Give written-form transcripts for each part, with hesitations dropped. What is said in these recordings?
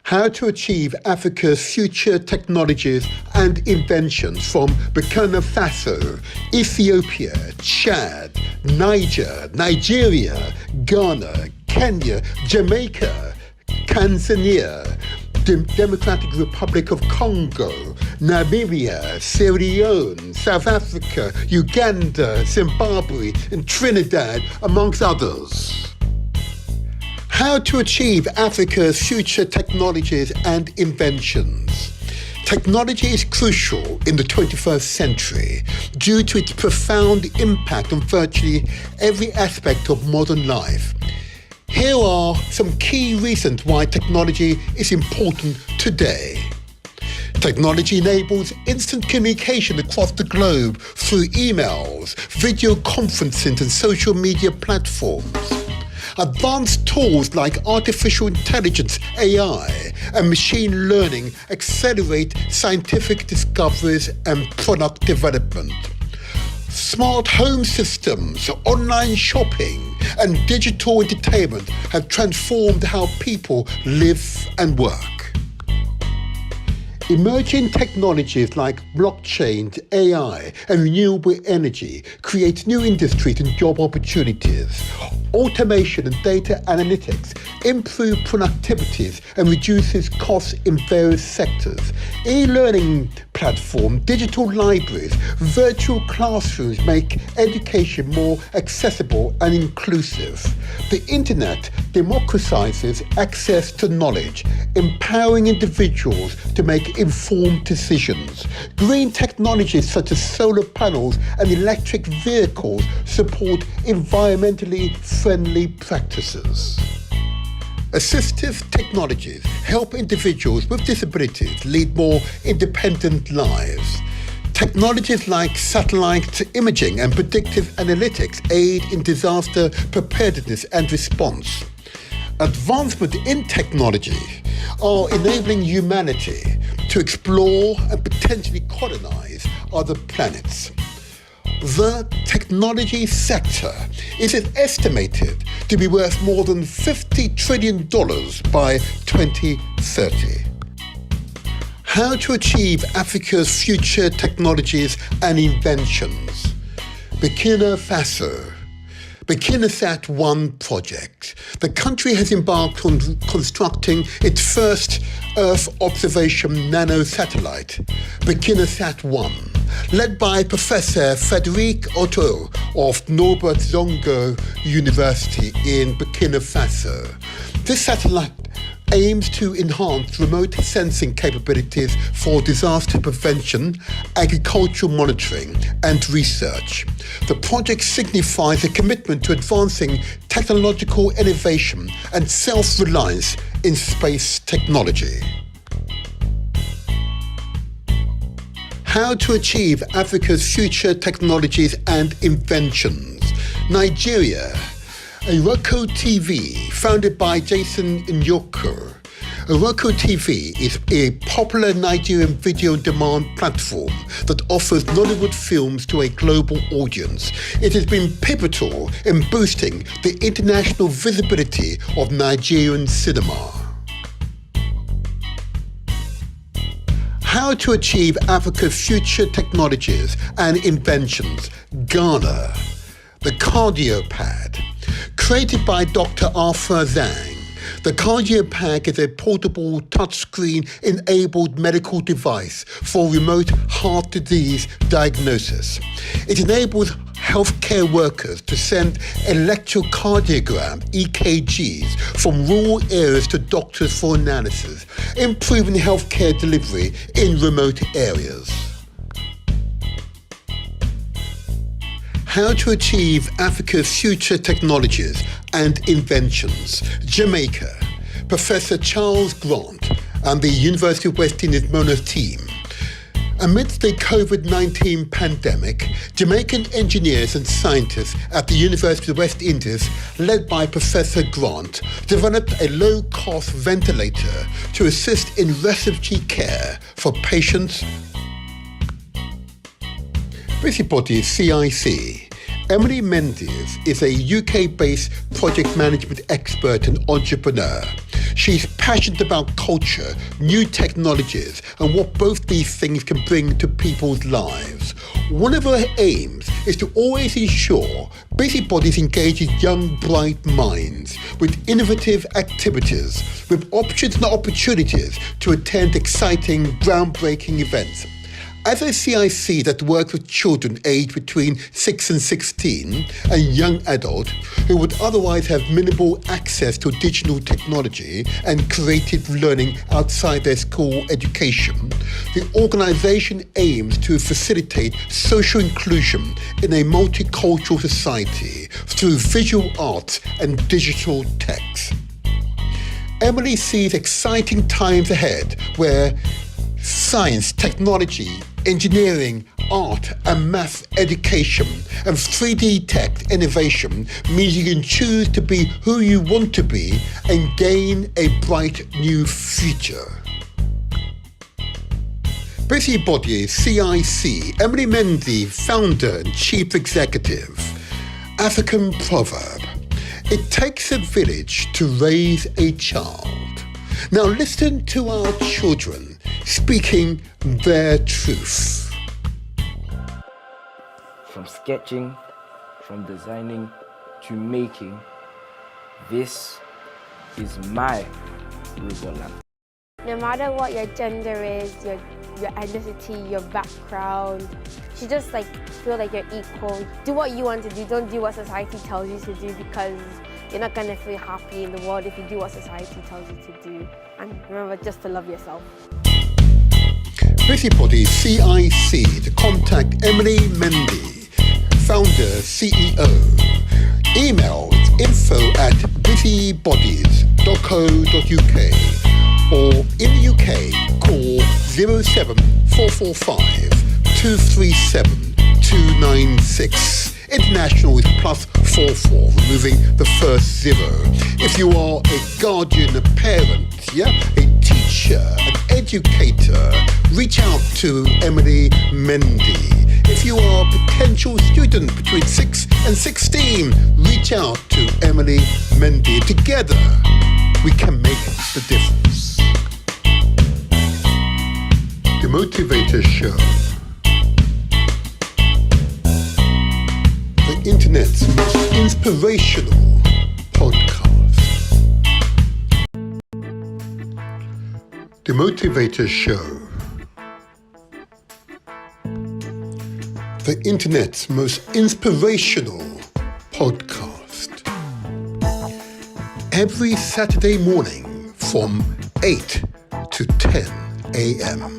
How to achieve Africa's future technologies and inventions from Burkina Faso, Ethiopia, Chad, Niger, Nigeria, Ghana, Kenya, Jamaica, Tanzania, Democratic Republic of Congo, Namibia, Sierra Leone, South Africa, Uganda, Zimbabwe, and Trinidad, amongst others. How to achieve Africa's future technologies and inventions. Technology is crucial in the 21st century due to its profound impact on virtually every aspect of modern life. Here are some key reasons why technology is important today. Technology enables instant communication across the globe through emails, video conferencing, and social media platforms. Advanced tools like artificial intelligence, AI, and machine learning accelerate scientific discoveries and product development. Smart home systems, online shopping, and digital entertainment have transformed how people live and work. Emerging technologies like blockchain, AI, and renewable energy create new industries and job opportunities. Automation and data analytics improve productivities and reduces costs in various sectors. E-learning platforms, digital libraries, virtual classrooms make education more accessible and inclusive. The internet democratizes access to knowledge, empowering individuals to make informed decisions. Green technologies such as solar panels and electric vehicles support environmentally friendly practices. Assistive technologies help individuals with disabilities lead more independent lives. Technologies like satellite imaging and predictive analytics aid in disaster preparedness and response. Advancement in technology are enabling humanity to explore and potentially colonize other planets. The technology sector is estimated to be worth more than $50 trillion by 2030. How to achieve Africa's future technologies and inventions. Burkina Faso. BurkinaSat 1 project. The country has embarked on constructing its first Earth observation nano-satellite, BurkinaSat 1, led by Professor Frédéric Otto of Norbert Zongo University in Burkina Faso. This satellite aims to enhance remote sensing capabilities for disaster prevention, agricultural monitoring, and research. The project signifies a commitment to advancing technological innovation and self-reliance in space technology. How to achieve Africa's future technologies and inventions. Nigeria. Iroko TV, founded by Jason Nyoko. Iroko TV is a popular Nigerian video-on-demand platform that offers Nollywood films to a global audience. It has been pivotal in boosting the international visibility of Nigerian cinema. How to achieve Africa's future technologies and inventions. Ghana. The Cardiopad. Created by Dr. Arthur Zhang, the Cardiopad is a portable touchscreen-enabled medical device for remote heart disease diagnosis. It enables healthcare workers to send electrocardiograms, EKGs, from rural areas to doctors for analysis, improving healthcare delivery in remote areas. How to achieve Africa's future technologies and inventions. Jamaica. Professor Charles Grant and the University of West Indies Monash team. Amidst the COVID-19 pandemic, Jamaican engineers and scientists at the University of West Indies, led by Professor Grant, developed a low-cost ventilator to assist in respiratory care for patients. Busybody CIC. Emily Mendes is a UK-based project management expert and entrepreneur. She's passionate about culture, new technologies, and what both these things can bring to people's lives. One of her aims is to always ensure Busybodies engages young, bright minds with innovative activities, with options and opportunities to attend exciting, groundbreaking events. As a CIC that works with children aged between 6 and 16 and young adults who would otherwise have minimal access to digital technology and creative learning outside their school education, the organisation aims to facilitate social inclusion in a multicultural society through visual arts and digital texts. Emily sees exciting times ahead where science, technology, engineering, art and math education and 3D tech innovation means you can choose to be who you want to be and gain a bright new future. Busybodies CIC, Emily Mendy, founder and chief executive. African proverb: it takes a village to raise a child. Now listen to our children speaking their truth. From sketching, from designing to making, this is my robot lamp. No matter what your gender is, your ethnicity, your background, you just feel like you're equal. Do what you want to do, don't do what society tells you to do, because you're not gonna feel happy in the world if you do what society tells you to do. And remember just to love yourself. Busybodies CIC to contact Emily Mendy, founder, CEO. Email info@busybodies.co.uk or in the UK call 07445 237 296. International is +44, removing the first zero. If you are a guardian, a parent, a teacher, an educator, reach out to Emily Mendy. If you are a potential student between 6 and 16, reach out to Emily Mendy. Together, we can make the difference. The Motivator Show. The internet's most inspirational podcast. The Motivator Show. The internet's most inspirational podcast. Every Saturday morning from 8 to 10 a.m.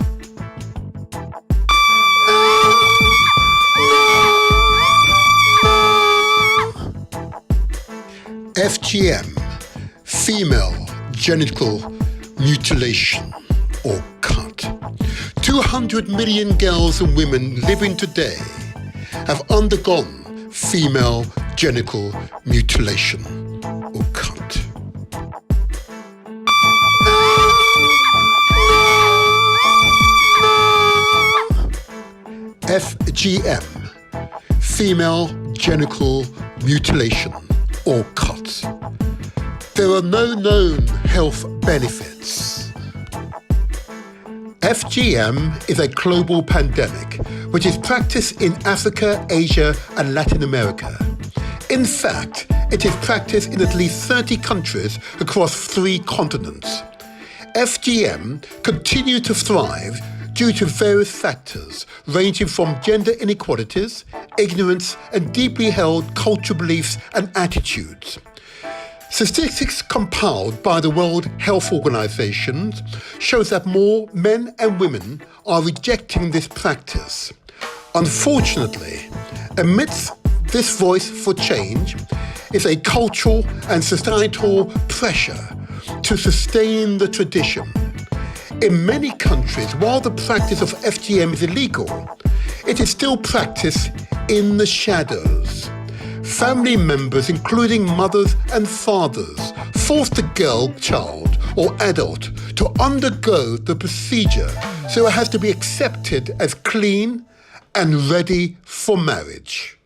FGM, female genital mutilation or cut. 200 million girls and women living today have undergone female genital mutilation or cut. FGM, female genital mutilation or cut. There are no known health benefits. FGM is a global pandemic which is practiced in Africa, Asia and Latin America. In fact, it is practiced in at least 30 countries across 3 continents. FGM continues to thrive due to various factors ranging from gender inequalities, ignorance and deeply held cultural beliefs and attitudes. Statistics compiled by the World Health Organization shows that more men and women are rejecting this practice. Unfortunately, amidst this voice for change is a cultural and societal pressure to sustain the tradition. In many countries, while the practice of FGM is illegal, it is still practiced in the shadows. Family members, including mothers and fathers, force the girl, child or adult to undergo the procedure so it has to be accepted as clean and ready for marriage.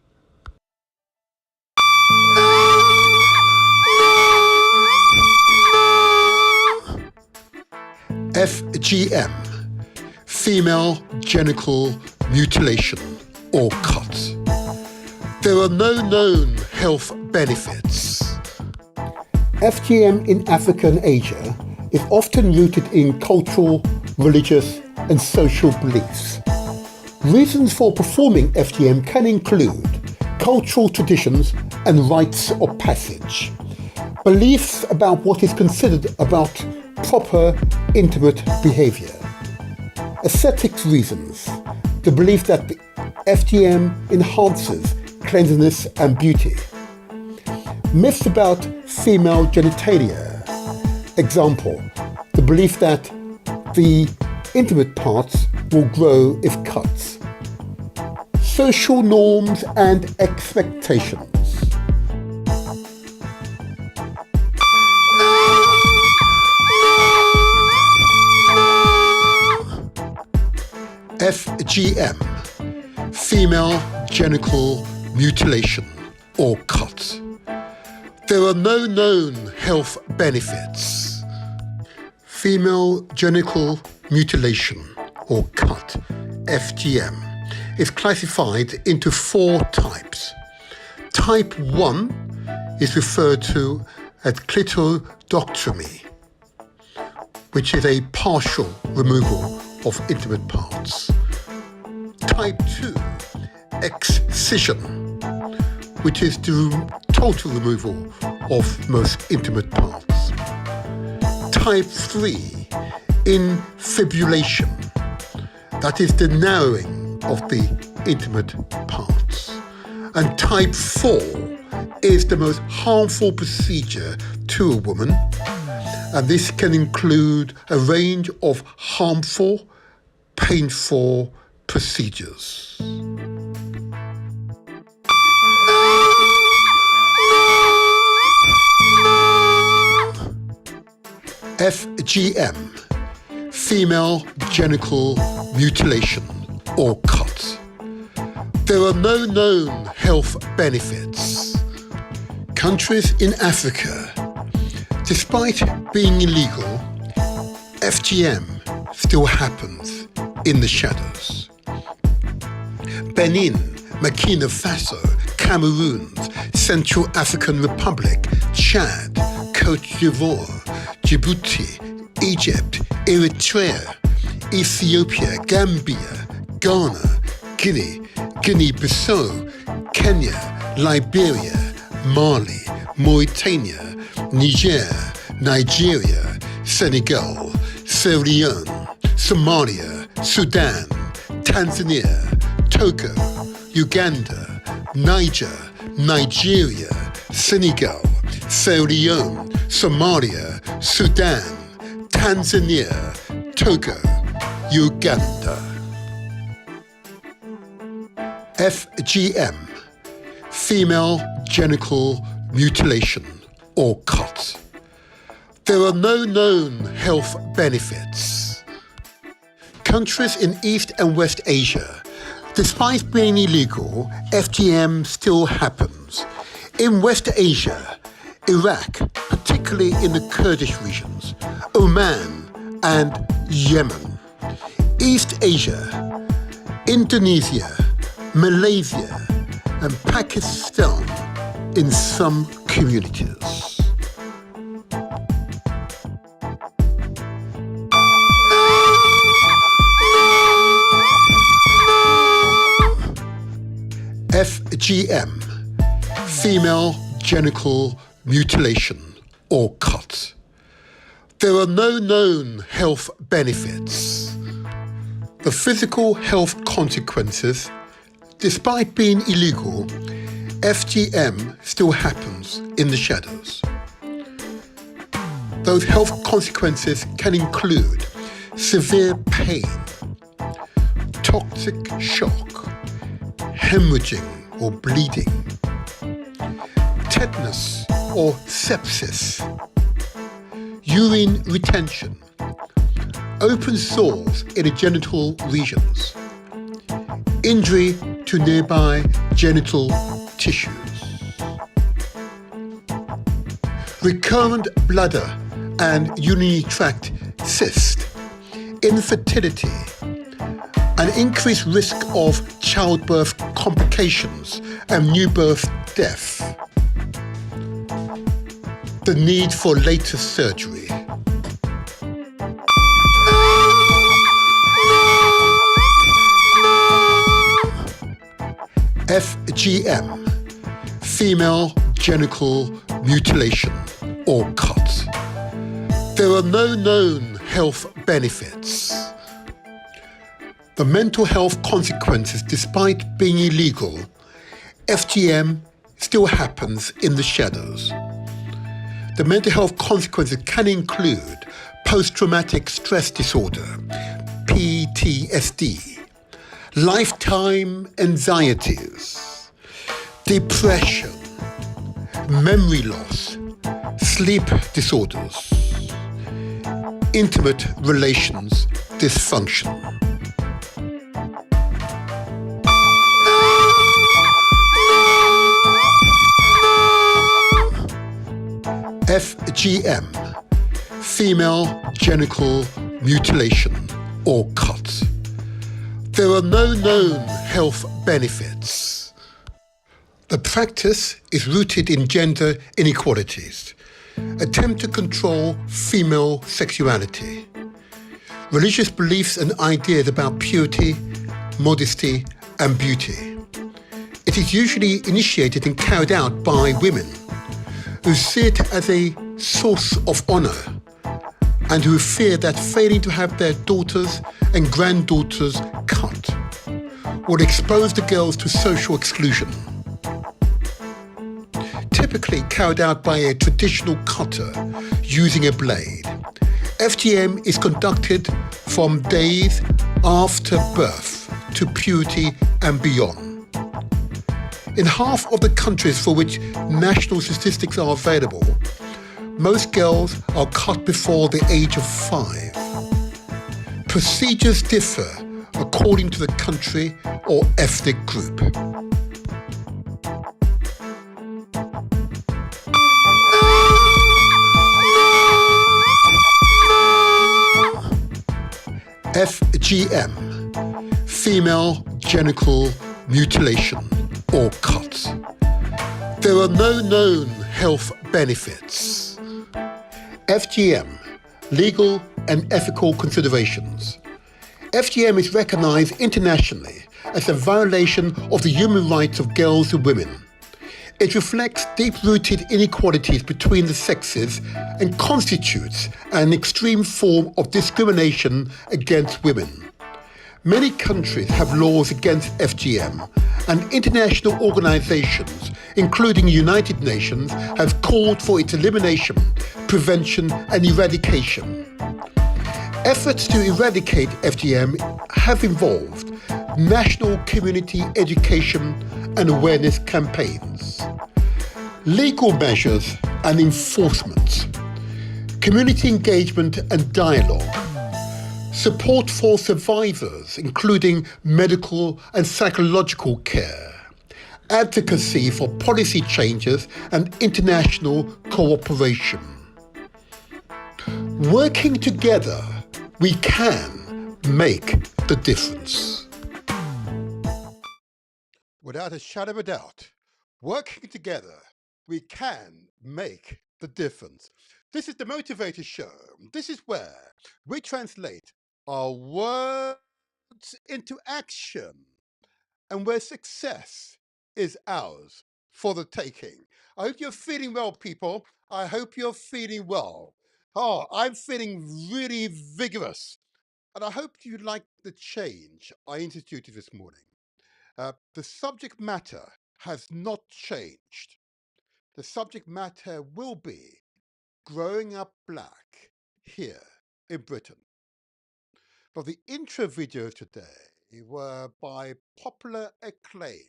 FGM, female genital mutilation or cut. There are no known health benefits. FGM in Africa and Asia is often rooted in cultural, religious and social beliefs. Reasons for performing FGM can include cultural traditions and rites of passage, beliefs about what is considered about proper intimate behaviour, aesthetic reasons, the belief that FGM enhances cleanliness and beauty, myths about female genitalia, example, the belief that the intimate parts will grow if cut, social norms and expectations. FGM, female genital mutilation or cut. There are no known health benefits. Female genital mutilation or cut, FGM, is classified into 4 types. Type 1 is referred to as clitoridectomy, which is a partial removal of intimate parts. Type 2, excision, which is the total removal of most intimate parts. Type 3, infibulation, that is the narrowing of the intimate parts. And type 4 is the most harmful procedure to a woman, and this can include a range of harmful, painful procedures. FGM, female genital mutilation or cut. There are no known health benefits. Countries in Africa, despite being illegal, FGM still happens in the shadows. Benin, Burkina Faso, Cameroon, Central African Republic, Chad, Cote d'Ivoire, Djibouti, Egypt, Eritrea, Ethiopia, Gambia, Ghana, Guinea, Guinea-Bissau, Kenya, Liberia, Mali, Mauritania, Niger, Nigeria, Senegal, Sierra Leone, Somalia, Sudan, Tanzania, Togo, Uganda, Niger, Nigeria, Senegal, Sierra Leone, Somalia, Sudan, Tanzania, Togo, Uganda. FGM, female genital mutilation or cut. There are no known health benefits. Countries in East and West Asia, despite being illegal, FGM still happens. In West Asia, Iraq, particularly in the Kurdish regions, Oman and Yemen. East Asia, Indonesia, Malaysia and Pakistan in some communities. FGM, female genital mutilation or cut. There are no known health benefits. The physical health consequences, despite being illegal, FGM still happens in the shadows. Those health consequences can include severe pain, toxic shock, hemorrhaging or bleeding, tetanus or sepsis, urine retention, open sores in the genital regions, injury to nearby genital tissues, recurrent bladder and urinary tract cyst infertility, an increased risk of childbirth complications and new birth death, the need for later surgery. FGM, female genital mutilation or cut. There are no known health benefits. The mental health consequences, despite being illegal, FGM still happens in the shadows. The mental health consequences can include post-traumatic stress disorder, PTSD, lifetime anxieties, depression, memory loss, sleep disorders, intimate relations dysfunction. FGM, female genital mutilation or cut. There are no known health benefits. The practice is rooted in gender inequalities, attempt to control female sexuality, religious beliefs and ideas about purity, modesty, and beauty. It is usually initiated and carried out by women who see it as a source of honor and who fear that failing to have their daughters and granddaughters cut would expose the girls to social exclusion. Typically carried out by a traditional cutter using a blade, FGM is conducted from days after birth to puberty and beyond. In half of the countries for which national statistics are available, most girls are cut before the age of 5. Procedures differ according to the country or ethnic group. FGM, female genital mutilation or cut. There are no known health benefits. FGM, legal and ethical considerations. FGM is recognized internationally as a violation of the human rights of girls and women. It reflects deep-rooted inequalities between the sexes and constitutes an extreme form of discrimination against women. Many countries have laws against FGM, and international organizations, including the United Nations, have called for its elimination, prevention, and eradication. Efforts to eradicate FGM have involved national community education and awareness campaigns, legal measures and enforcement, community engagement and dialogue, support for survivors, including medical and psychological care, advocacy for policy changes and international cooperation. Working together, we can make the difference. Without a shadow of a doubt, working together, we can make the difference. This is the Motivator Show. This is where we translate our words into action and where success is ours for the taking. I hope you're feeling well, people. I hope you're feeling well. Oh, I'm feeling really vigorous. And I hope you like the change I instituted this morning. The subject matter has not changed. The subject matter will be growing up black here in Britain. But the intro videos today were by popular acclaim.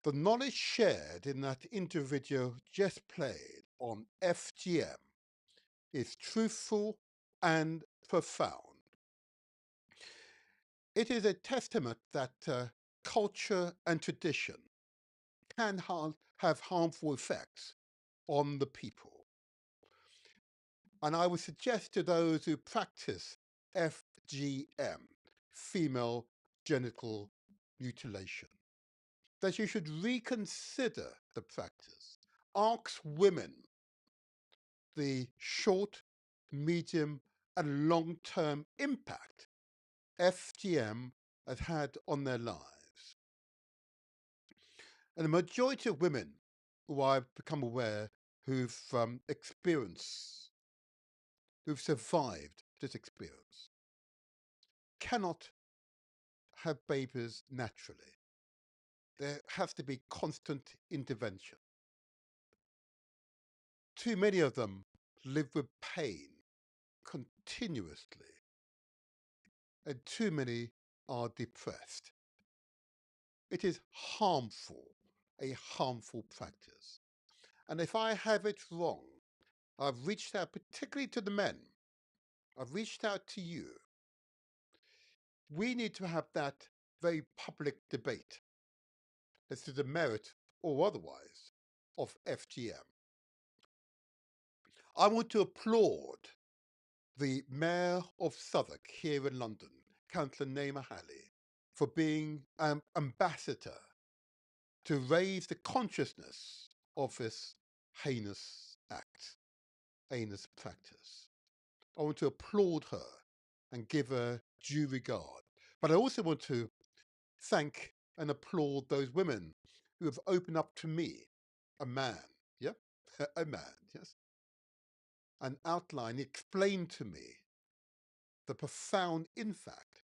The knowledge shared in that intro video just played on FGM is truthful and profound. It is a testament that culture and tradition can have harmful effects on the people. And I would suggest to those who practice FGM, female genital mutilation, that you should reconsider the practice. Ask women the short, medium, and long-term impact FGM has had on their lives. And the majority of women who I've become aware who've survived this experience, cannot have babies naturally. There has to be constant intervention. Too many of them live with pain continuously, and too many are depressed. It is harmful, a harmful practice. And if I have it wrong, I've reached out particularly to the men. I've reached out to you. We need to have that very public debate as to the merit or otherwise of FGM. I want to applaud the Mayor of Southwark here in London, Councillor Naima Halley, for being an ambassador to raise the consciousness of this heinous act, heinous practice. I want to applaud her and give her due regard. But I also want to thank and applaud those women who have opened up to me, a man, yeah, a man, yes, and explained to me the profound impact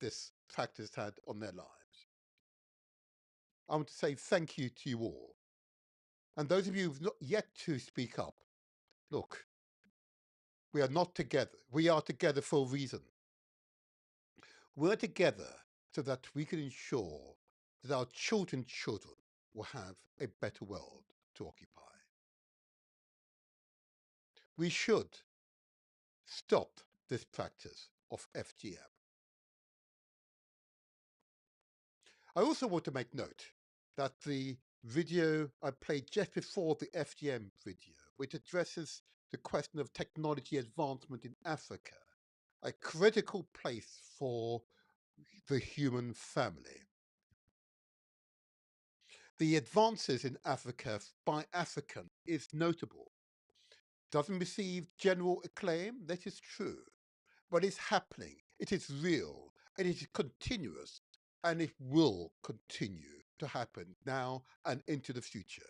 this practice had on their lives. I want to say thank you to you all. And those of you who've not yet to speak up, look, we are not together. We are together for a reason. We're together so that we can ensure that our children will have a better world to occupy. We should stop this practice of FGM. I also want to make note that the video I played just before the FGM video, which addresses the question of technology advancement in Africa, a critical place for the human family. The advances in Africa by African is notable. Doesn't receive general acclaim, that is true, but it's happening, it is real, and it is continuous, and it will continue to happen now and into the future.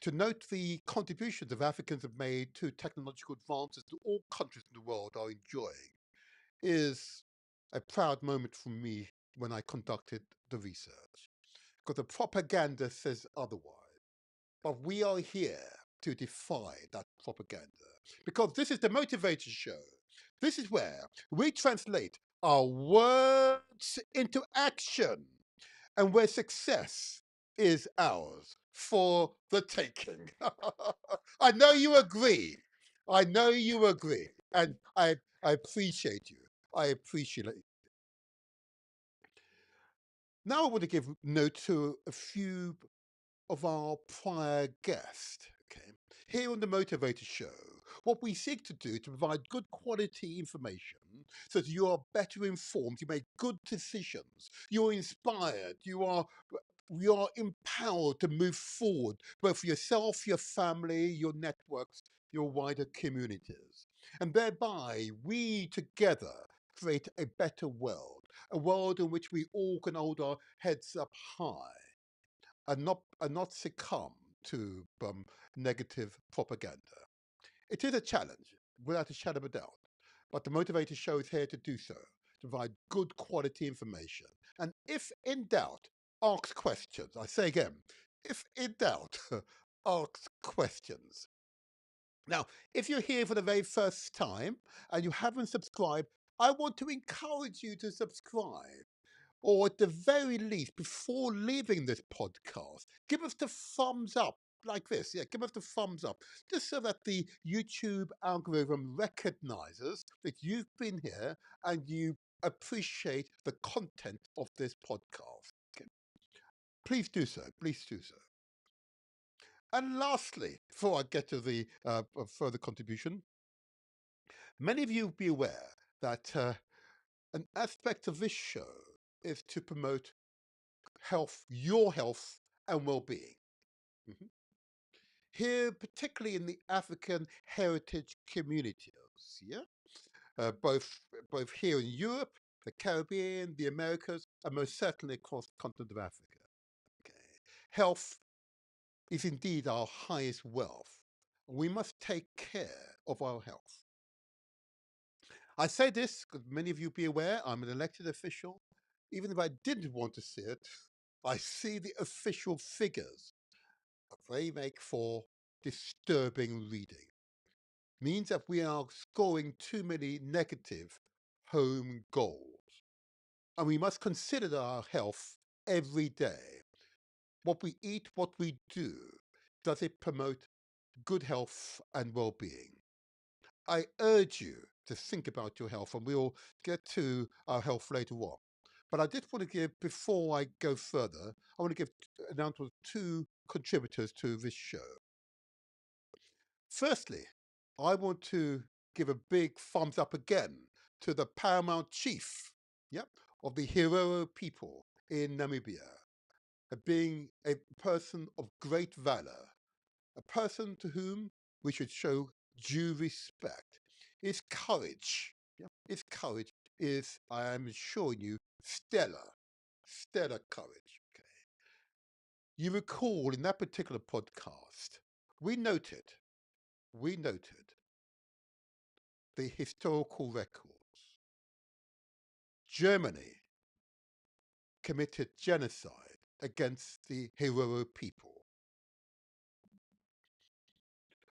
To note the contributions that Africans have made to technological advances that all countries in the world are enjoying is a proud moment for me when I conducted the research, because the propaganda says otherwise. But we are here to defy that propaganda, because this is the Motivator Show. This is where we translate our words into action, and where success is ours for the taking. I know you agree. I know you agree. And I appreciate you. I appreciate it. Now I want to give note to a few of our prior guests. Okay. Here on the Motivator Show, what we seek to do to provide good quality information so that you are better informed, you make good decisions, you're inspired, you are empowered to move forward, both for yourself, your family, your networks, your wider communities. And thereby, we together create a better world, a world in which we all can hold our heads up high and not succumb to negative propaganda. It is a challenge, without a shadow of a doubt, but the Motivator Show is here to do so, to provide good quality information. And if in doubt, ask questions. I say again, if in doubt, ask questions. Now, if you're here for the very first time and you haven't subscribed, I want to encourage you to subscribe. Or at the very least, before leaving this podcast, give us the thumbs up like this. Yeah, give us the thumbs up, just so that the YouTube algorithm recognizes that you've been here and you appreciate the content of this podcast. Okay. Please do so. Please do so. And lastly, before I get to the further contribution, many of you will be aware that an aspect of this show is to promote health, your health and well-being. Mhm. Here, particularly in the African heritage communities, yeah, both here in Europe, the Caribbean, the Americas, and most certainly across the continent of Africa. Okay. Health is indeed our highest wealth. We must take care of our health. I say this because many of you be aware I'm an elected official. Even if I didn't want to see it, I see the official figures. They make for disturbing reading. Means that we are scoring too many negative home goals. And we must consider our health every day. What we eat, what we do, does it promote good health and well-being? I urge you to think about your health, and we'll get to our health later on. But I did want to give, before I go further, I want to give announcement of two contributors to this show. Firstly, I want to give a big thumbs up again to the paramount chief, yep, of the Herero people in Namibia, being a person of great valor, a person to whom we should show due respect. His courage, yeah, his courage is, I am assuring you, stellar, stellar courage. Okay. You recall in that particular podcast, we noted the historical records. Germany committed genocide against the Herero people.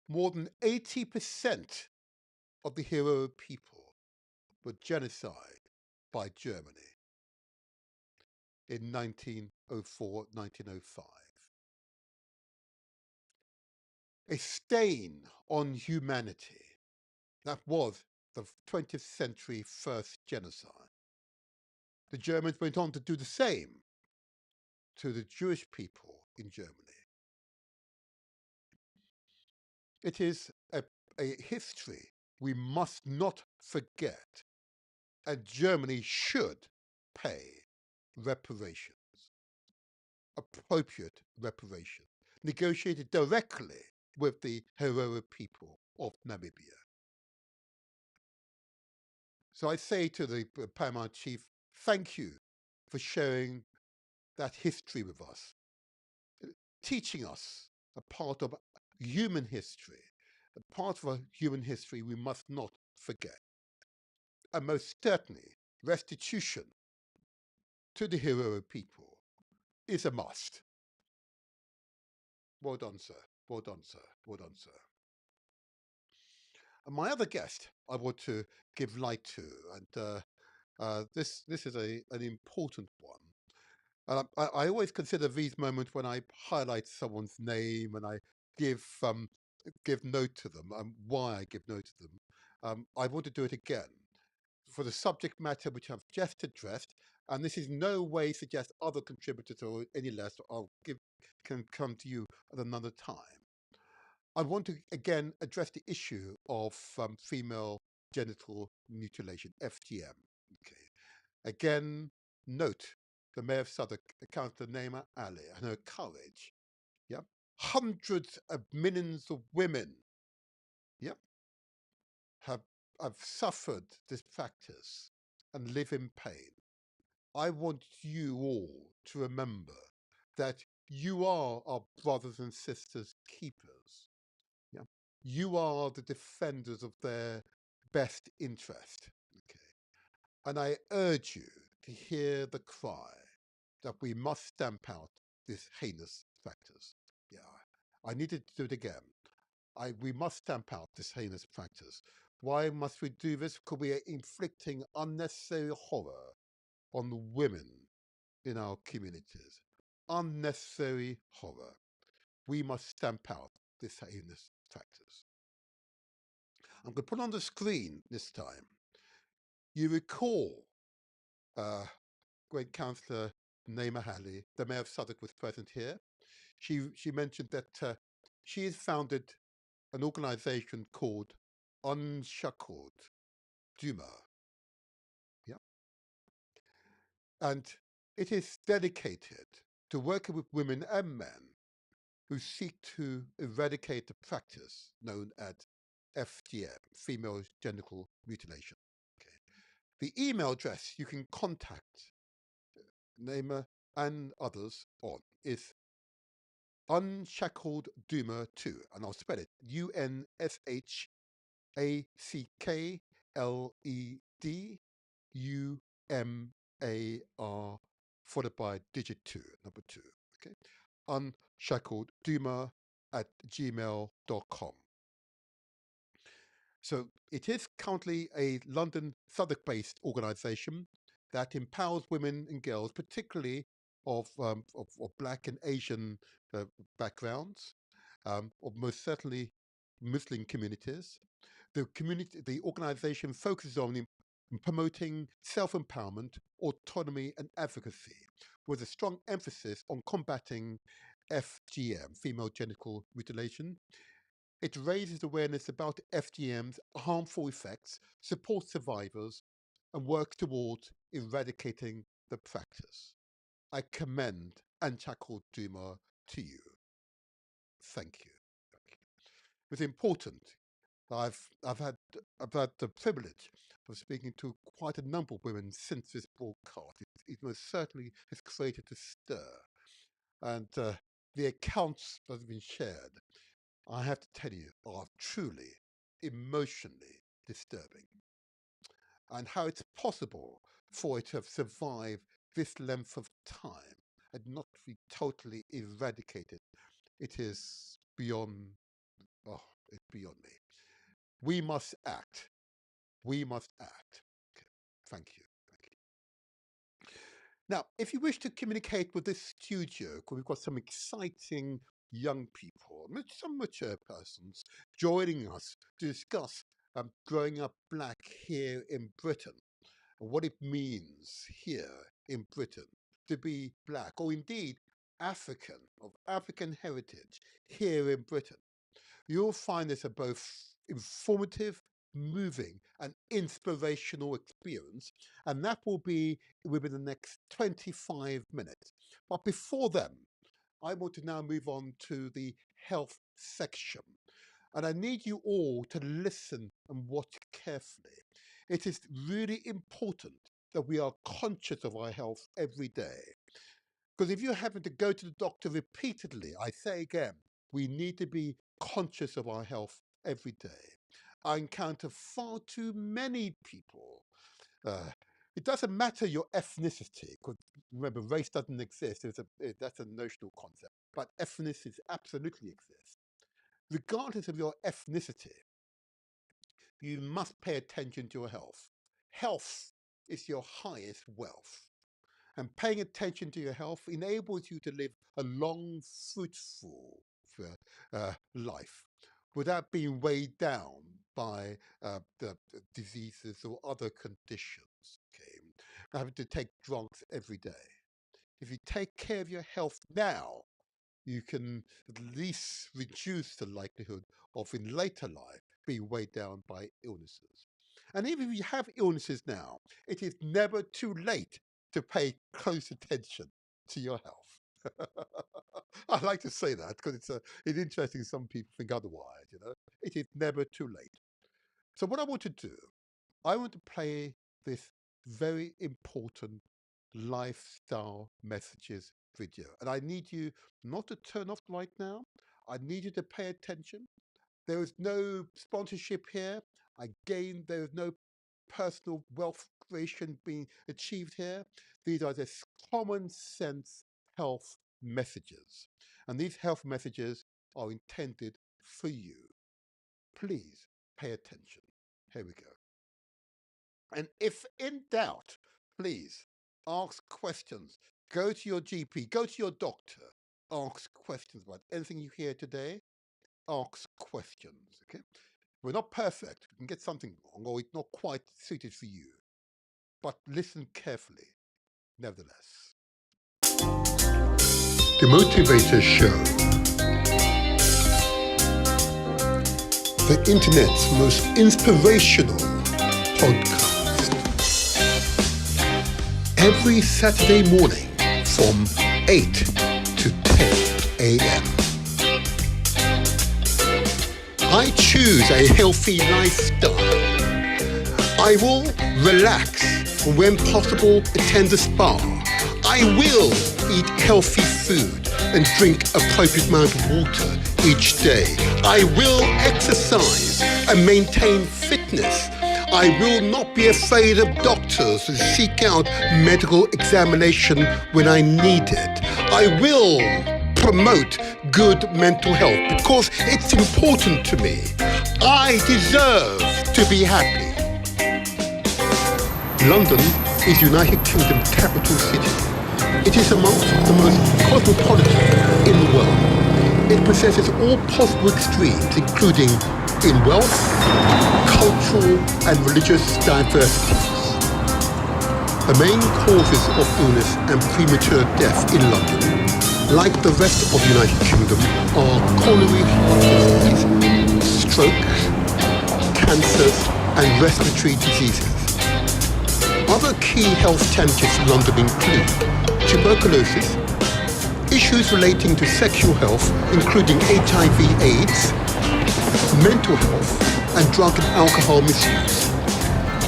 More than 80% of the Herero people were genocide by Germany in 1904, 1905. A stain on humanity. That was the 20th century first genocide. The Germans went on to do the same to the Jewish people in Germany. It is a history we must not forget, and Germany should pay reparations, appropriate reparations, negotiated directly with the Herero people of Namibia. So I say to the paramount chief, thank you for sharing that history with us, teaching us a part of human history, a part of our human history we must not forget. And most certainly, restitution to the Herero people is a must. Well done, sir. Well done, sir. Well done, sir. And my other guest I want to give light to, and this is an important one. I always consider these moments when I highlight someone's name and I give note to them and why I give note to them. I want to do it again for the subject matter which I've just addressed, and this is no way suggest other contributors or any less. Can come to you at another time. I want to again address the issue of female genital mutilation, FGM. Okay. Again, note the Mayor of Southwark, Councillor Naima Ali, and her courage. Yep. Hundreds of millions of women, yep, have suffered this practice and live in pain. I want you all to remember that you are our brothers and sisters keepers. Yeah. You are the defenders of their best interest. Okay. And I urge you to hear the cry that we must stamp out this heinous practice. Yeah, I needed to do it again. We must stamp out this heinous practice. Why must we do this? Because we are inflicting unnecessary horror on the women in our communities. Unnecessary horror. We must stamp out this heinous practice. I'm going to put on the screen this time. You recall great councillor Naima Halley, the Mayor of Southwark, was present here. She mentioned that she has founded an organisation called Unshackled Duma. And it is dedicated to working with women and men who seek to eradicate the practice known as FGM, female genital mutilation. Okay. The email address you can contact Naima and others on is unshackleduma2, and I'll spell it UNSHACKLEDUMAR followed by digit 2, number 2. Okay, unshackleduma@gmail.com. So it is currently a London Southwark-based organisation that empowers women and girls, particularly of Black and Asian backgrounds, or most certainly Muslim communities. The organisation focuses on promoting self-empowerment, autonomy, and advocacy, with a strong emphasis on combating FGM, female genital mutilation. It raises awareness about FGM's harmful effects, supports survivors, and works towards eradicating the practice. I commend Unshackled Duma to you. Thank you. It's important. I've had the privilege of speaking to quite a number of women since this broadcast. It most certainly has created a stir, and the accounts that have been shared, I have to tell you, are truly emotionally disturbing. And how it's possible for it to have survived this length of time and not be totally eradicated, it is beyond, it's beyond me. We must act. We must act. Okay. Thank you. Now, if you wish to communicate with this studio, because we've got some exciting young people, some mature persons joining us to discuss growing up Black here in Britain, and what it means here in Britain to be Black, or indeed African, of African heritage here in Britain. You'll find this a both informative, moving, and inspirational experience, and that will be within the next 25 minutes. But before then, I want to now move on to the health section. And I need you all to listen and watch carefully. It is really important that we are conscious of our health every day. Because if you're having to go to the doctor repeatedly, I say again, we need to be conscious of our health every day. I encounter far too many people. It doesn't matter your ethnicity, because remember, race doesn't exist. That's a notional concept. But ethnicity absolutely exists. Regardless of your ethnicity, you must pay attention to your health. Health is your highest wealth. And paying attention to your health enables you to live a long, fruitful life without being weighed down by the diseases or other conditions. Okay, having to take drugs every day. If you take care of your health now, you can at least reduce the likelihood of in later life being weighed down by illnesses. And even if you have illnesses now, it is never too late to pay close attention to your health. I like to say that because it's interesting. Some people think otherwise, It is never too late. So what I want to do, I want to play this very important lifestyle messages video. And I need you not to turn off right now. I need you to pay attention. There is no sponsorship here. Again, there is no personal wealth creation being achieved here. These are just common sense health messages. And these health messages are intended for you. Please pay attention. Here we go. And if in doubt, please ask questions. Go to your GP, go to your doctor. Ask questions about anything you hear today. Ask questions, okay? We're not perfect. We can get something wrong, or it's not quite suited for you. But listen carefully, nevertheless. The Motivator Show. The internet's most inspirational podcast. every Saturday morning from 8 to 10 a.m. I choose a healthy lifestyle. I will relax and when possible attend the spa. I will eat healthy food and drink appropriate amount of water each day. I will exercise and maintain fitness. I will not be afraid of doctors and seek out medical examination when I need it. I will promote good mental health because it's important to me. I deserve to be happy. London is United Kingdom's capital city. It is amongst the most cosmopolitan in the world. It possesses all possible extremes, including in wealth, cultural and religious diversities. The main causes of illness and premature death in London, like the rest of the United Kingdom, are coronary heart disease, strokes, cancers and respiratory diseases. Other key health challenges in London include tuberculosis, issues relating to sexual health, including HIV/AIDS, mental health, and drug and alcohol misuse.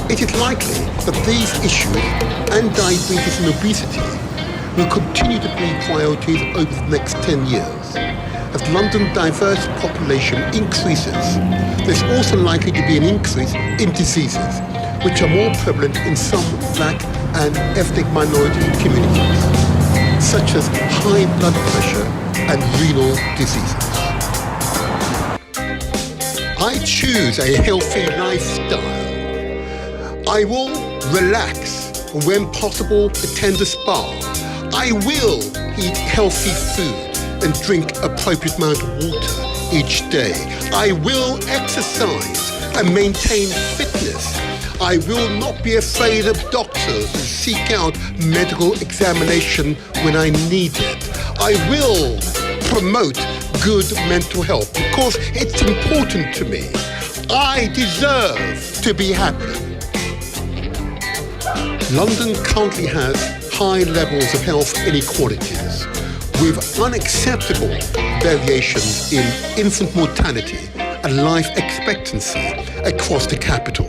It is likely that these issues and diabetes and obesity will continue to be priorities over the next 10 years. As London's diverse population increases, there's also likely to be an increase in diseases which are more prevalent in some black and ethnic minority communities, such as high blood pressure and renal diseases. I choose a healthy lifestyle. I will relax and when possible attend the spa. I will eat healthy food and drink appropriate amount of water each day. I will exercise and maintain fitness. I will not be afraid of doctors and seek out medical examination when I need it. I will promote good mental health because it's important to me. I deserve to be happy. London currently has high levels of health inequalities with unacceptable variations in infant mortality and life expectancy across the capital.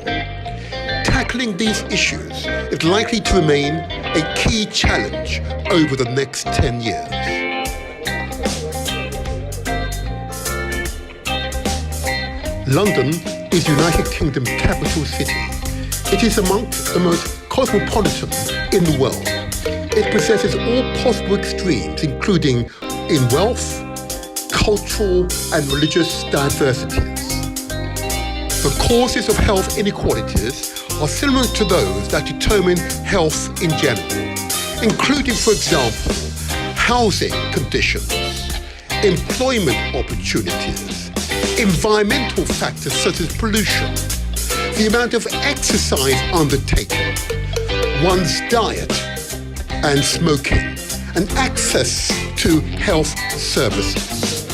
Tackling these issues is likely to remain a key challenge over the next 10 years. London is United Kingdom's capital city. It is amongst the most cosmopolitan in the world. It possesses all possible extremes, including in wealth, cultural and religious diversities. The causes of health inequalities are similar to those that determine health in general, including, for example, housing conditions, employment opportunities, environmental factors such as pollution, the amount of exercise undertaken, one's diet and smoking, and access to health services.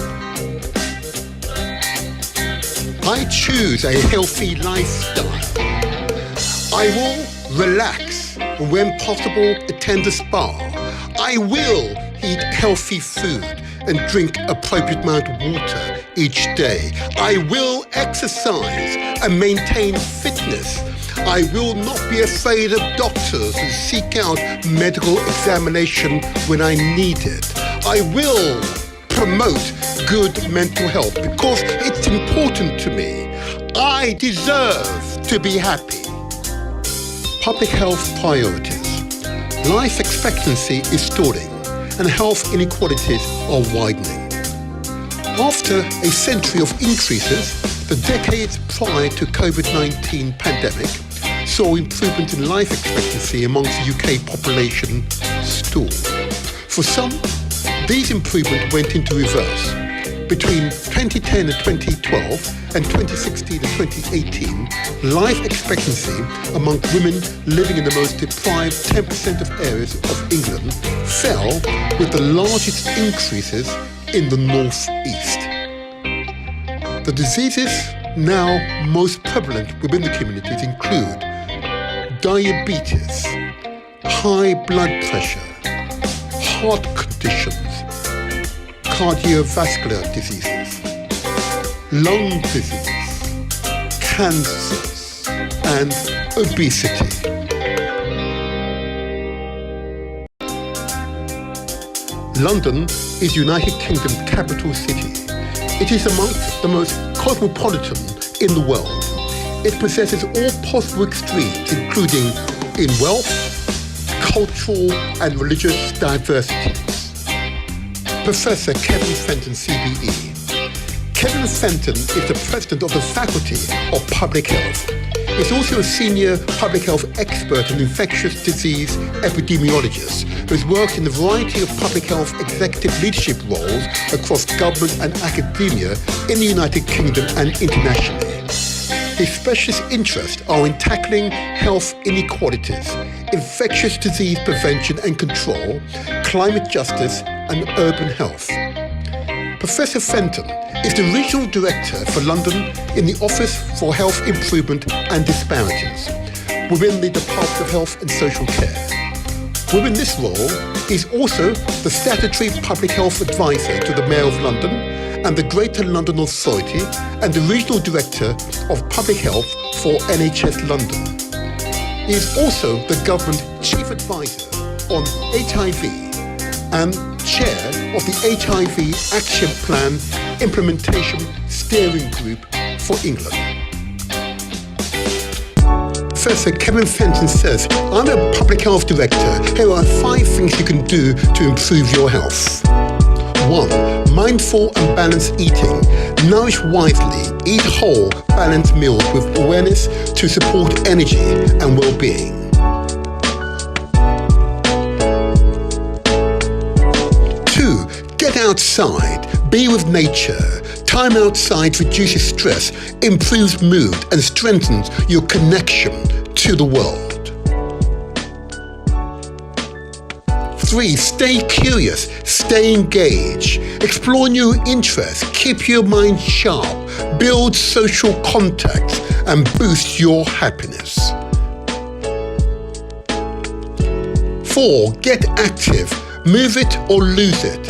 I choose a healthy lifestyle. I will relax and when possible attend the spa. I will eat healthy food and drink appropriate amount of water each day. I will exercise and maintain fitness. I will not be afraid of doctors and seek out medical examination when I need it. I will promote good mental health because it's important to me. I deserve to be happy. Public health priorities. Life expectancy is stalling and health inequalities are widening. After a century of increases, the decades prior to COVID-19 pandemic saw improvement in life expectancy amongst the UK population stall. For some, these improvements went into reverse. Between 2010 and 2012 and 2016 and 2018, life expectancy among women living in the most deprived 10% of areas of England fell with the largest increases in the North East. The diseases now most prevalent within the communities include diabetes, high blood pressure, heart conditions, cardiovascular diseases, lung diseases, cancers, and obesity. London is United Kingdom's capital city. It is amongst the most cosmopolitan in the world. It possesses all possible extremes, including in wealth, cultural and religious diversities. Professor Kevin Fenton, CBE. Kevin Fenton is the president of the Faculty of Public Health. He's also a senior public health expert and infectious disease epidemiologist who has worked in a variety of public health executive leadership roles across government and academia in the United Kingdom and internationally. His specialist interests are in tackling health inequalities, infectious disease prevention and control, climate justice, and urban health. Professor Fenton is the Regional Director for London in the Office for Health Improvement and Disparities within the Department of Health and Social Care. Within this role, he's also the Statutory Public Health Advisor to the Mayor of London and the Greater London Authority and the Regional Director of Public Health for NHS London. He is also the Government Chief Advisor on HIV and Chair of the HIV Action Plan Implementation Steering Group for England. Professor Kevin Fenton says, I'm a public health director. Here are 5 things you can do to improve your health. 1. Mindful and balanced eating. Nourish wisely. Eat whole, balanced meals with awareness to support energy and well-being. 2. Get outside. Be with nature. Time outside reduces stress, improves mood, and strengthens your connection to the world. 3. Stay curious, stay engaged, explore new interests, keep your mind sharp, build social contacts, and boost your happiness. 4. Get active, move it or lose it.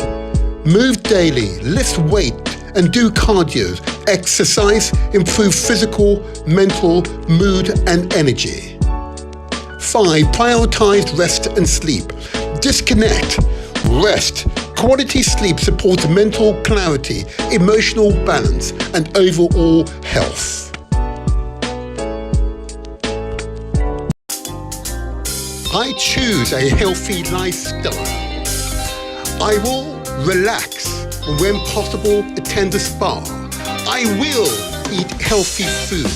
Move daily, lift weight, and do cardio. Exercise, improve physical, mental, mood, and energy. 5. Prioritize rest and sleep. Disconnect, rest. Quality sleep supports mental clarity, emotional balance, and overall health. I choose a healthy lifestyle. I will relax, and when possible, attend a spa. I will eat healthy food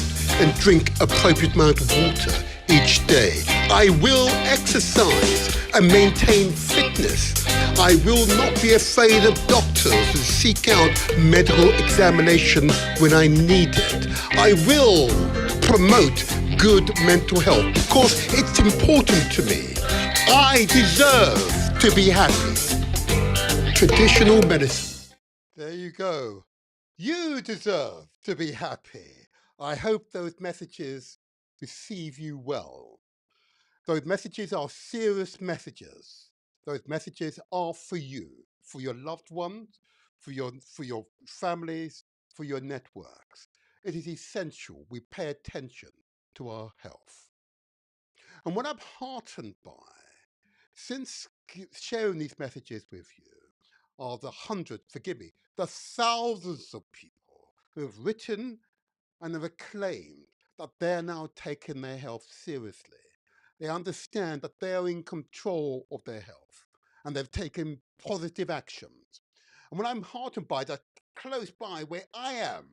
and drink appropriate amount of water each day. I will exercise and maintain fitness. I will not be afraid of doctors and seek out medical examination when I need it. I will promote good mental health because it's important to me. I deserve to be happy. Traditional medicine. There you go. You deserve to be happy. I hope those messages receive you well. Those messages are serious messages. Those messages are for you, for your loved ones, for your families, for your networks. It is essential we pay attention to our health. And what I'm heartened by, since sharing these messages with you, are the hundreds, forgive me, the thousands of people who have written and have acclaimed that they're now taking their health seriously. They understand that they are in control of their health and they've taken positive actions. And what I'm heartened by, that close by where I am,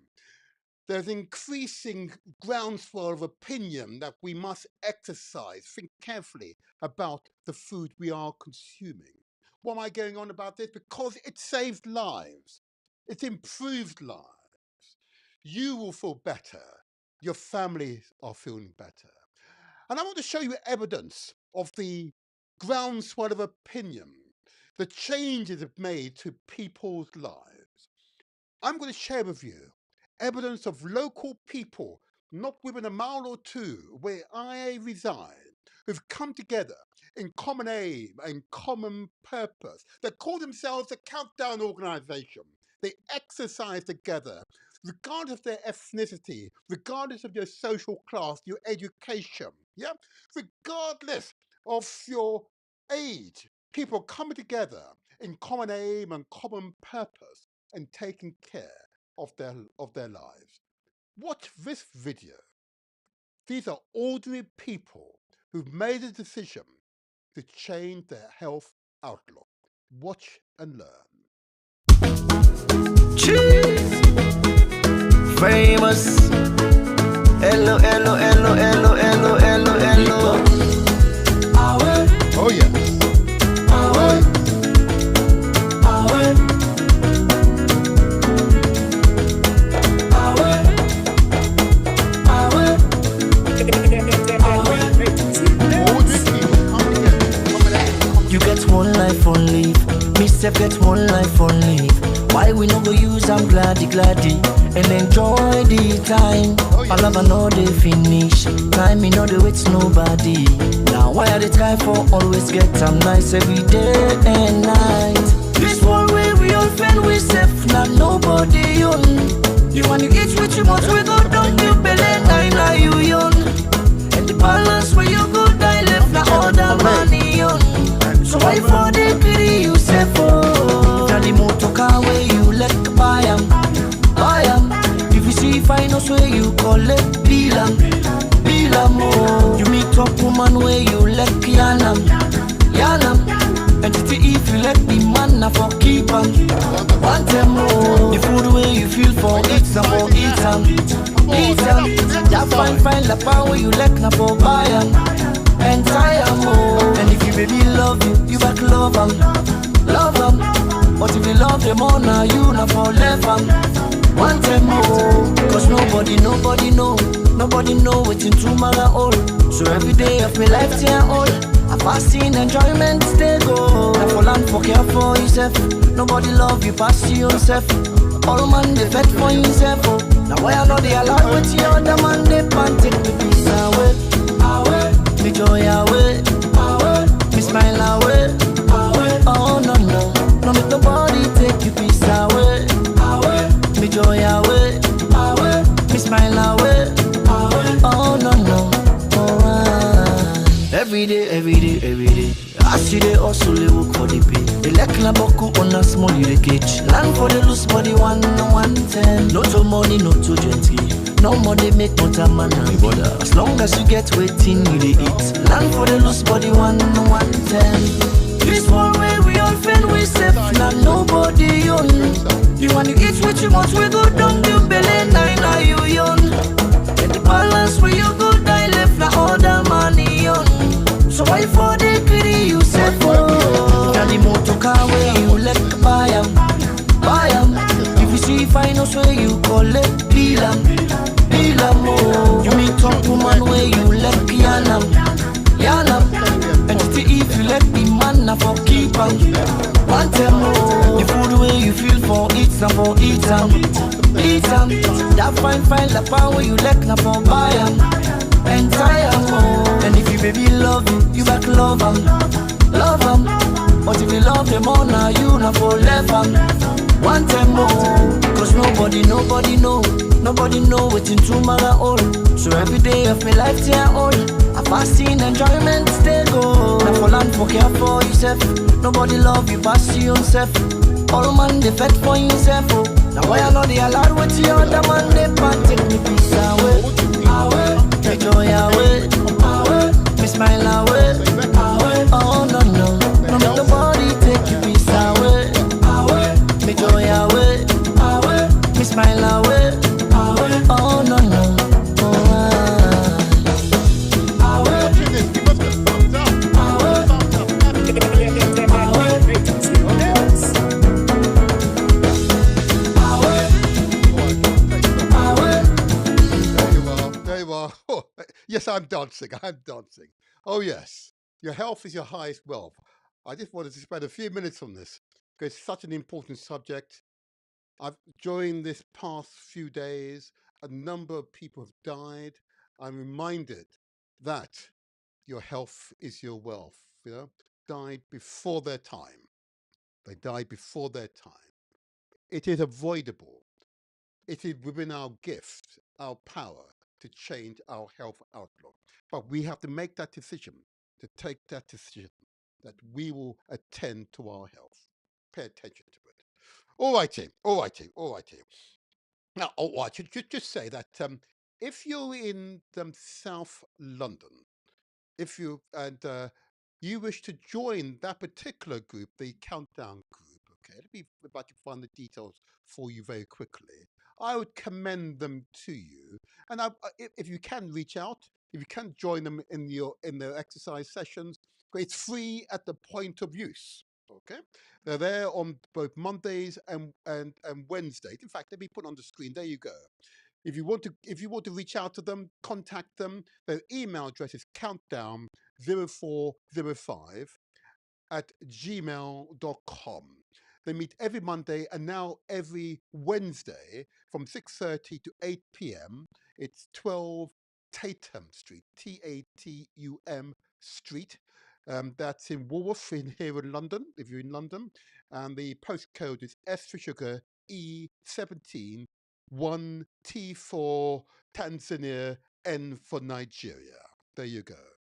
there's increasing groundswell of opinion that we must exercise, think carefully about the food we are consuming. Why am I going on about this? Because it saves lives. It's improved lives. You will feel better. Your families are feeling better. And I want to show you evidence of the groundswell of opinion, the changes it made to people's lives. I'm going to share with you evidence of local people, not within a mile or two where I reside, who've come together in common aim and common purpose. They call themselves a countdown organization. They exercise together, regardless of their ethnicity, regardless of your social class, your education, yeah, regardless of your age. People coming together in common aim and common purpose and taking care of their lives. Watch this video. These are ordinary people who've made a decision to change their health outlook. Watch and learn. Cheese. Famous. Hello, hello, hello, hello, hello, hello, hello. Oh yes. You get one life on leave. Me self get one life on leave. Why we no go use am gladdy and enjoy the time. I love know they finish. Time me no dey wait nobody. Now why I dey try for always get am nice every day and night. This one way we all fend we safe, now nobody own. You want to eat with you much we go down you belly now you young. And the balance where you go die left now all the money own. So why for the pity you say for? Now the motor car where you let buy 'em. If you see finance where you call it bill 'em, oh. You meet up woman where you let yanam. And if you let the man na for keep 'em. Want them more. The food where you feel for eat some for eat 'em. That fine la power where you let na for buy 'em. And tie 'em more. And if you baby love you back love 'em. But if you love them all now you na for left 'em. Want them more. Cause nobody know waiting tomorrow all. So every day of my life till all I fasting enjoyment stay go. Now for land for care for yourself. Nobody love you pass yourself. All man they fed for himself. Oh. Now why I know they allow with the other man they pan take me peace away. Me joy away. Me smile away. Oh no make nobody take you peace away. Me joy away. Me smile away. Oh no. Every day. I see they also they work for the pay. They like na boku on a small you the cage. Land for the loose body 110. No to money, no to gently. No money make motor man and brother. As long as you get waiting you they eat. Land for the loose body 110. This one way we all fend we safe. Now nobody own. You want to eat with you much we go down you belly now you young. And the balance where you go die left now all the money on. So why for the pity you say for? Now the motor car where you let buy 'em. If you see finance where you call it bill 'em, oh. You meet up woman where you let yanam. And if you let the man na for keep 'em. Want them more. The food where you feel for eat some for eat 'em. That fine la power where you let na for buy 'em. And tie 'em more. And if you baby love you back love 'em. But if you love them all now you na for left 'em. Want them more. Cause nobody know waiting tomorrow all. So every day of my life till all I fasting enjoyment stay go. Now for land for care for yourself. Nobody love you pass yourself. All man they fed for himself. Oh. Now why I know they allowed with the other man they pan take me peace away. Me joy away. Me smile away. Oh no make nobody take you peace away. Me joy away. Me smile away. Oh no There you are. Oh, yes, I'm dancing. Oh yes, your health is your highest wealth. I just wanted to spend a few minutes on this because it's such an important subject. During this past few days, a number of people have died. I'm reminded that your health is your wealth. died before their time. They died before their time. It is avoidable. It is within our gift, our power to change our health outlook. But we have to make that decision, to take that decision that we will attend to our health. Pay attention to it. All righty. Now, I should just say that if you're in South London, if you and you wish to join that particular group, the countdown group, okay, let me if I can find the details for you very quickly. I would commend them to you, and if you can reach out, if you can join them in their exercise sessions, it's free at the point of use. Okay, they're there on both Mondays and Wednesdays. In fact, let me put on the screen. There you go. If you want to reach out to them, contact them. Their email address is countdown0405@gmail.com. They meet every Monday and now every Wednesday from 6:30 to 8 p.m. It's 12 Tatum Street, Tatum Street. That's in Woolworth here in London, if you're in London. And the postcode is S for sugar, E17 1T for Tanzania, N for Nigeria. There you go.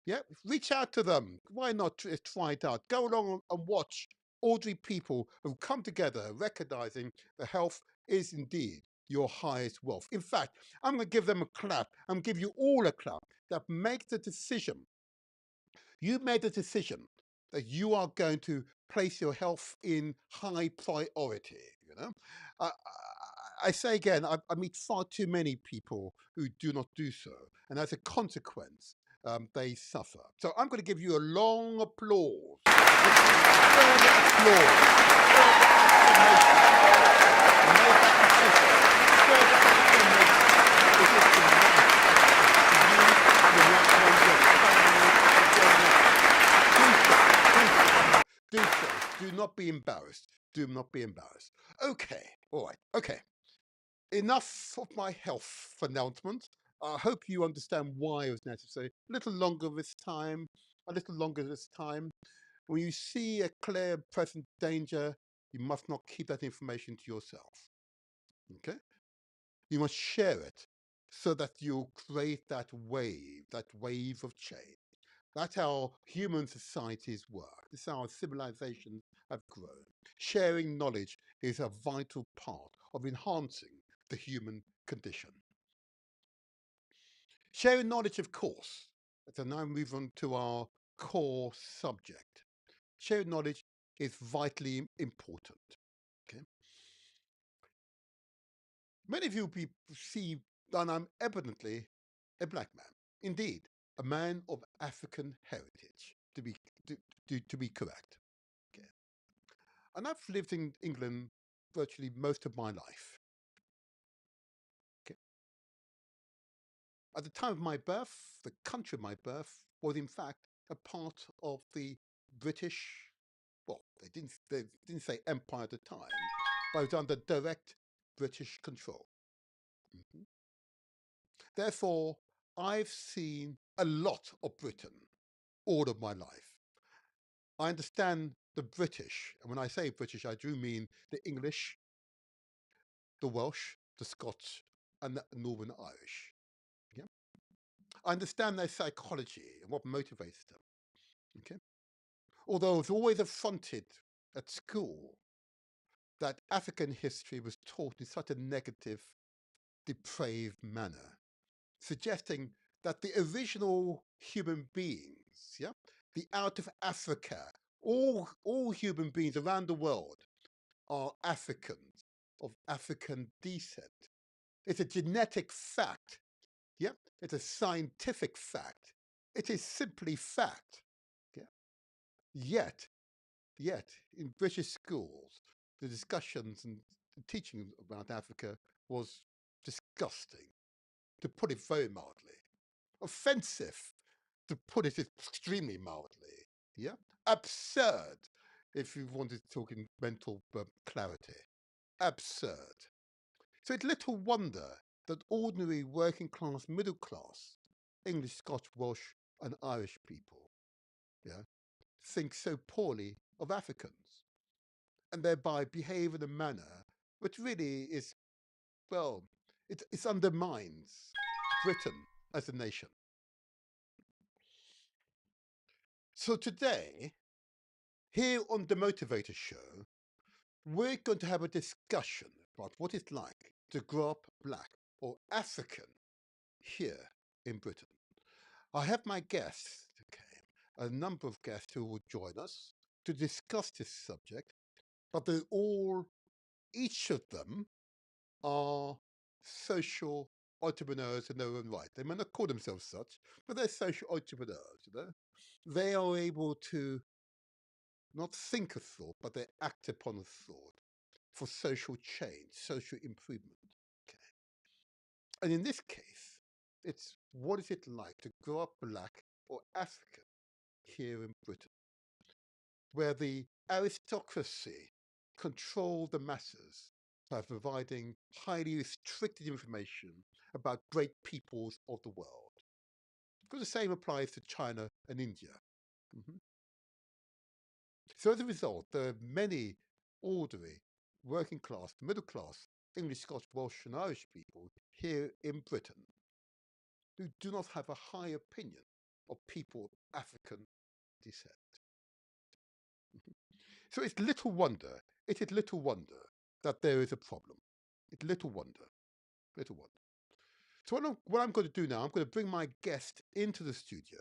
Yeah, reach out to them. Why not try it out? Go along and watch ordinary people who've come together, recognizing that health is indeed your highest wealth. In fact, I'm going to give them a clap. I'm going to give you all a clap that makes the decision. You made the decision that you are going to place your health in high priority. I say again, I meet far too many people who do not do so, and as a consequence, they suffer. So I'm going to give you a long applause. Do not be embarrassed. Do not be embarrassed. Okay, all right, okay. Enough of my health announcement. I hope you understand why it was necessary. A little longer this time. When you see a clear present danger, you must not keep that information to yourself. Okay? You must share it so that you'll create that wave of change. That's how human societies work. This is how civilizations have grown. Sharing knowledge is a vital part of enhancing the human condition. Sharing knowledge, of course. So now move on to our core subject. Sharing knowledge is vitally important. Okay. Many of you see that I'm evidently a black man. Indeed, a man of African heritage, to be correct. Okay. And I've lived in England virtually most of my life. Okay. At the time of my birth, the country of my birth was in fact a part of the British, well, they didn't say empire at the time, but it was under direct British control. Mhm. Therefore, I've seen a lot of Britain all of my life. I understand the British, and when I say British, I do mean the English, the Welsh, the Scots, and the Northern Irish. Yeah? I understand their psychology and what motivates them. Okay? Although it's always affronted at school that African history was taught in such a negative, depraved manner, suggesting that the original human beings, yeah, the out of Africa, all human beings around the world are Africans of African descent. It's a genetic fact. Yeah, it's a scientific fact. It is simply fact. Yeah. Yet, in British schools, the discussions and the teaching about Africa was disgusting, to put it very mildly. Offensive, to put it extremely mildly. Yeah, absurd, if you wanted to talk in mental clarity. Absurd. So it's little wonder that ordinary working class, middle class, English, Scotch, Welsh, and Irish people, yeah, think so poorly of Africans and thereby behave in a manner which really is, well, it undermines Britain as a nation. So today, here on the Motivator Show, we're going to have a discussion about what it's like to grow up black or African here in Britain. I have my guests, okay, a number of guests who will join us to discuss this subject, but they're all, each of them are social entrepreneurs in their own right. They may not call themselves such, but they're social entrepreneurs, you know. They are able to not think a thought, but they act upon a thought for social change, social improvement. Okay. And in this case, it's what is it like to grow up black or African here in Britain, where the aristocracy control the masses by providing highly restricted information about great peoples of the world. Because the same applies to China and India. Mm-hmm. So as a result, there are many ordinary, working class, middle class, English, Scotch, Welsh and Irish people here in Britain who do not have a high opinion of people of African descent. So it's little wonder, it is little wonder that there is a problem. It's little wonder, little wonder. So what I'm going to do now, I'm going to bring my guest into the studio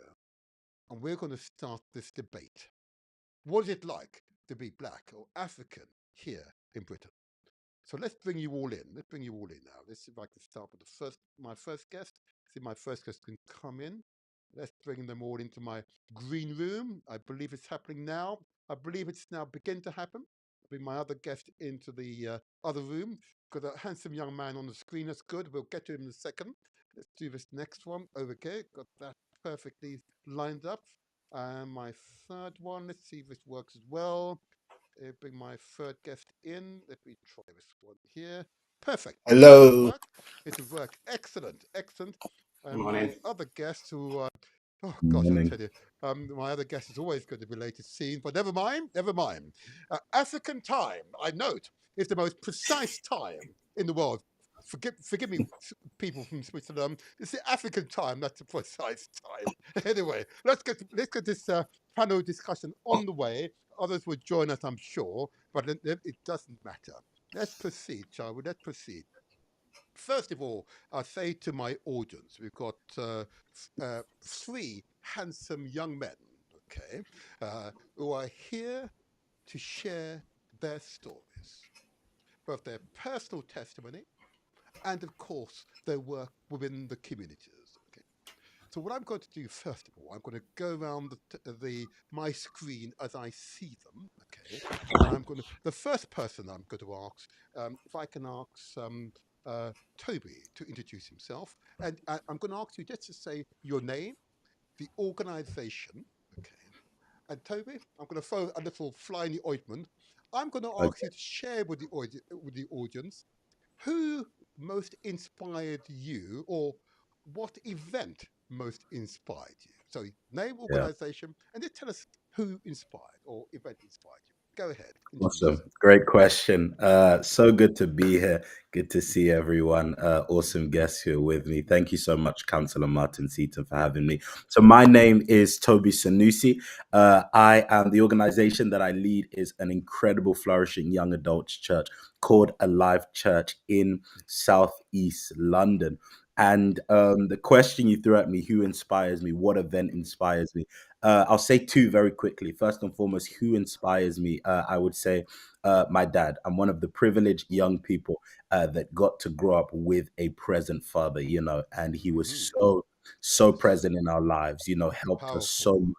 and we're going to start this debate. What is it like to be black or African here in Britain? So let's bring you all in. Let's bring you all in now. Let's see if I can start with my first guest. See if my first guest can come in. Let's bring them all into my green room. I believe it's happening now. I believe it's now beginning to happen. I'll bring my other guest into the other room. Got a handsome young man on the screen. That's good. We'll get to him in a second. Let's do this next one over here. Got that perfectly lined up. And my third one, let's see if this works as well. Bring my third guest in. Let me try this one here. Perfect. Hello. It'll work. Excellent, excellent. And Morning. my other guest who, oh Good gosh, I'll morning. tell you, my other guest is always going to be late to scene, but never mind, never mind. African time, I note, is the most precise time in the world. Forgive me, people from Switzerland. It's the African time, that's the precise time. Anyway, let's get this panel discussion on the way. Others will join us, I'm sure, but it doesn't matter. Let's proceed, shall we? Let's proceed. First of all, I'll say to my audience, we've got three handsome young men, okay, who are here to share their stories, both their personal testimony and, of course, their work within the communities. Okay. So what I'm going to do first of all, I'm going to go around my screen as I see them. Okay, and the first person I'm going to ask, if I can ask Toby to introduce himself, and I'm going to ask you just to say your name, the organisation. Okay, and Toby, I'm going to throw a little fly in the ointment. I'm going to ask you to share with the audience who most inspired you, or what event most inspired you. So name, organisation, and just tell us who inspired or event inspired you. Go ahead. Awesome. Great question. So good to be here. Good to see everyone. Awesome guests who are with me. Thank you so much, Councillor Martin Seaton, for having me. So my name is Toby Sanusi. I am the organization that I lead is an incredible, flourishing young adults church called Alive Church in Southeast London. And the question you threw at me, who inspires me, what event inspires me? I'll say two very quickly. First and foremost, who inspires me? I would say my dad. I'm one of the privileged young people that got to grow up with a present father, you know, and he was so present in our lives, you know, helped us so much.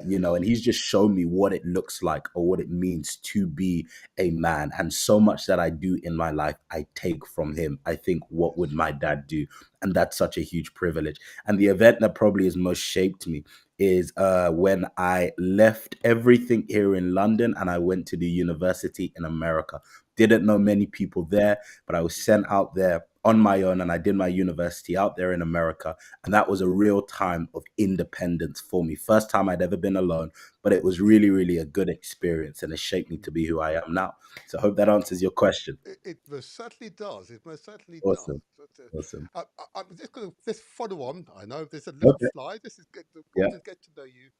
You know, and he's just shown me what it looks like or what it means to be a man. And so much that I do in my life, I take from him. I think, what would my dad do? And that's such a huge privilege. And the event that probably has most shaped me is when I left everything here in London and I went to the university in America. didn't know many people there, but I was sent out there on my own, and I did my university out there in America. And that was a real time of independence for me. First time I'd ever been alone, but it was really, really a good experience, and it shaped me to be who I am now. So I hope that answers your question. It most certainly does. It most certainly does. Awesome. But, Awesome. I'm just going to just follow on. I know there's a little Okay. slide. This is good. I Yeah. want to get to know you.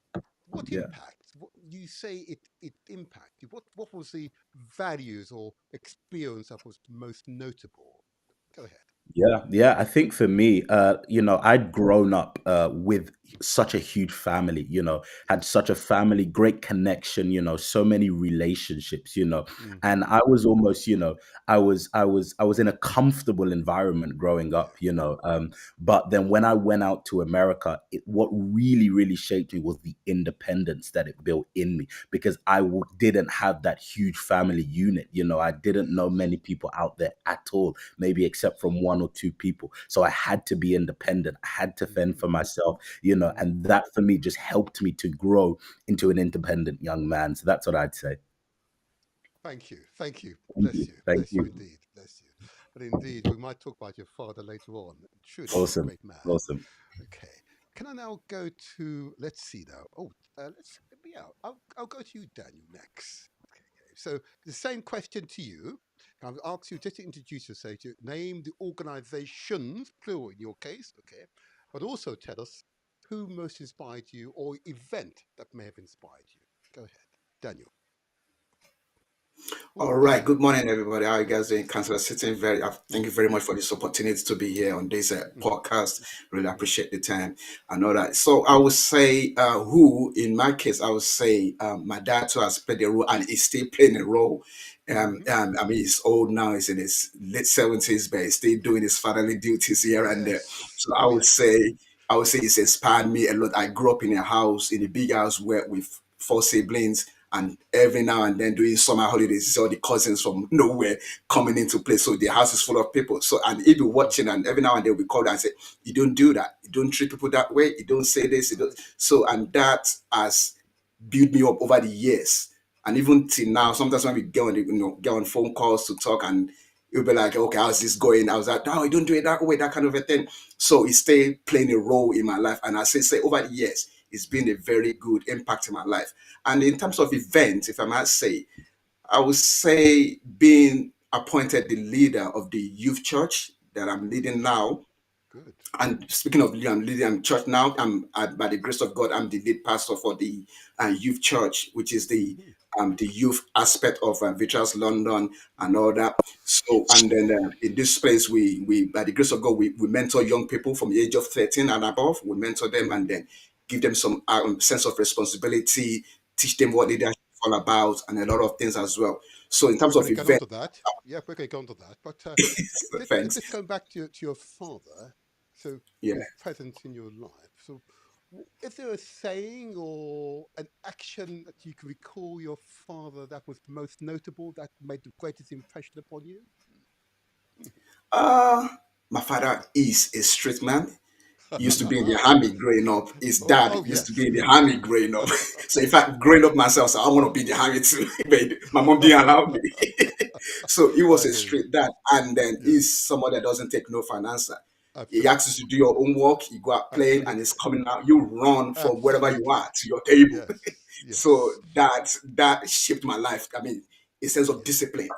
What Yeah. impact? What, you say it impacted. What was the values or experience that was most notable? Go ahead. Yeah. I think for me, I'd grown up with such a huge family, had Yes. such a family, great connection, so many relationships, and Hmm. I was almost, I was in a comfortable environment growing Yeah. up, but then when I went out to America, what really, really shaped me was the independence that it built in me, because didn't have that huge family unit, I didn't know Yes. many people out there at all, maybe except from one or two people. So I had to be independent. I had to fend Hmm. for myself, Hmm. and that for me just helped me to grow into an independent young man. So that's what I'd say. Thank you. Thank you. Thank you. Thank Bless you you. indeed. Bless you. But indeed, we might talk about your father later on. Truly a Awesome. great man. Awesome. Okay. Can I now go to, let's see now. Oh, yeah, I'll go to you, Daniel, next. Okay. So the same question to you. I'll ask you just to introduce yourself, to name the organizations, plural in your case, okay, but also tell us who most inspired you or event that may have inspired you. Go ahead, Daniel. Oh, All right. Daniel. Good morning, everybody. How are you guys doing? Councillor Sitting, thank you very much for this opportunity to be here on this Mhm, podcast. Really mhm, appreciate the time. I know that. So I would say, who in my case, I would say my dad too has played a role and is still playing a role. mhm. I mean, he's old now; he's in his late 70s, but he's still doing his fatherly duties here and there. Yes. So Oh, yes. I would say it's inspired me a lot. I grew up in a house, in a big house, where with four siblings, and every now and then during summer holidays, you see all the cousins from nowhere coming into play. So the house is full of people. So, and he'll be Mm, watching, and every now and then we call and say, "You don't do that. You don't treat people that way. You don't say this. You don't." right. So, and that has built me up over the years. And even till now, sometimes when we get on phone calls to talk, and you'll be like, "Okay, how's this going?" I was like, "No, you don't do it that way," that kind of a thing. So it stayed playing a role in my life. And I say over the years, it's been a very good impact in my life. And in terms of events, if I might say, I would say being appointed the leader of the youth church that I'm leading Yes. now. Good. And speaking of leading, I'm leading church now. By the grace of God, I'm the lead pastor for the youth church, which is Hmm. the youth aspect of Vitrals London and all that. So, and then in this space, we by the grace of God, we mentor young people from the age of 13 and above. We mentor them and Hmm. then give them some sense of responsibility, teach them what leadership is all about, and a lot of things as well. So, in We're terms going of to get onto events, that. Yeah, we're going to get onto that. But thanks. just going back to your father, so Yeah. who's present in your life. So, is there a saying or an action that you can recall your father that was most notable, that made the greatest impression upon you? Uh, my father is a street man. He used to be in the Oh, army growing up. His oh, dad oh, used to yes. be in the army growing up. So in fact, growing up myself, so I want to be in the army too. But my mom didn't allow me. So he was I a hear you. street dad. And then Yes, he's someone that doesn't take no for an answer. He asks you absolutely. to do your homework, you go out playing, and it's Absolutely. coming out. You run from wherever you Absolutely. are to your table. Yes. So Yes. that shaped my life. I mean, a sense of Yes. discipline,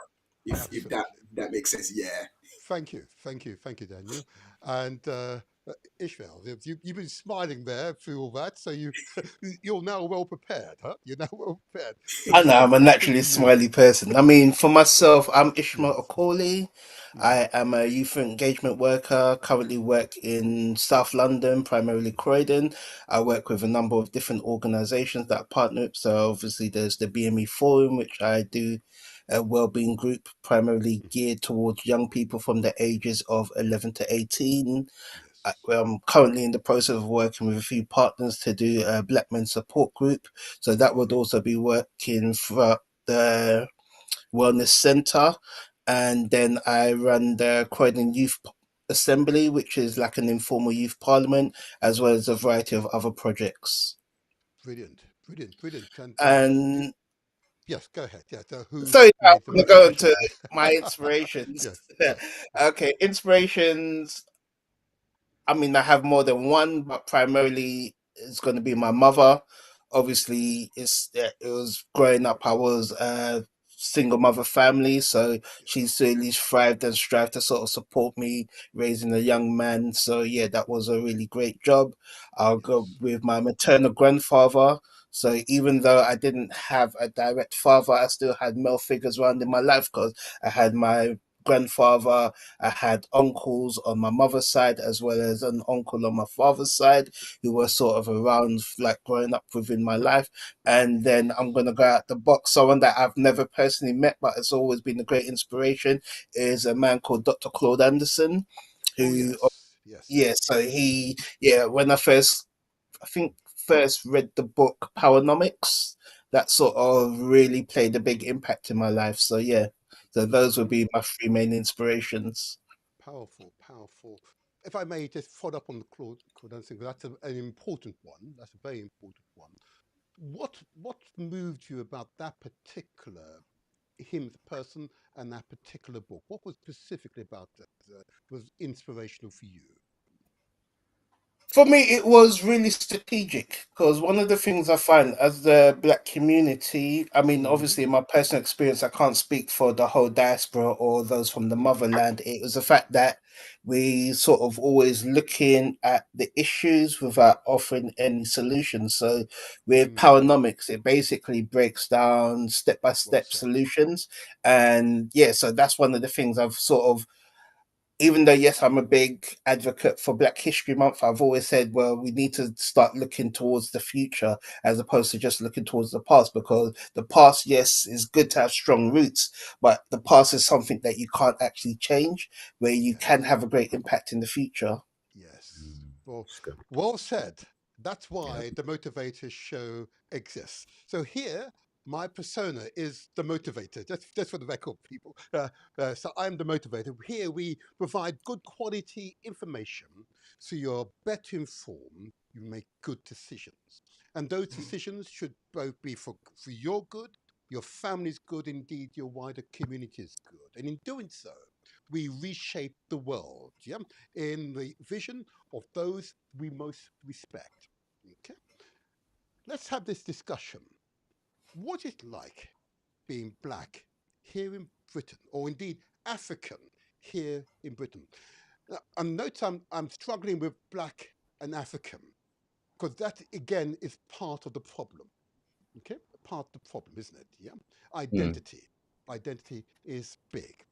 if Absolutely. that makes sense. Yeah. Thank you. Thank you. Thank you, Daniel. And Ishmael, you've been smiling there through all that. So you're now well prepared, huh? You're now well prepared. So I know I'm a over naturally to you. smiley person. I mean, for myself, I'm Ishmael Yes. Okoli. Hmm. I am a youth engagement worker, currently work in South London, primarily Croydon. I work with a number of different organisations that I partner with. So obviously there's the BME Forum, which I do a wellbeing group primarily Hmm. geared towards young people from the ages of 11 to 18. Yes. I'm currently in the process of working with a few partners to do a Black Men Support Group. So that would Hmm. also be working for the Wellness Centre. And then I run the Croydon Youth Assembly, which is like an informal youth parliament, as well as a variety of other projects. Brilliant. Brilliant. Brilliant. And you, And Yes, go ahead. Yeah, so who So I'm made the going to most go impression into on you? my inspirations. Yes, yes. Okay, inspirations. I mean, I have more than one, but primarily it's going to be my mother. Obviously, it was growing up. I was a single mother family, so Yes. she's really thrived and strived to sort of support me raising a young man. So yeah, that was a really great job. I'll go Yes. with my maternal grandfather. So even though I didn't have a direct father, I still had male figures around in my life because I had my grandfather. I had uncles on my mother's side as well as an uncle on my father's side who were Mm. sort of around like growing up within my life. And then I'm gonna go out the box. Someone that I've never personally met but has always been a great inspiration is a man called Dr. Claude Anderson, Oh who yes, yes. yeah, so when I think first read the book Powernomics, that sort of really played a big impact in my life. So yeah, so those would be my three main inspirations. Powerful, powerful. If I may just follow up on the Claude Anderson, 'cause that's an important one. That's a very important one. What moved you about that particular him as a person and that particular book? What was specifically about that was inspirational for you? For me, it was really strategic because one of the things I find as the black community, I mean, Mm, obviously, in my personal experience, I can't speak for the whole diaspora or those from the motherland. It was the fact that we sort of always looking at the issues without offering any solutions. So with mm, Powernomics, it basically breaks down step by well step said. solutions. And yeah, so that's one of the things I've sort of even though yes, I'm a big advocate for Black History Month, I've always said, well, we need to start looking towards the future as opposed to just looking towards the past, because the past, yes, is good to have strong roots, but the past is something that you can't actually change, where you Yes. can have a great impact in the future. Yes. Mm, Well, it's good. well said. That's Yeah. why the Motivators show exists. So here, my persona is the motivator. Just for the record, people. So I'm the motivator. Here we provide good quality information, so you're better informed. You make good decisions, and those decisions should both be for your good, your family's good, indeed your wider community's good. And in doing so, we reshape the world. Yeah, in the vision of those we most respect. Okay, let's have this discussion. What is it like being black here in Britain, or indeed African here in Britain? Now, and note I'm struggling with black and African because that again is part of the problem. Okay, part of the problem, isn't it? Yeah, Mm, identity. Identity is big.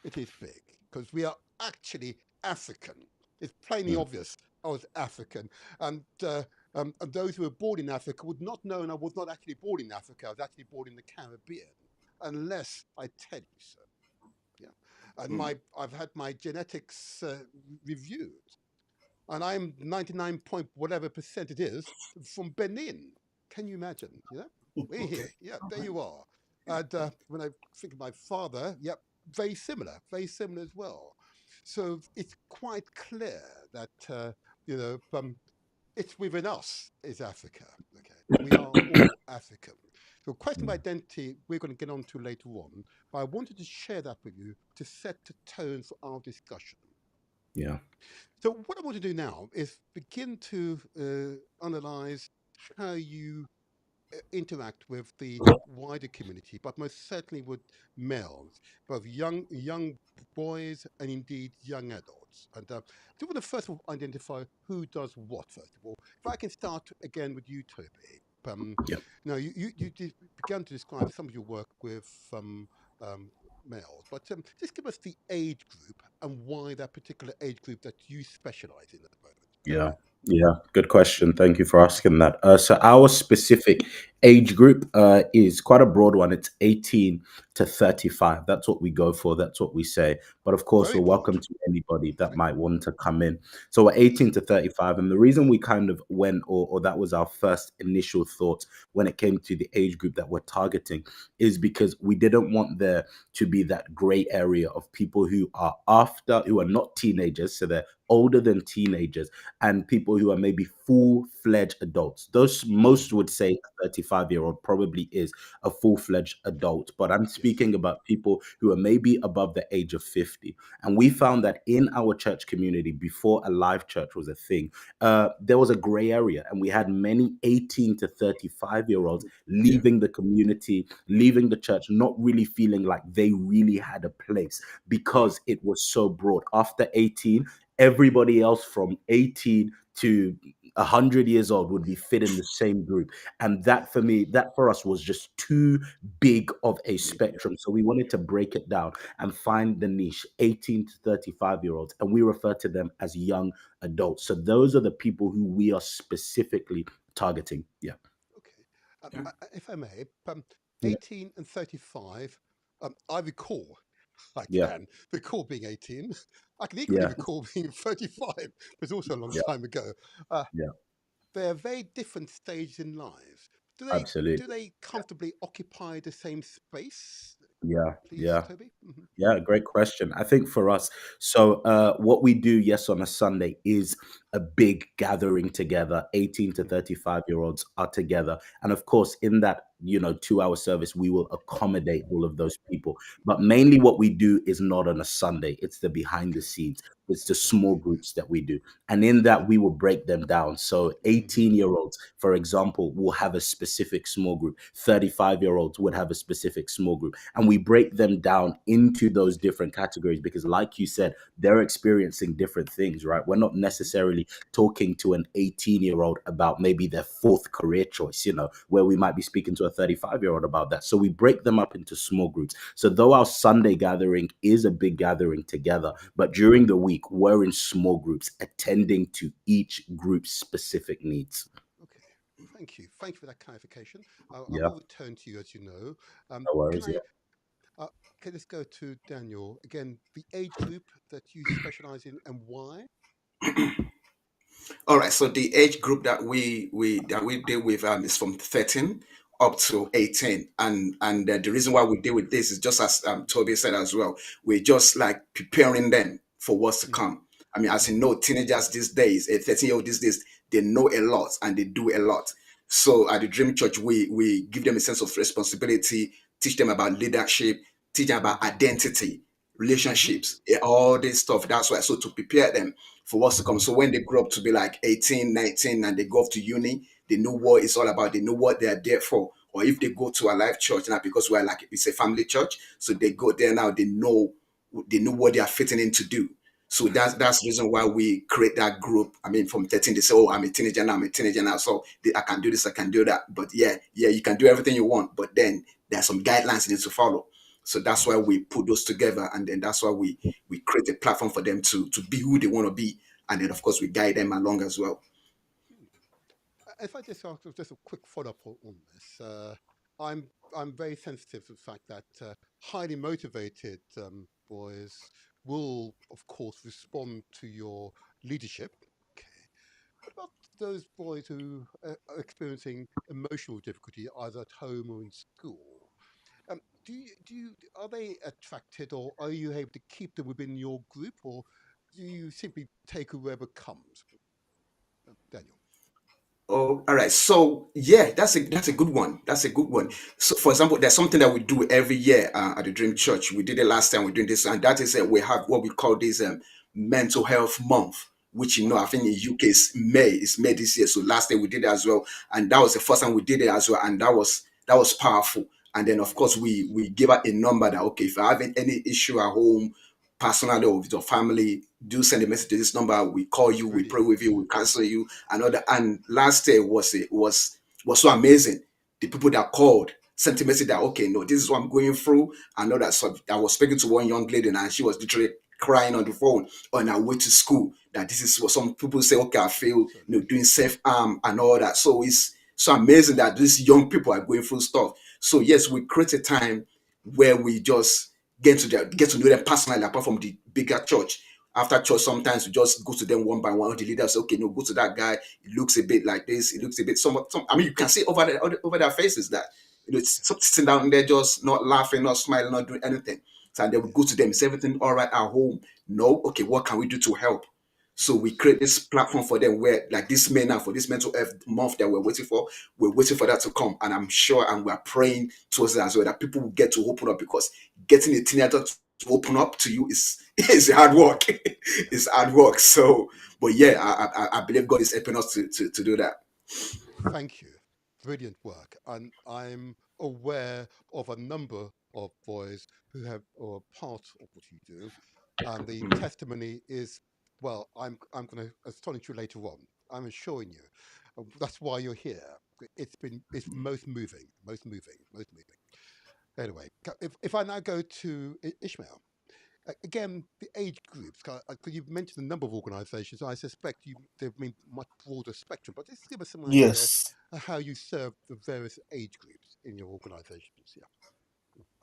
It is big because we are actually African. It's plainly mm, obvious I was African. And those who were born in Africa would not know, and I was not actually born in Africa. I was actually born in the Caribbean, unless I tell you so. Yeah. And I've had my genetics reviewed, and I'm 99 point whatever percent it is from Benin. Can you imagine? You know, we're Okay. here. Yeah, there you are. And when I think of my father, yep, very similar as well. So it's quite clear that it's within us is Africa. Okay, we are all African. So, question of mm. identity we're going to get on to later on, but I wanted to share that with you to set the tone for our discussion. Yeah. So, what I want to do now is begin to analyze how you interact with the wider community, but most certainly with males, both young boys and indeed young adults. And do you want to first of all identify who does what? First of all, if I can start again with you, Toby. Yeah. Now began to describe some of your work with um, males, but just give us the age group and why that particular age group that you specialize in at the moment. Go Yeah. ahead. Yeah. Good question. Thank you for asking that. So our specific age group is quite a broad one. It's 18 to 35. That's what we go for. That's what we say. But of course, Very we're welcome broad. to anybody that might want to come in. So we're 18 to 35. And the reason we kind of went, or that was our first initial thought when it came to the age group that we're targeting, is because we didn't want there to be that gray area of people who are not teenagers, so they're older than teenagers, and people who are maybe full-fledged adults. Those most would say a 35-year-old probably is a full-fledged adult, but I'm speaking about people who are maybe above the age of 50. And we found that in our church community, before a live church was a thing, there was a gray area, and we had many 18 to 35-year-olds leaving the community, leaving the church, not really feeling like they really had a place because it was so broad. After 18, everybody else from 18 to 100 years old would be fit in the same group. And that for us was just too big of a spectrum. So we wanted to break it down and find the niche, 18 to 35-year-olds. And we refer to them as young adults. So those are the people who we are specifically targeting. Yeah. Okay. If I may, Yeah. 18 and 35, I recall, I Yeah. can recall being 18. I can equally Yeah. recall being 35, but it's also a long Yeah. time ago. Yeah. They're very different stages in lives. Do Absolutely. they comfortably occupy the same space, Yeah. please, Yeah. Toby? Mhm. Yeah, great question. I think for us, so what we do, yes, on a Sunday is a big gathering together. 18 to 35-year-olds are together. And of course, in that, 2-hour service, we will accommodate all of those people. But mainly what we do is not on a Sunday. It's the behind the scenes. It's the small Exactly. groups that we do. And in that, we will break them down. So 18-year-olds, for example, will have a specific small group. 35-year-olds would have a specific small group. And we break them down into those different categories because, like you said, they're experiencing different things, right? We're not necessarily talking to an 18-year-old about maybe their fourth career choice, where we might be speaking to a 35-year-old about that. So we break them up into small groups. So though our Sunday gathering is a big gathering together, but during the week, we're in small groups attending to each group's specific needs. Okay. Thank you. Thank you for that clarification. I Yeah, will return to you, as you know. no Can worries. I? Okay, let's go to Daniel again. The age group that you specialize in and why? All right, so the age group that we deal with is from 13 up to 18, and the reason why we deal with this is just as Toby said as well. We're just like preparing them for what's to Mm-hmm. come. I mean, as you know, teenagers these days, a 13-year-old these days, they know a lot and they do a lot. So at the Dream Church, we give them a sense of responsibility, teach them about leadership, teach them about identity, Mm-hmm. relationships, all this stuff. That's why. So to prepare them for what's to come. So when they grow up to be like 18, 19, and they go off to uni, they know what it's all about. They know what they are there for. Or if they go to a life church now, because we're like it's a family church, so they go there now, they know what they are fitting in to do. So that's the reason why we create that group. I mean, from 13, they say, "Oh, I'm a teenager now. I'm a teenager now, so I can do this, I can do that." But yeah, you can do everything you want, but then there are some guidelines you need to follow. So that's why we put those together, and then that's why we create a platform for them to be who they want to be, and then of course we guide them along as well. If I just ask just a quick follow-up on this, I'm very sensitive to the fact that highly motivated boys will, of course, respond to your leadership. Okay. What about those boys who are experiencing emotional difficulty either at home or in school? Are they attracted, or are you able to keep them within your group, or do you simply take whoever comes? Daniel. Oh, all right. So yeah, that's a good one. That's a good one. Mm, So for example, there's something that we do every year at the Dream Church. We did it last time. We're doing this, and that is we have what we call this mental health month, which I think in UK is May. It's May this year. So last year we did it as well, and that was the first time we did it as well, and that was powerful. And then of course we give out a number that okay, if you're having any issue at home, personally or with your family, do send a message to this number. We call you, we pray brilliant. with you, we counsel you, and all that. And last year was so amazing. The people that called sent a message that okay, no, this is what I'm going through. I know that. So I was speaking to one young lady and she was literally crying on the phone on her way to school. That this is what some people say. Okay, I feel Absolutely. doing self harm and all that. So it's so amazing that these young people are going through stuff. So yes, we create a time where we just get to know them personally, apart from the bigger church. After church, sometimes we just go to them one by one. The leader say, okay, no, go to that guy. It looks a bit like this. It looks a bit some. I mean, you can see over their faces that it's sitting down there, just not laughing, not smiling, not doing anything. So and then we go to them. Is everything all right at home? No. Okay, what can we do to help? So we create this platform for them where, like this May now, for this mental health month that we're waiting for that to come. And I'm sure, and we're praying towards that as well, that people will get to open up, because getting a teenager to open up to you is hard work. It's hard work. So, but yeah, I believe God is helping us to do that. Thank you. Brilliant work. And I'm aware of a number of boys who have or are part of what you do. And the testimony is, well, I'm going to astonish you later on. I'm assuring you. That's why you're here. It's most moving, most moving, most moving. Anyway, if I now go to Ishmael, again, the age groups, because you've mentioned a number of organisations, I suspect they've been much broader spectrum, but just give us some idea Yes. of how you serve the various age groups in your organisations. Yeah.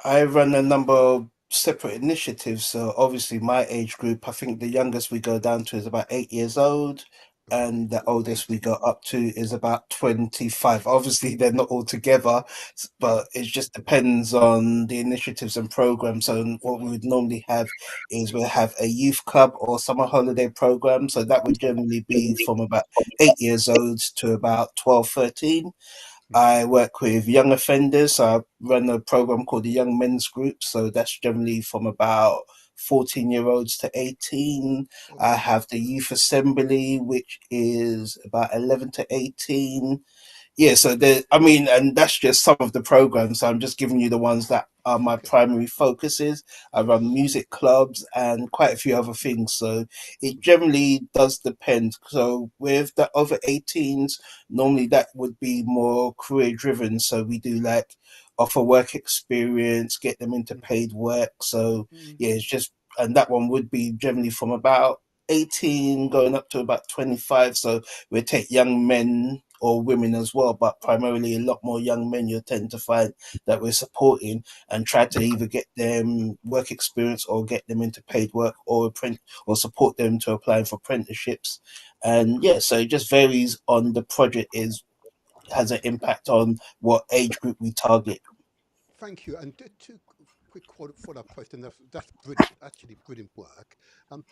I run a number of separate initiatives. So obviously, my age group, I think the youngest we go down to is about 8 years old, Okay. and the Ooh, oldest eight. we go up to is about 25. Obviously, they're not all together, Yeah. but it just depends on the initiatives and programs. So what we would normally have is we'll have a youth club or summer holiday program. So that would generally be from about 8 years old to about 12, 13. Hmm. I work with young offenders. So I run a program called the Young Men's Group. So that's generally from about 14-year-olds to 18. Oh, I lovely. have the Youth Assembly, which is about 11 to 18. Yeah, so I mean, and that's just some of the programs. So I'm just giving you the ones that are my Okay. primary focuses. I run music clubs and quite a few other things. So it Mhm. generally does depend. So with the over 18s, normally that would be more career driven. So we do like offer work experience, get them into Mhm. paid work. So yeah, Mhm. it's just, and that one would be generally from about 18 going up to about 25. So we take young men or women as well, but primarily a lot more young men you tend to find that we're supporting and try to either get them work experience or get them into paid work or or support them to applying for apprenticeships. And yeah, so it just varies on the project is has an impact on what age group we target. Thank you. And two quick follow-up question. That's brilliant. Actually, brilliant work. Um,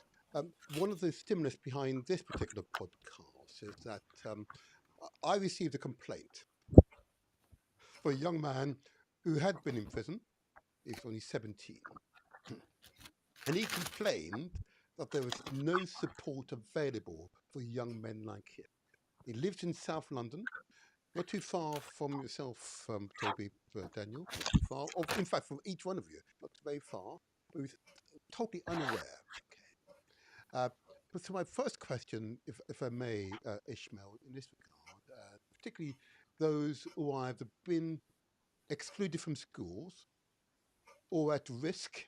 One of the stimulus behind this particular podcast is that I received a complaint for a young man who had been in prison. He was only 17. And he complained that there was no support available for young men like him. He lives in South London, not too far from yourself, Toby, Daniel, not too far. Or in fact, from each one of you, not very far. But he was totally unaware. Okay. But so my first question, if I may, Ishmael, in this regard, particularly those who either been excluded from schools or at risk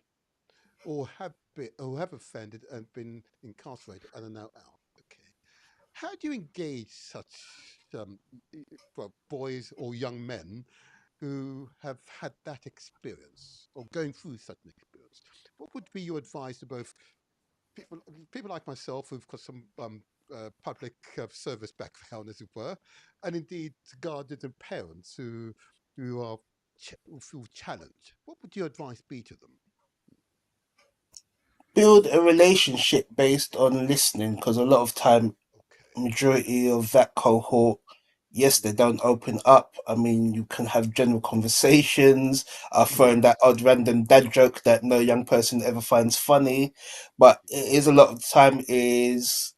or have offended and been incarcerated and are now out. Okay, how do you engage such well, boys or young men who have had that experience or going through such an experience? What would be your advice to both people, people like myself who've got some public service background, as it were, and indeed to guardians and parents who are who feel challenged? What would your advice be to them? Build a relationship based on listening because a lot of time Okay. majority of that cohort, yes, they don't open up. I mean, you can have general conversations, Mm. throwing that odd random dad joke that no young person ever finds funny, but it is a lot of the time is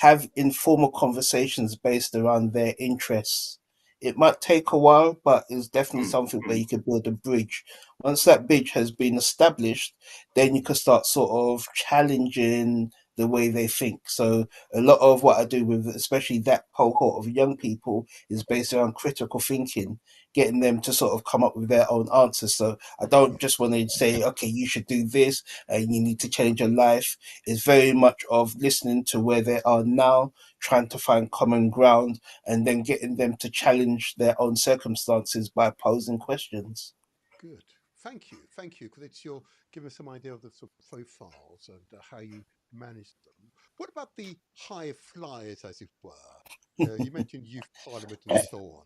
have informal conversations based around their interests. It might take a while, but it's definitely something where you could build a bridge. Once that bridge has been established, then you can start sort of challenging the way they think. So a lot of what I do with especially that cohort of young people is based around critical thinking, getting them to sort of come up with their own answers. So I don't just want to say, okay, you should do this and you need to change your life. It's very much of listening to where they are now, trying to find common ground, and then getting them to challenge their own circumstances by posing questions. Good. thank you, because it's your giving us some idea of the sort of profiles and how you manage them. What about the high flyers, as it were? You mentioned youth parliament and so on.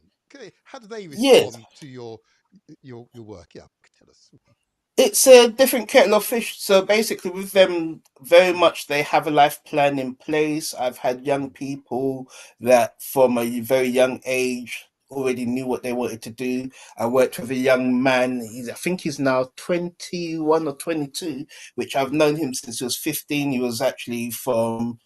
How do they Yes. respond to your work? Yeah, tell us. It's a different kettle of fish. So basically, with Mm, them, very mm, much they have a life plan in place. I've had young people that from a very young age already knew what they wanted to do. I worked with a young man. I think he's now 21 or 22, which I've mm. known him since he was 15. He was actually from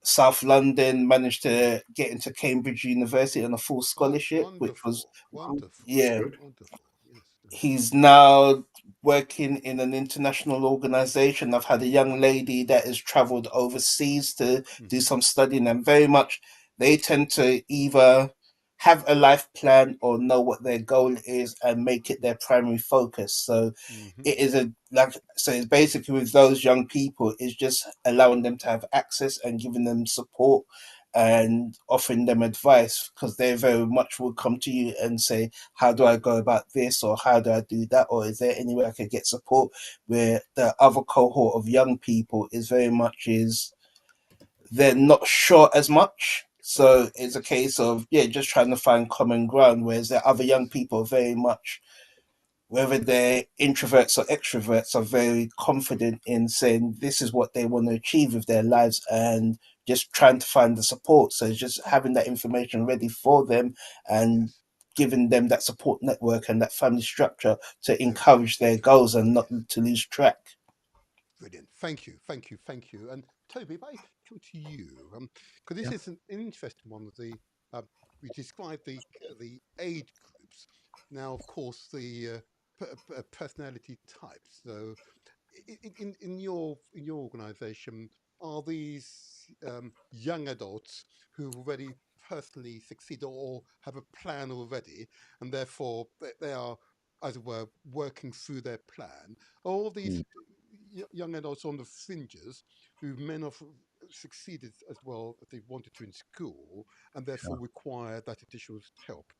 South London, managed to get into Cambridge University on a full Oh, scholarship, which was, wonderful, wonderful, That's yeah, good. wonderful. Yes. he's now working in an international organization. I've had a young lady that has traveled overseas to do Mm-hmm. some studying, and very much they tend to either have a life plan or know what their goal is and make it their primary focus. So Mm-hmm. it is a like so it's basically with those young people is just allowing them to have access and giving them support and offering them advice, because they very much will come to you and say, how do I go about this, or how do I do that, or is there any way I could get support? Where the other cohort of young people is very much is they're not sure as much. So it's a Yes. case of just trying to find common ground, whereas the other young Yes. people are very much, whether they're introverts or extroverts, are very confident in saying this is what they want to achieve with their lives and just trying to find the support. So it's just having that information ready for them and Yes. giving them that support network and that family structure to No, encourage their goals and not yes. to lose track. Brilliant. Thank you. And Toby, if I come to you, because this Yeah. is an interesting one. Um, we described the age groups. Now, of course, the personality types. So, in your organisation, are these young adults who've already personally succeeded or have a plan already, and therefore they are, as it were, working through their plan? Or all these Mm, young adults on the fringes who may not have succeeded as well as they wanted to in school, and therefore require that additional help?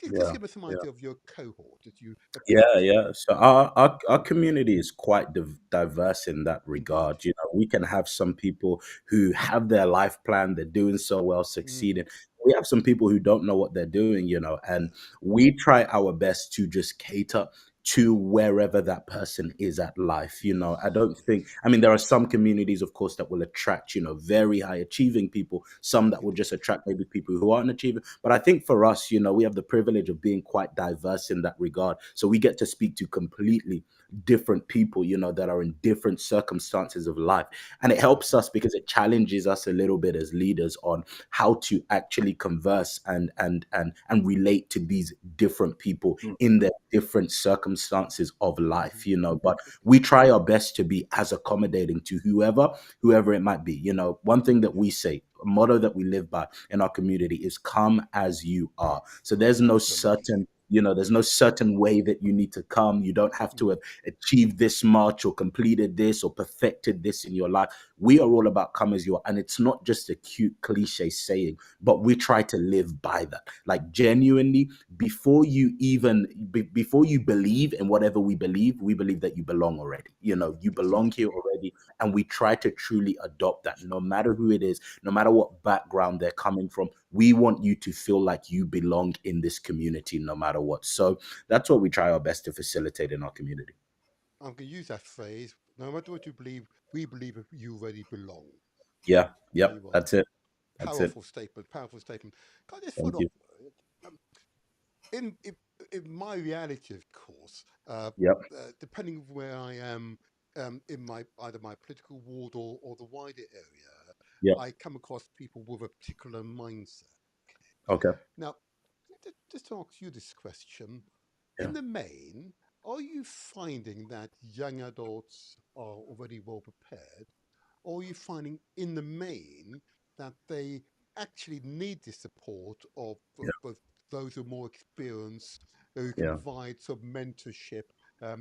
Just yeah. give us some Yeah. idea of your cohort that you Yeah, approach. yeah. So our community is quite diverse in that Indeed. regard. We can have some people who have their life plan, they're doing so well, Mm, succeeding. We have some people who don't know what they're doing, and yes. we try our best to just cater to wherever that person is at life. I don't think, I mean, there are some communities, of course, that will attract, very high achieving people, some that will just Indeed. attract maybe people who aren't achieving. But I think for us, we have the privilege of being quite diverse in that regard. So we get to speak to completely different people, that are in different circumstances of life. And it helps Mhm. us because it challenges us a little bit as leaders on how to actually converse and relate to these different people Mm. in their different circumstances of Mhm. life. But we try our best to be as accommodating to whoever it might be. One thing that we say, a motto that we live by in our community is come as you are. So there's no Absolutely. certain way that you need to come. You don't have to Mm. have achieved this much or completed this or perfected this in your life. We are all about come as you are. And it's not just a cute cliche saying, but we try to live by that. Like genuinely, before you believe in whatever we believe that you belong already. You belong Exactly. here already. And we try to truly adopt that, no matter who it is, no matter what background they're coming from. We want you to feel like you belong in this community, no matter what. So that's what we try our best to facilitate in our community. I'm going to use that phrase. No matter what you believe, we believe that you already belong. Yeah. Very Yep. That's wonderful. it. That's it. Powerful statement. Powerful statement. Can I just Thank follow you. up? Um, in my reality, of course, Yep. depending on where I am in my either my political ward or the wider area, Yep. I come across people with a particular mindset. Okay. Now, just to ask you this question, Yeah. in the main, are you finding that young adults are already well prepared, or are you finding in the main that they actually need the support of Yeah. both those who are more experienced, who can Yeah. provide some mentorship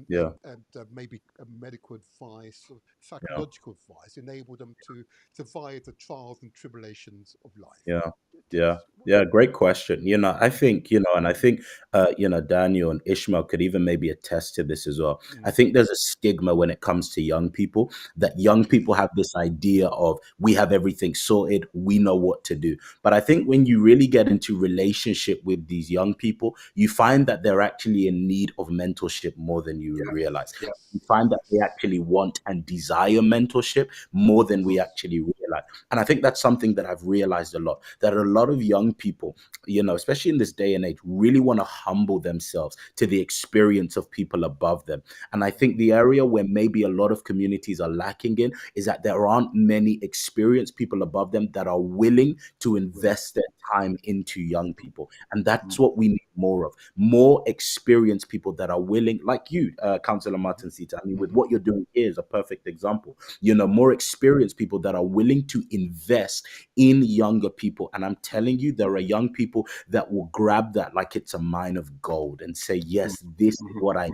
Yeah. and maybe medical advice or Yeah. psychological advice, enable them to survive the trials and tribulations of life? Yeah. Yeah. Yeah, great question. I think, and I think, Daniel and Ishmael could even maybe attest to this as well. I think there's a stigma when it comes to young people, that young people have this idea of we have everything sorted, we know what to do. But I think when you really get into relationship with these young people, you find that they're actually in need of mentorship more than you realize. You find that they actually want and desire mentorship more than we actually realize. And I think that's something that I've realized a lot, that a lot of young people, especially in this day and age, really want to humble themselves to the experience of people above them. And I think the area where maybe a lot of communities are lacking in is that there aren't many experienced people above them that are willing to invest their time into young people. And that's what we need more of, more experienced people that are willing, like you, Councillor Martin Sita. I mean, with what you're doing here is a perfect example. More experienced people that are willing to invest in younger people. And I'm telling you, there are young people that will grab that like it's a mine of gold and say, yes, this is what I,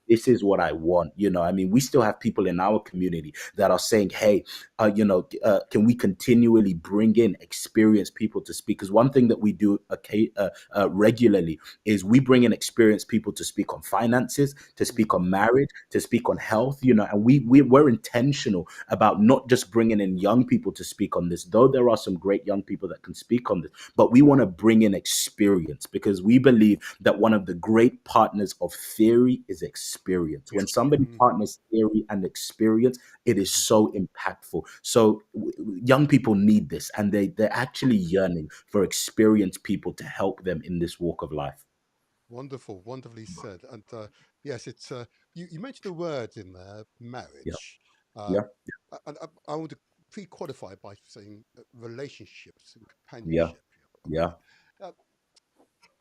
this is what I want. I mean, we still have people in our community that are saying, hey, can we continually bring in experienced people to speak? Because one thing that we do regularly is we bring in experienced people to speak on finances, to speak on marriage, to speak on health, and we're intentional about not just bringing in young people to speak on this, though there are some great young people that can speak on this, but we want to bring in experience, because we believe that one of the great partners of theory is experience. When somebody partners theory and experience, it is so impactful. So young people need this, and they're actually yearning for experienced people to help them in this walk of life. Wonderful, wonderfully said. And yes, it's you mentioned the words in there, Yeah, marriage. Uh, yeah, and I want to pre-qualify by saying relationships and yeah, companionship. Okay. yeah. Uh,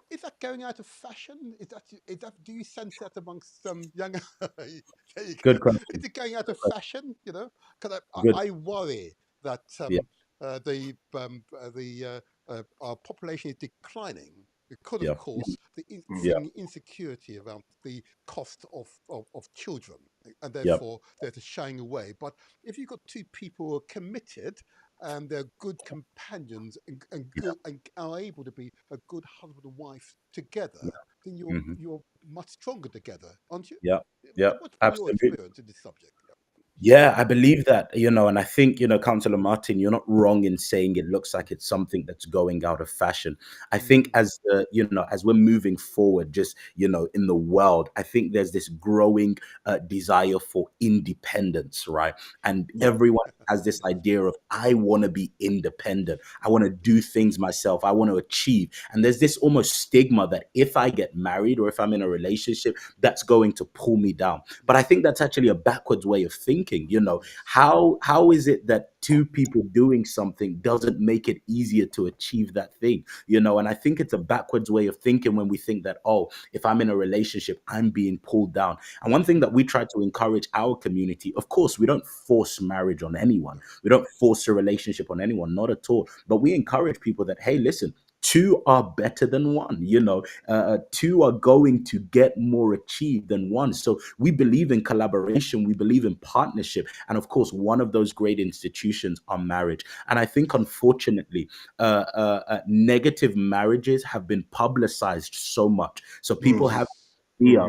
is that going out of fashion? Is that do you sense that amongst some younger? There you go. Good Is question. it going out of fashion? Because Good. I worry that Yeah, our population is declining because, of yeah, course, the yeah, insecurity around the cost of children, and yeah, therefore there's a shying away. But if you've got two people who are committed and they're good companions and good and are able to be a good husband and wife together, then you're hmm, you're much stronger together, aren't you? yeah, yeah. What's been your Absolutely. experience in this subject? Yeah, I believe that, and I think, Councillor Martin, you're not wrong in saying it looks like it's something that's going out of fashion. I think as we're moving forward, just, in the world, I think there's this growing desire for independence, right? And everyone has this idea of, I want to be independent. I want to do things myself. I want to achieve. And there's this almost stigma that if I get married or if I'm in a relationship, that's going to pull me down. But I think that's actually a backwards way of thinking. How is it that two people doing something doesn't make it easier to achieve that thing? And I think it's a backwards way of thinking when we think that, oh, if I'm in a relationship, I'm being pulled down. And one thing that we try to encourage our community, of course, we don't force marriage on anyone. We don't force a relationship on anyone, not at all. But we encourage people that, hey, listen, two are better than one. Two are going to get more achieved than one. So we believe in collaboration, we believe in partnership, and of course one of those great institutions are marriage. And I think, unfortunately, negative marriages have been publicized so much, so people have idea,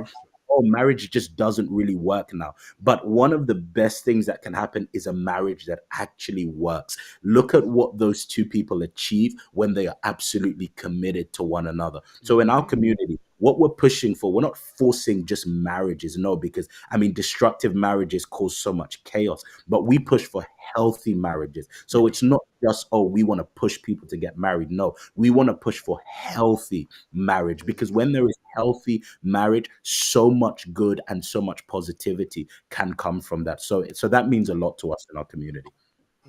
oh, marriage just doesn't really work now. But one of the best things that can happen is a marriage that actually works. Look at what those two people achieve when they are absolutely committed to one another. So in our community, what we're pushing for, we're not forcing just marriages, no, because I mean, destructive marriages cause so much chaos, but we push for healthy marriages. So it's not just, oh, we want to push people to get married. No, we want to push for healthy marriage, because when there is healthy marriage, so much good and so much positivity can come from that. So that means a lot to us in our community.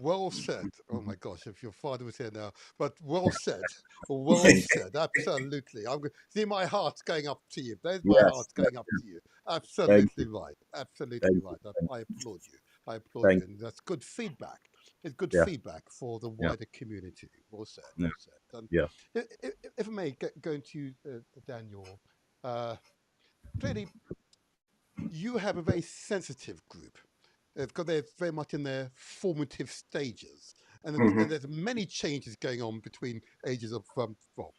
Well said. Oh my gosh, if your father was here now, but well said. Well said. Absolutely. See my heart's going up to you. There's my Yes, heart going up to you. thank Absolutely you, right. Absolutely thank right. you, thank I applaud you. I applaud thank you. And that's good feedback. It's good you. Yeah, feedback for the yeah, wider community. Well said. yeah, Well said. And yeah, if I may, going to Daniel, uh, clearly you have a very sensitive group because they're very much in their formative stages. And there's many changes going on between ages of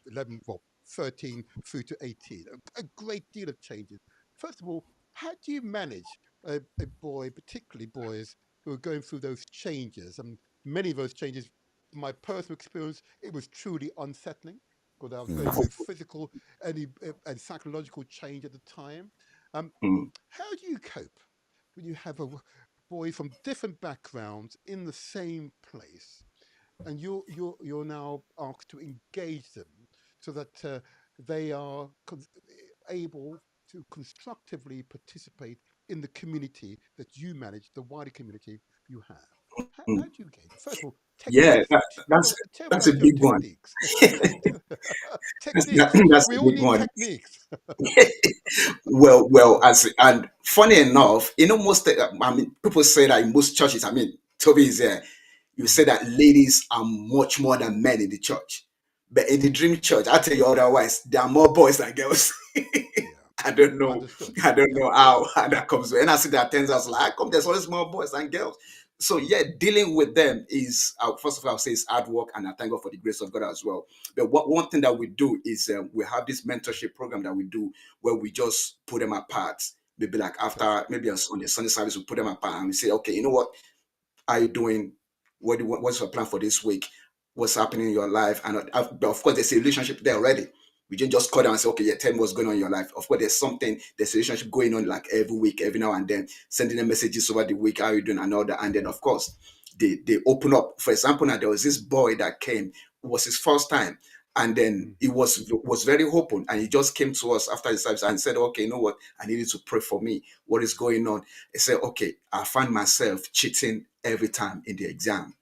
11, 13 through to 18. A great deal of changes. First of all, how do you manage a boy, particularly boys who are going through those changes? And many of those changes, from my personal experience, it was truly unsettling because I was going through physical and psychological change at the time. Um, how do you cope when you have a boys from different backgrounds in the same place, and you're now asked to engage them so that they are able to constructively participate in the community that you manage, the wider community you have. How do you engage? First of all, Yeah, techniques. that's Tell me that's a about your big one. techniques. Techniques. That's We a all big need one. techniques. Well, as and funny enough, most I mean, people say that in most churches. I mean, Toby is there. You say Mhm. that ladies are much more than men in the church, but in the dream church, I tell you otherwise. There are more boys than girls. Yeah, I don't know. understood. I don't Yep. know how that comes. And I see that turns out like, how come there's always more boys than girls? So yeah, dealing with them is first of all, I'll say it's hard work, and I thank God for the grace of God as well. But one thing that we do is we have this mentorship program that we do where we just put them apart. Maybe like after Fantastic. maybe on the Sunday service, we put them apart and we say, okay, you know what? Are you doing? What's your plan for this week? What's happening in your life? And but of course, there's a relationship there already. We didn't just call them and say, okay, yeah, tell me what's going on in your life. Of course, there's a relationship going on like every week, every now and then, sending them messages over the week, how are you doing, and all that. And then, of course, they open up. For example, now there was this boy that came, it was his first time. And then he Mhm. was very open, and he just came to us after the service and said, okay, you know what? I need you to pray for me. What is going on? He said, okay, I find myself cheating every time in the exam.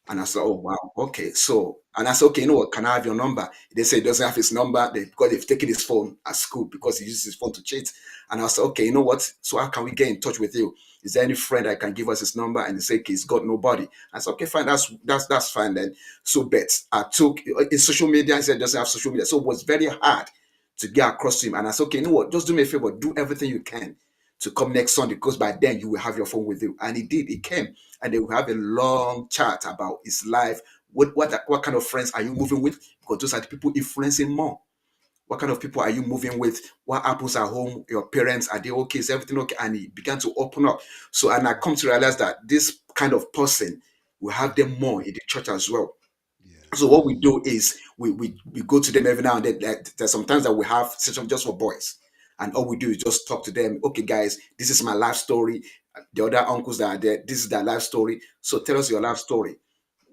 And I Okay. said, oh, wow, okay. So, and I said, okay, you know what? Can I have your number? They say he doesn't have his number because they've taken his phone at school because he Mhm. uses his phone to cheat. And I said, okay, you know what? So, how can we get in touch with you? Is there any friend that can give us his number? And they say, okay, he's got nobody. I said, okay, fine, that's fine then. So, but I took in social media, I said, he doesn't have social media. So, it was very hard to get across to him. And I said, okay, you know what? Just do me a favor, do everything you can to come next Sunday because by then you will have your phone with you. And he did, he came and they will have a long chat about his life. What kind of friends are you moving with? Because those are the people influencing more. What kind of people are you moving with? What happens at home? Your parents, are they okay? Is everything okay? And he began to open up. So, and I come to realize that this kind of person will have them more in the church as well. So what we Yes. do is we go to them every now and then. Like, there's sometimes that we have session just for boys, and all we do is just talk to them. Okay, guys, this is my life story. The other uncles that are there, this is their life story. So tell us your life story.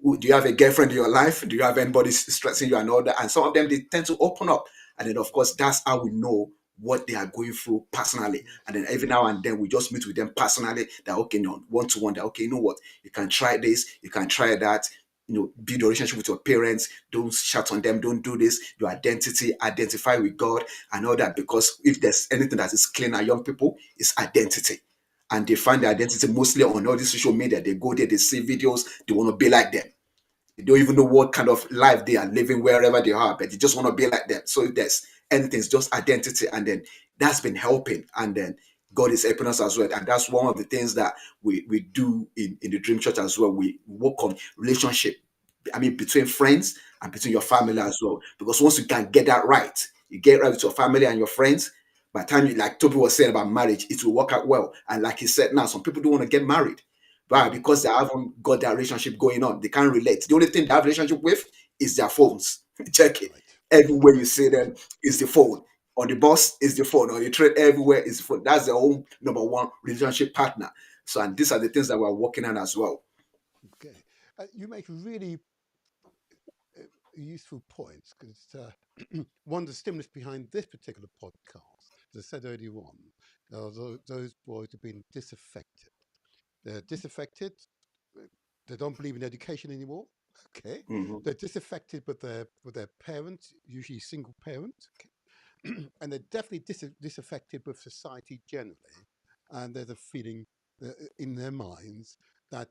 Do you have a girlfriend in your life? Do you have anybody stressing you and all that? And some of them they tend to open up, and then of course that's how we know what they are going through personally. And then every now and then we just meet with them personally. That okay, no, one to one. That okay, you know what? You can try this. You can try that. Build a relationship with your parents. Don't shout on them. Don't do this. Your identity, identify with God and all that. Because if there's anything that is clean at young people, it's identity. And they find their identity mostly on all these social media. They go there, they see videos, they want to be like them. They don't even know what kind of life they are living wherever they are, but they just want to be like them. So if there's anything, it's just identity. And then that's been helping. And then God is helping us as well. And that's one of the things that we do in the Dream Church as well. We work on relationship. I mean, between friends and between your Yes. family as well. Because once you can get that right, you get right with your family and your friends. By the time you, like Toby was saying about marriage, it will work out well. And like he said, now some people don't want to get married. Why? Mhm. Because they haven't got that relationship going on. They can't relate. The only thing they have relationship with is their phones. Check it. Right. Everywhere you see them is the phone. On the bus is the phone. On the train, everywhere is the phone. That's their own number one relationship partner. So, and these are the things that we're working on as well. Okay. You make really uh, useful points because one of the stimulus behind this particular podcast, as I said earlier on, are those boys have been disaffected. They're disaffected. uh, They don't believe in education anymore. Okay. Mhm. They're disaffected with their parents, usually single parents. Okay. And they're definitely disaffected with society generally. And there's a feeling in their minds that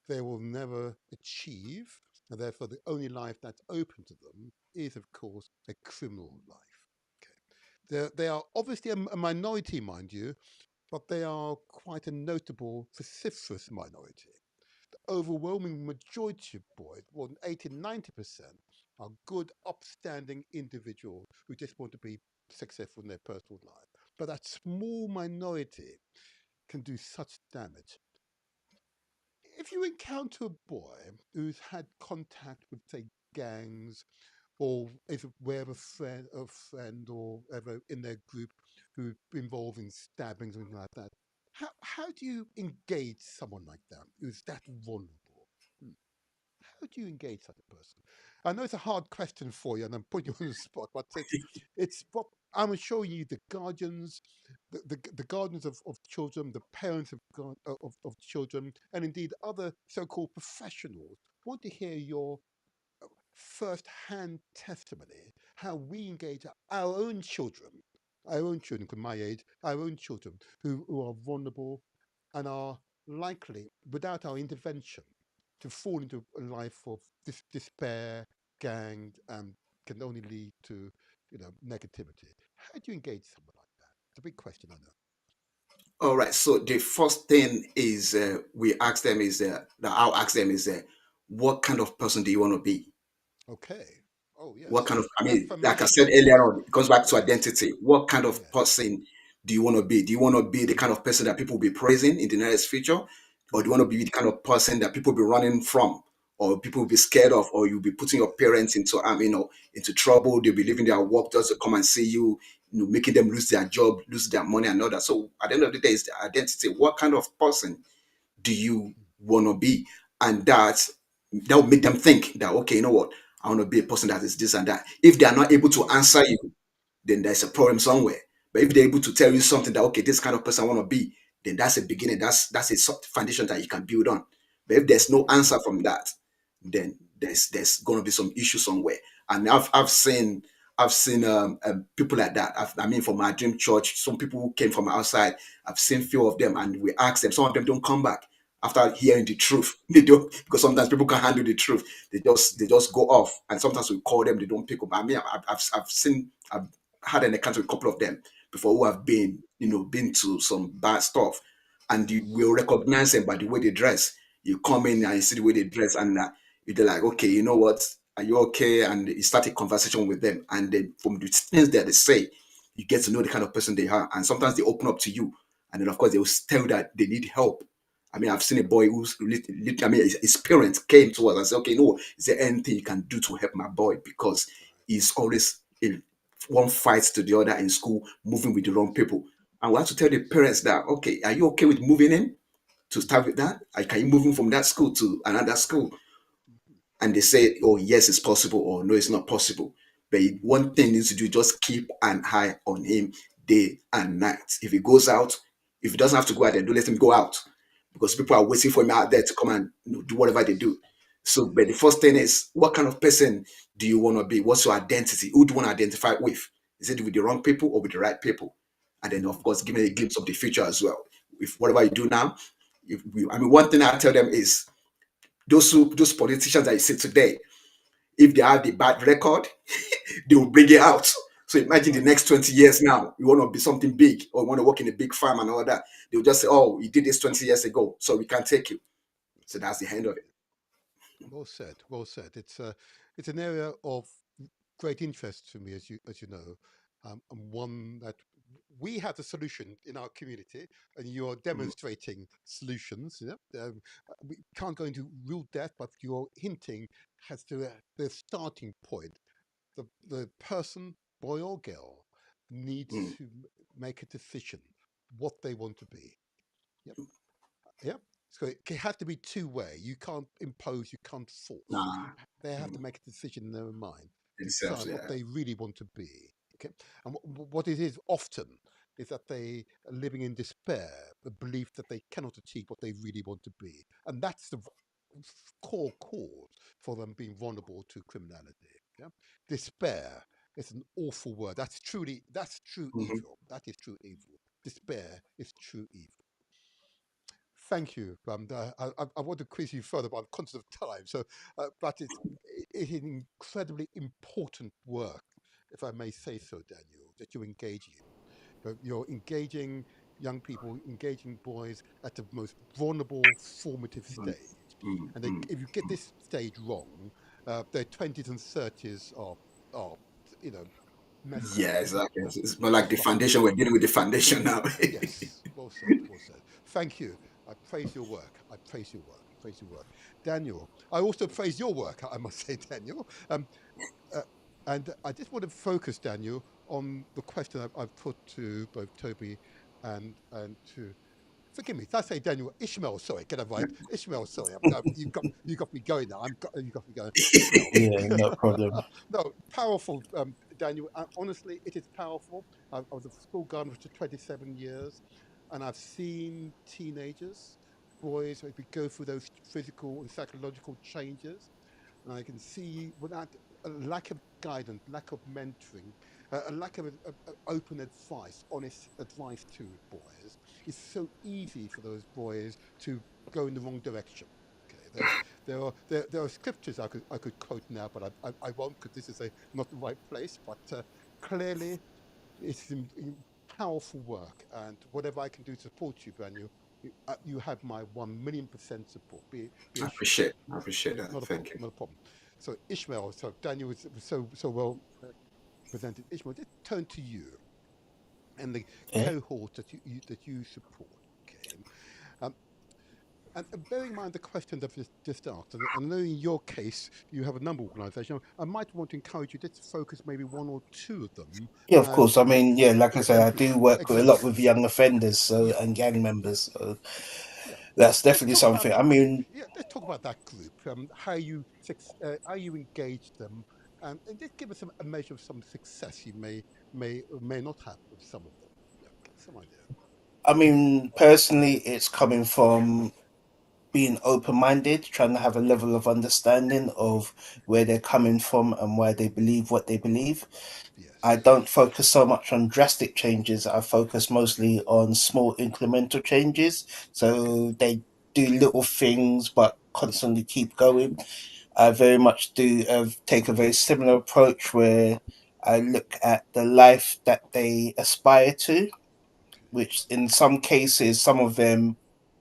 they will never achieve, and therefore the only life that's open to them is, of course, a criminal life. Okay. They are obviously a minority, mind you, but they are quite a notable, vociferous minority. overwhelming majority of boys, more than 80, 90%, are good, upstanding individuals who just want to be successful in their personal life. But that small minority can do such damage. If you encounter a boy who's had contact with, say, gangs, or is aware of a friend or ever in their group who's involved in stabbings or anything like that, how do you engage someone like that who's that vulnerable? Hmm. How do you engage such a person? I know it's a hard question for you, and I'm putting you on the spot, but it's what I'm showing you the guardians, the guardians of children, the parents of children, and indeed other so-called professionals want to hear your first-hand testimony how we engage our own children, from my age, our own children who are vulnerable and are likely, without our intervention, to fall into a life of despair, gang, and can only lead to, negativity. How do you engage someone like that? It's a big question, I know. All right. So the first thing is we ask them is that I'll ask them is what kind of person do you want to be? Okay. Oh What yes, kind of, I that's mean, like I foundational. said earlier on, it comes back to Yes, identity. What kind of yes. person do you want to be? Do you want to be the kind of person that people will be praising in the nearest future? Or do you want to Mm, be the kind of person that people will be running from? Or people will be scared of? Or you'll be putting your yes. parents into, into trouble. They'll be leaving their work just to come and see you, making them lose their job, lose their money and all that. So at the end of the day, it's the identity. What kind of person do you want to be? And that will make them think that, okay, you know what, I want to be a person that is this and that. If they are not able to Mm, answer you, then there's a problem somewhere. But if they're able to tell you something that, okay, this kind of person I want to be, then that's a beginning. That's a foundation that you can build on. But if there's no answer from that, then there's going to be some issue somewhere. And I've seen people like that. I mean, from my dream church, some people who came from outside. I've seen few of them, and we ask them. Some of them don't come back after hearing the truth. They don't, because sometimes people can't handle the truth. They just go off, and sometimes we call them, they don't pick up. I mean, I've had an encounter with a couple of them before who have been to some bad stuff, and you will recognize them by the way they dress. You come in and you see the way they dress, and you're like, okay, you know what? Are you okay? And you start a conversation with them, and then from the things that they say, you get to know the kind of person they are. And sometimes they open up to you, and then of course they will tell you that they need help. I mean, I've seen a boy I mean, his parents came to us and said, okay, no, is there anything you can do to help my boy? Because he's always in one fight to the other in school, moving with the wrong people. And we have to tell the parents that, okay, are you okay with moving him to start with that? Like, can you move him from that school to another school? And they say, oh, yes, it's possible, or no, it's not possible. But one thing needs to do, just keep an eye on him day and night. If he goes out, if he doesn't have to go out there, don't let him go out, because people are waiting for him out there to come and do whatever they do. So, but the first thing is, what kind of person do you want to be? What's your identity? Who do you want to identify with? Is it with the wrong people or with the right people? And then, of course, give me a glimpse of the future as well. If whatever you do now, I mean, one thing I tell them is, those politicians that you see today, if they have the bad record, they will bring it out. So imagine the right. next 20 years now, you want to be something big, or you want to work in a big farm and all that. They'll just say, oh, you did this 20 years ago, so we can't take you. So that's the end of it. Well said. Well said. It's an area of great interest to me, as you know, and one that we have the solution in our community, and you are Mhm. demonstrating solutions. We can't go into real depth, but you're hinting as to the starting point. The person, boy or girl, needs Mm. to make a decision what they want to be. Yep. Yep. So it has to be two-way. You can't impose, you can't force. Nah. They have to Mm. make a decision in their own mind, Themselves, decide what yeah. they really want to be. Okay. And what it is often is that they are living in despair, the belief that they cannot achieve what they really want to be. And that's the core cause for them being vulnerable to criminality. Yeah. Despair is an awful word. That's true Mhm. evil. That is true evil. Despair is true evil. Thank you. I want to quiz you further, but I'm conscious of time. So, but it is incredibly important work, if I may say so, Daniel, that you're engaging in. You're engaging young people, engaging boys at the most vulnerable formative Mm. stage. And if you get this stage wrong, their 20s and 30s are you know, messed up. Yeah, exactly. It's more like Messed the up. foundation. We're dealing with the foundation now. Yes, well said, well said. Thank you. I praise your work. I praise your work. Praise your work. Daniel, I also praise your work, I must say, Daniel. Uh, and I just want to focus, Daniel, on the question I've put to both Toby and to, forgive me, did I say Daniel? Ishmael, sorry, get it right. Ishmael, sorry, you got me going now. You got me going. Ishmael. Yeah, no problem. No, powerful, Daniel. Honestly, it is powerful. I was a school gardener for 27 years, and I've seen teenagers, boys, maybe go through those physical and psychological changes, and I can see without a lack of guidance, lack of mentoring, a lack of open advice, honest advice to boys, it's so easy for those boys to go in the wrong direction. Okay, there are scriptures I could quote now, but I won't because this is not the right place. But clearly, it's powerful work, and whatever I can do to support you, Daniel, you have my 1,000,000% support. Be assured. I appreciate Not that. a Thank problem. you. Not a problem. So Ishmael, so Daniel was so well presented. Ishmael, just turn to you and the Yeah. cohort that you support. Okay, um, and bearing in mind the question that I've just asked, and I know in your case you have a number of organisations. I might want to encourage you just to focus maybe one or two of them Yeah, of course. as I mean, yeah, like I said, I do work with a lot with exemplars. young offenders, so Yeah, and gang members. So yeah. that's Let's definitely talk about something. I mean, let's talk about that group. How you engage them, and just give us a measure of some success you may or may not have with some of them. Yeah, give us some idea. personally, it's coming from being open-minded, trying to have a level of understanding of where they're coming from and why they believe what they believe. I Yes. don't focus so much on drastic changes. I focus mostly on small incremental changes. Okay. So they do little things but constantly keep going. I very much do take a very similar approach where I look at the life that they aspire to, Okay. which in some cases, some of them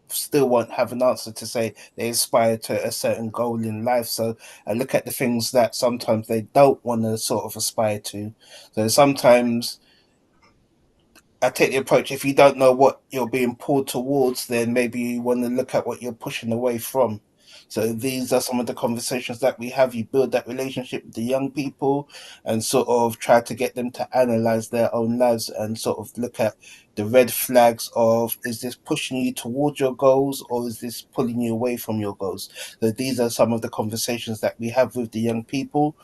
still won't have an answer to say they aspire to a certain goal in life. So I look at the things that sometimes they don't want to sort of aspire to. So sometimes I take the approach, if you don't know what you're being pulled towards, then maybe you want to look at what you're pushing away from. So these are some of the conversations that we have. You build that relationship with the young people and sort of try to get them to analyze their own lives and sort of look at the red flags of, is this pushing you towards your goals or is this pulling you away from your goals? So these are some of the conversations that we have with the young people.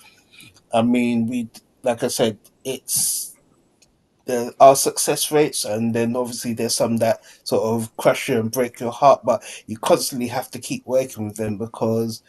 I mean, like I said, it's there are success rates, and then obviously there's some that sort of crush you and break your heart, but you constantly have to keep working with them because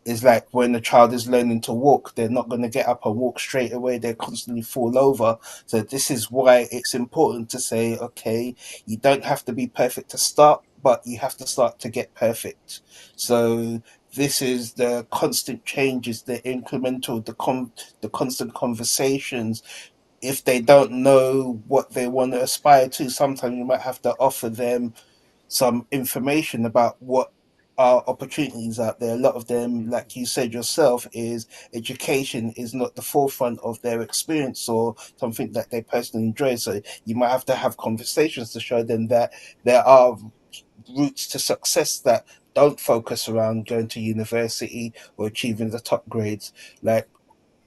it's like when a child is learning to walk, they're not going to get up and walk straight away. They constantly fall over. So this is why it's important to say, okay, you don't have to be perfect to start, but you have to start to get perfect. So this is the constant changes, the incremental, the constant conversations. If they don't know what they want to aspire to, sometimes you might have to offer them some information about what are opportunities out there. A lot of them, like you said yourself, is education is not the forefront of their experience or something that they personally enjoy. So you might have to have conversations to show them that there are routes to success that don't focus around going to university or achieving the top grades. Like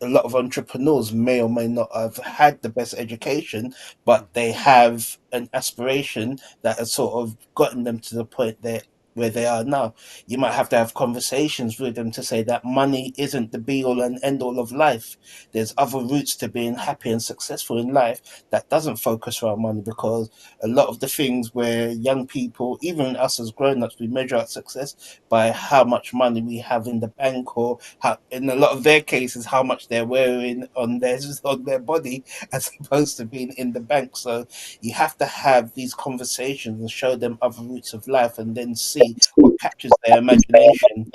a lot of entrepreneurs may or may not have had the best education, but Mm-hmm. they have an aspiration that has sort of gotten them to the point that where they are now. You might have to have conversations with them to say that money isn't the be all and end all of life. There's other routes to being happy and successful in life that doesn't focus around money, because a lot of the things where young people, even us as grown-ups, we measure our success by how much money we have in the bank, or how, in a lot of their cases, how much they're wearing on their body, as opposed to being in the bank. So you have to have these conversations and show them other routes of life, and then see what catches their imagination.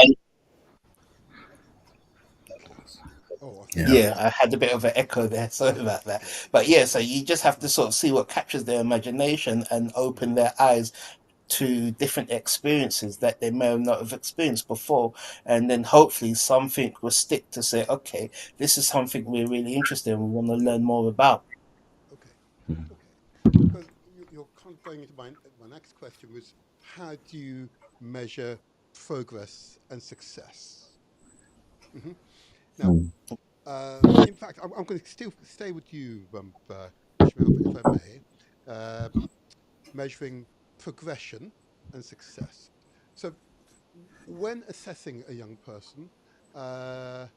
Okay. Oh, I think Yeah. Yeah, I had a bit of an echo there. Sorry about that. okay. But yeah, so you just have to sort of see what captures their imagination and open their eyes. to different experiences that they may not have experienced before, and then hopefully something will stick to say, okay, this is something we're really interested in, we want to learn more about. Okay, okay. Because you're kind of going into my next question was, how do you measure progress and success? Hmm. Now, Mm. in fact, I'm going to still stay with you, Ishmael, if I may, measuring progression and success. So, when assessing a young person, uh,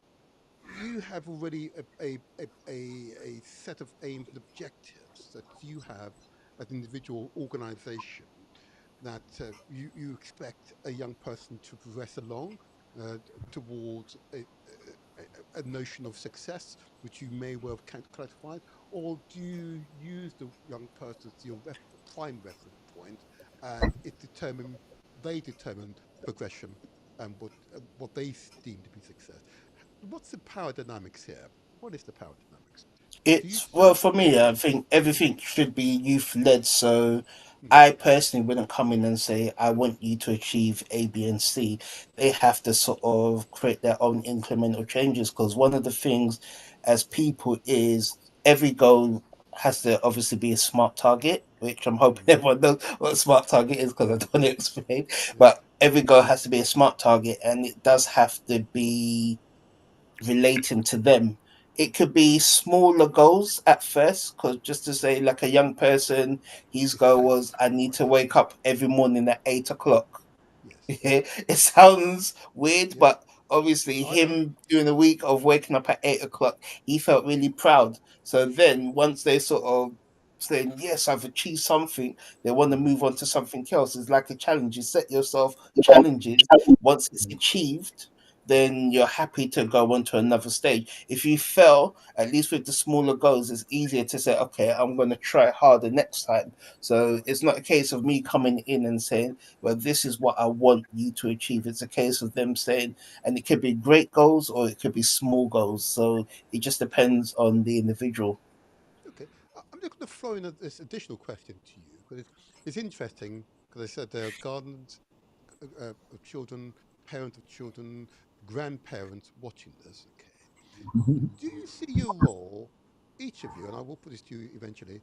you have already a set of aims and objectives that you have as an individual organization that you expect a young person to progress along towards a notion of success, which you may well have classified, or do you use the young person as your prime reference point, and they determine progression and what they deem to be success? What's the power dynamics here? What is the power dynamics? Do you It's, well, feel? for me, I think everything should be youth led. So Mhm. I personally wouldn't come in and say, I want you to achieve A, B, and C. They have to sort of create their own incremental changes, because one of the things as people is every goal has to obviously be a smart target, which I'm hoping Mm. everyone knows what a smart target is, because I don't want to explain. Yeah. But every goal has to be a smart target, and it does have to be relating to them. It could be smaller goals at first, because just to say, like a young person, his A goal set. was, I need Right. to wake up every morning at 8 o'clock. Yes. It sounds weird, Yeah. but obviously, I know. him doing a week of waking up at 8 o'clock, he felt really proud. So then, once they sort of saying, yes, I've achieved something, they want to Mm. move on to something else. It's like a challenge. You set yourself challenges. Once it's achieved, then you're happy to go on to another stage. If you fail, at least with the smaller goals, it's easier to say, okay, I'm going to try harder next time. So it's not a case of me coming in and saying, well, this is what I want you to achieve. It's a case of them saying, and it could be great goals or it could be small goals. So it just depends on the individual. Okay. I'm just going to throw in this additional question to you because it's interesting because I said there are guardians of children, parents of children, grandparents watching this. Okay. Do you see your role, each of you, and I will put this to you eventually,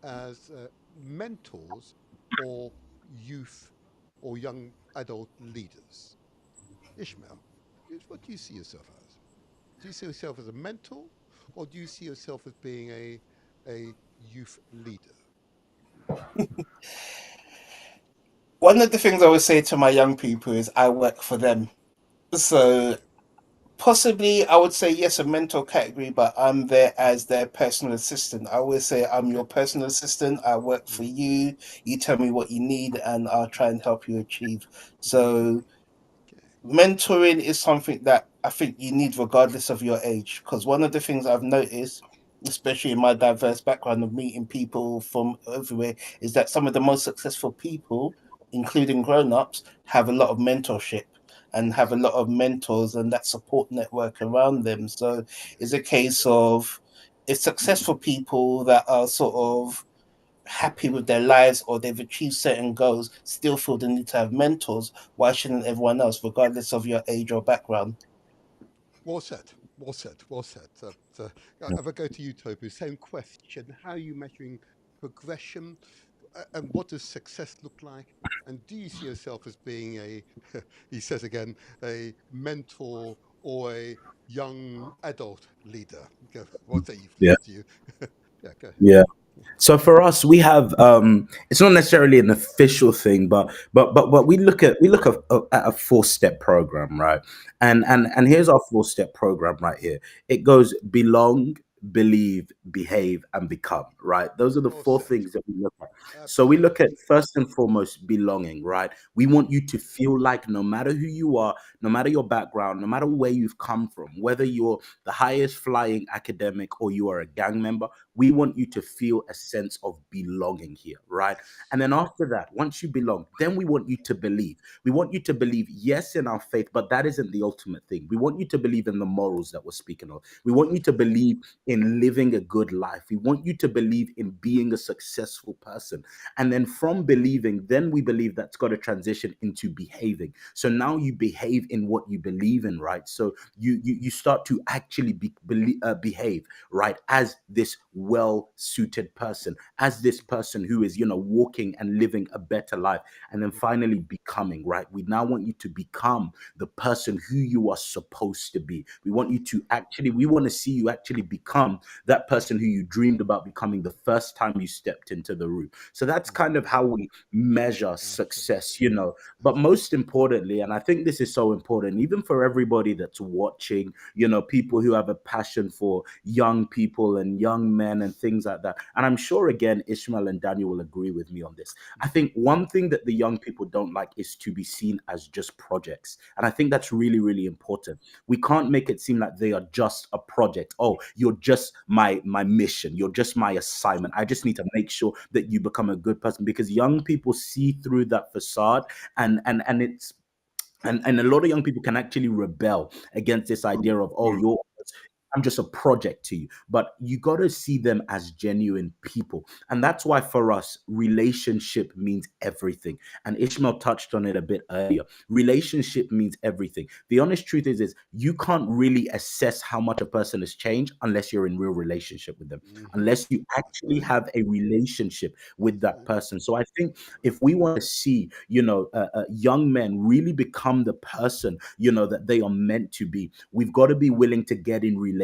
as mentors or youth or young adult leaders? Ishmael, what do you see yourself as? Do you see yourself as a mentor, or do you see yourself as being a youth leader? One of the things I would say to my young people is I work for them. So Okay. possibly I would say yes, a mentor category, but I'm there as their personal assistant. I always say I'm Okay. your personal assistant. I work for Mm. you. You tell me what you need, and I'll try and help you achieve. Mm. So Okay. mentoring is something that I think you need regardless of your age. Because one of the things I've noticed, especially in my diverse background of meeting people from everywhere, is that some of the most successful people, including grown-ups, have a lot of mentorship and have Yes. a lot of mentors and that support network around them. So it's Yes. a case of if successful people that are sort of happy with their lives or they've achieved certain goals still feel the need to have mentors, why shouldn't everyone else, regardless of your age or background? Well said. Well said. Well said. If I go to you, Toby, same question. How are you measuring progression, and what does success look like? And do you see yourself as being a, he says again, a mentor or a young adult leader? What's that you've Yeah. led you? Yeah, go ahead. Yeah. So for us, we have it's not necessarily an official thing, but we look at a 4-step program, right? And here's our 4-step program right here. It goes belong, believe, behave, and become, right? Those are the Well 4 said. things that we look at. So we look at Absolutely. first and foremost belonging, right? We want you to feel like no matter who you are, no matter your background, no matter where you've come from, whether you're the highest flying academic or you are a gang member, We want you to feel a sense of belonging here, right? And then after that, once you belong, then we want you to believe. We want you to believe, yes, in our faith, but that isn't the ultimate thing. We want you to believe in the morals that we're speaking of. We want you to believe in living a good life. We want you to believe in being a successful person. And then from believing, then we believe that's got to transition into behaving. So now you behave in what you believe in, right? So you start to actually behave, right, as this well-suited person, as this person who is, walking and living a better life, and then finally becoming, right? We now want you to become the person who you are supposed to be. We want to see you actually become that person who you dreamed about becoming the first time you stepped into the room. So that's kind of how we measure success, But most importantly, and I think this is so important, even for everybody that's watching, people who have a passion for young people and young men and things like that. And I'm sure, again, Ishmael and Daniel will agree with me on this. I think one thing that the young people don't like is to be seen as just projects. And I think that's really, really important. We can't make it seem like they are just a project. Oh, you're just my mission. You're just my assignment. I just need to make sure that you become a good person, because young people see through that facade, and it's and a lot of young people can actually rebel against this idea of, oh, I'm just a project to you. But you got to see them as genuine people. And that's why for us, relationship means everything. And Ishmael touched on it a bit earlier. Relationship means everything. The honest truth is you can't really assess how much a person has changed unless you're in real relationship with them, unless you actually have a relationship with that person. So I think if we want to see, young men really become the person, that they are meant to be, we've got to be willing to get in relationship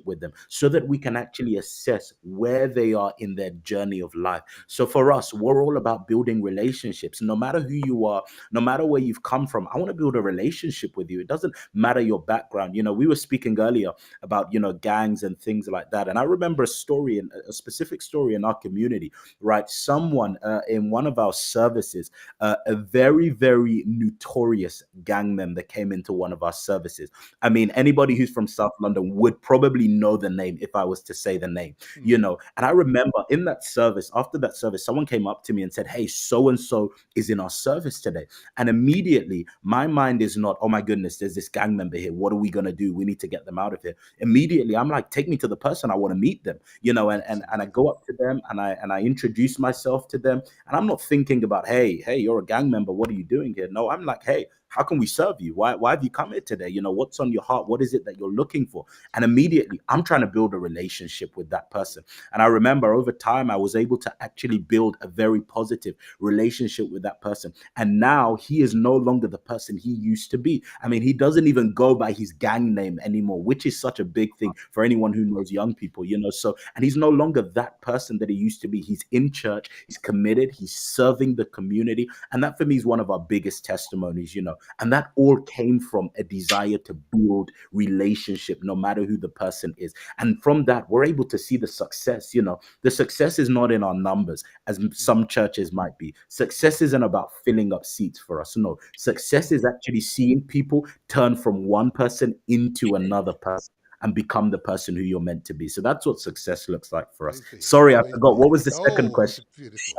with them so that we can actually assess where they are in their journey of life. So for us, we're all about building relationships. No matter who you are, no matter where you've come from, I want to build a relationship with you. It doesn't matter your background. We were speaking earlier about, gangs and things like that. And I remember a specific story in our community, right? Someone in one of our services, a very, very notorious gang member came into one of our services. I mean, anybody who's from South London would probably know the name if I was to say the name, And I remember in that service, after that service, someone came up to me and said, hey, so-and-so is in our service today. And immediately my mind is not, oh my goodness, there's this gang member here. What are we going to do? We need to get them out of here. Immediately, I'm like, take me to the person. I want to meet them, and I go up to them and I introduce myself to them. And I'm not thinking about, hey, you're a gang member. What are you doing here? No, I'm like, hey, how can we serve you? Why have you come here today? What's on your heart? What is it that you're looking for? And immediately I'm trying to build a relationship with that person. And I remember over time, I was able to actually build a very positive relationship with that person. And now he is no longer the person he used to be. I mean, he doesn't even go by his gang name anymore, which is such a big thing for anyone who knows young people, So, and he's no longer that person that he used to be. He's in church, he's committed, he's serving the community. And that for me is one of our biggest testimonies, And that all came from a desire to build relationship, no matter who the person is. And from that, we're able to see the success. The success is not in our numbers, as some churches might be. Success isn't about filling up seats for us. No, success is actually seeing people turn from one person into another person and become the person who you're meant to be. So that's what success looks like for us. Sorry, I forgot. What was the second question? Beautiful.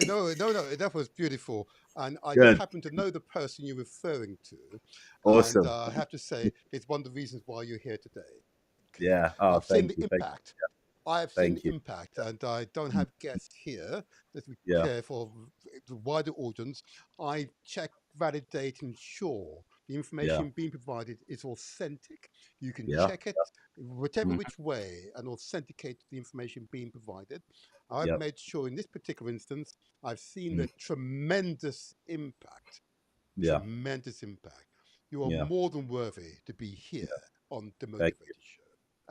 No, that was beautiful. And I just Good. happen to know the person you're referring to. And Awesome. I have to say, it's one of the reasons why you're here today. Yeah. Oh, I've seen thank the you. impact. I have seen Thank the you. impact, and I don't have guests here that we Yeah. care for the wider audience. I check, validate, ensure the Yeah. information being provided is authentic. You can Yeah. check it whichever Mhm. which way and authenticate the information being provided. I've Yep. made sure in this particular instance, I've seen Mm. the tremendous impact. Yeah. Tremendous impact. You are Yeah. more than worthy to be here on the Thank you. Motivated Show.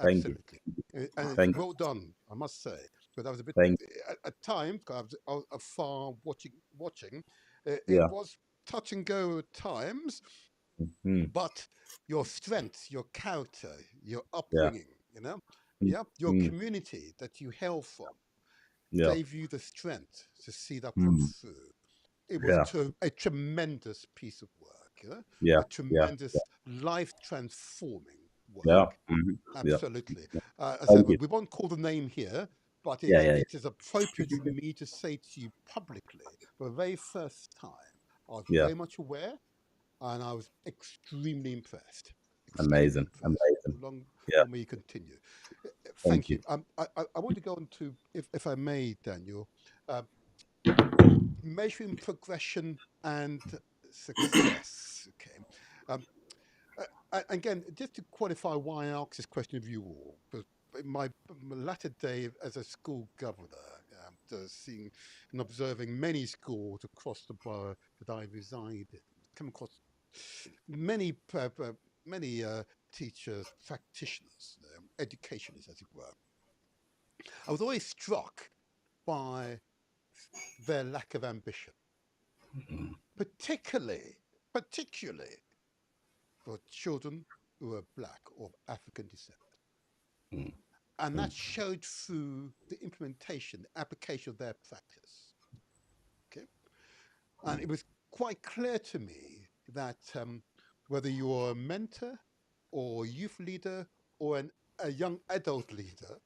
Thank you. Absolutely. And it's Thank you. well done, I must say. But I was a bit, Thank at times, 'cause I was afar watching, it Yeah. was touch and go at times, Mm. but your strength, your character, your Yeah. upbringing, Mm. yeah, your Mm. community that you hail from Yeah. gave you the strength to see that put Mm. through. It was Yeah. a tremendous piece of work, Yeah. a Yeah. tremendous life transforming Yeah. work. Mhm. Yeah. Absolutely. As I said, Thank you. we won't call the name here but Yeah, yeah, it is appropriate for me to say to you publicly, for the very first time, I was yeah. very much aware, and I was extremely impressed. Extremely Amazing, impressed. amazing. Long, Yeah, long may you continue. thank Thank you. you. I want to go on to, if I may, Daniel, uh, measuring progression and success. Okay. Um, again, just to qualify why I asked this question of you all, because in my latter day as a school governor, seeing and observing many schools across the borough that I reside in, come across many many teachers, practitioners, educationists, as it were. I was always struck by their lack of ambition, particularly for children who are black or of African descent. And that showed through the implementation, the application of their practice. Okay. And it was quite clear to me that whether you're a mentor or youth leader or a young adult leader,